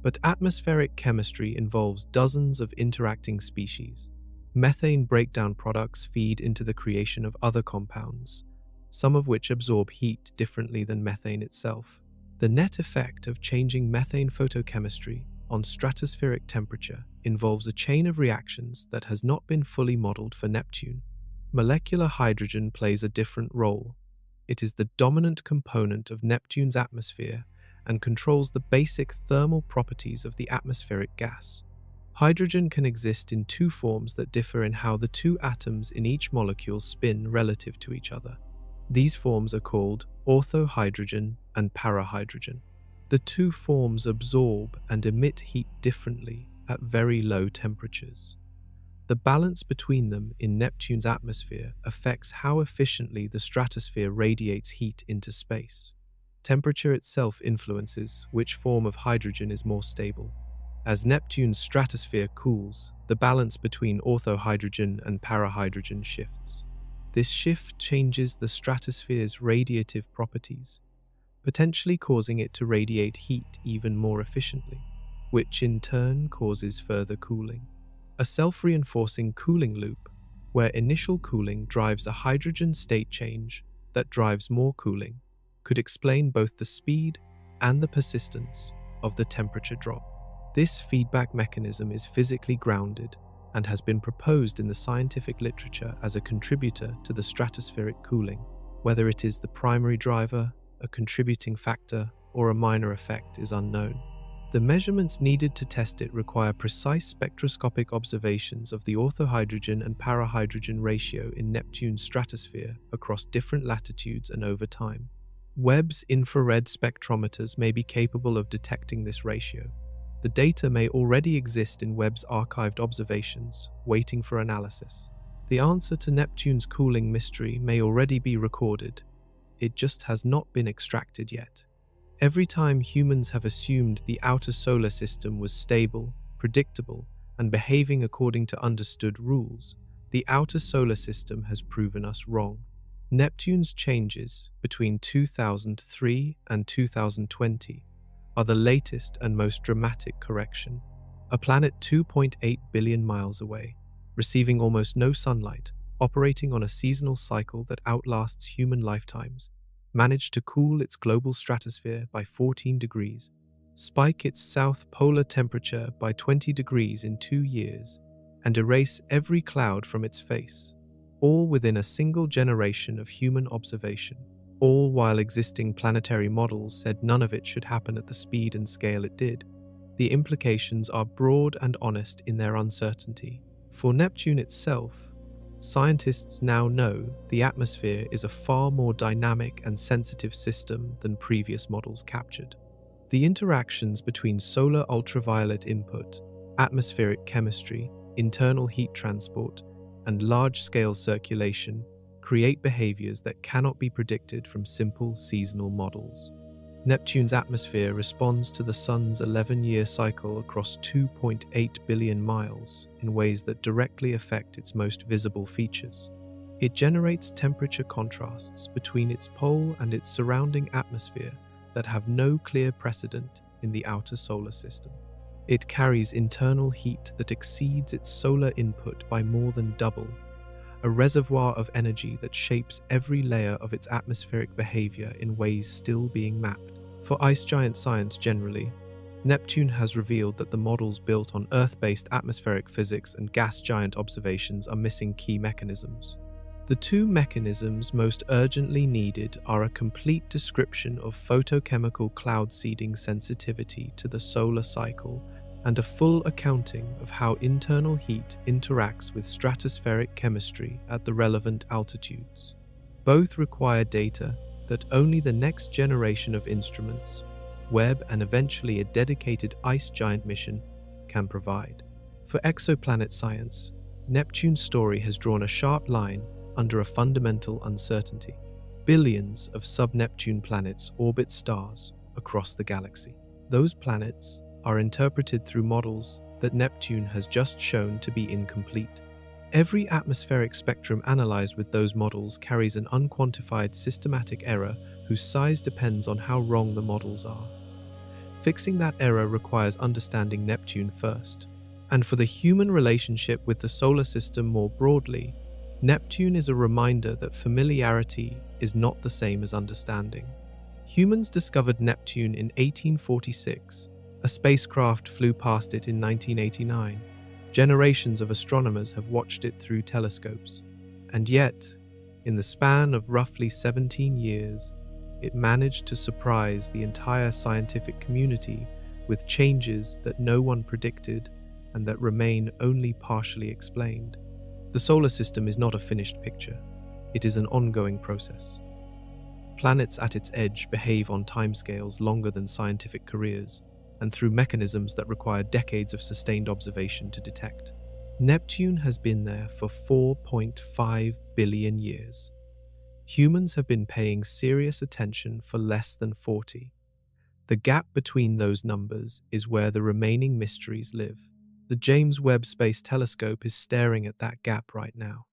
A: But atmospheric chemistry involves dozens of interacting species. Methane breakdown products feed into the creation of other compounds, some of which absorb heat differently than methane itself. The net effect of changing methane photochemistry on stratospheric temperature involves a chain of reactions that has not been fully modeled for Neptune. Molecular hydrogen plays a different role. It is the dominant component of Neptune's atmosphere and controls the basic thermal properties of the atmospheric gas. Hydrogen can exist in two forms that differ in how the two atoms in each molecule spin relative to each other. These forms are called orthohydrogen and parahydrogen. The two forms absorb and emit heat differently at very low temperatures. The balance between them in Neptune's atmosphere affects how efficiently the stratosphere radiates heat into space. Temperature itself influences which form of hydrogen is more stable. As Neptune's stratosphere cools, the balance between orthohydrogen and parahydrogen shifts. This shift changes the stratosphere's radiative properties, potentially causing it to radiate heat even more efficiently, which in turn causes further cooling. A self-reinforcing cooling loop, where initial cooling drives a hydrogen state change that drives more cooling, could explain both the speed and the persistence of the temperature drop. This feedback mechanism is physically grounded and has been proposed in the scientific literature as a contributor to the stratospheric cooling. Whether it is the primary driver, a contributing factor, or a minor effect is unknown. The measurements needed to test it require precise spectroscopic observations of the orthohydrogen and parahydrogen ratio in Neptune's stratosphere across different latitudes and over time. Webb's infrared spectrometers may be capable of detecting this ratio. The data may already exist in Webb's archived observations, waiting for analysis. The answer to Neptune's cooling mystery may already be recorded. It just has not been extracted yet. Every time humans have assumed the outer solar system was stable, predictable, and behaving according to understood rules, the outer solar system has proven us wrong. Neptune's changes between 2003 and 2020 are the latest and most dramatic correction. A planet 2.8 billion miles away, receiving almost no sunlight, operating on a seasonal cycle that outlasts human lifetimes, managed to cool its global stratosphere by 14 degrees, spike its south polar temperature by 20 degrees in 2 years, and erase every cloud from its face, all within a single generation of human observation, all while existing planetary models said none of it should happen at the speed and scale it did. The implications are broad and honest in their uncertainty. For Neptune itself, scientists now know the atmosphere is a far more dynamic and sensitive system than previous models captured. The interactions between solar ultraviolet input, atmospheric chemistry, internal heat transport, and large-scale circulation create behaviors that cannot be predicted from simple seasonal models. Neptune's atmosphere responds to the Sun's 11-year cycle across 2.8 billion miles in ways that directly affect its most visible features. It generates temperature contrasts between its pole and its surrounding atmosphere that have no clear precedent in the outer solar system. It carries internal heat that exceeds its solar input by more than double, a reservoir of energy that shapes every layer of its atmospheric behavior in ways still being mapped. For ice giant science generally, Neptune has revealed that the models built on Earth-based atmospheric physics and gas giant observations are missing key mechanisms. The two mechanisms most urgently needed are a complete description of photochemical cloud seeding sensitivity to the solar cycle and a full accounting of how internal heat interacts with stratospheric chemistry at the relevant altitudes. Both require data that only the next generation of instruments, Webb, and eventually a dedicated ice giant mission can provide. For exoplanet science, Neptune's story has drawn a sharp line under a fundamental uncertainty. Billions of sub-Neptune planets orbit stars across the galaxy. Those planets are interpreted through models that Neptune has just shown to be incomplete. Every atmospheric spectrum analyzed with those models carries an unquantified systematic error whose size depends on how wrong the models are. Fixing that error requires understanding Neptune first. And for the human relationship with the solar system more broadly, Neptune is a reminder that familiarity is not the same as understanding. Humans discovered Neptune in 1846. A spacecraft flew past it in 1989. Generations of astronomers have watched it through telescopes. And yet, in the span of roughly 17 years, it managed to surprise the entire scientific community with changes that no one predicted and that remain only partially explained. The solar system is not a finished picture. It is an ongoing process. Planets at its edge behave on timescales longer than scientific careers, and through mechanisms that require decades of sustained observation to detect. Neptune has been there for 4.5 billion years. Humans have been paying serious attention for less than 40. The gap between those numbers is where the remaining mysteries live. The James Webb Space Telescope is staring at that gap right now.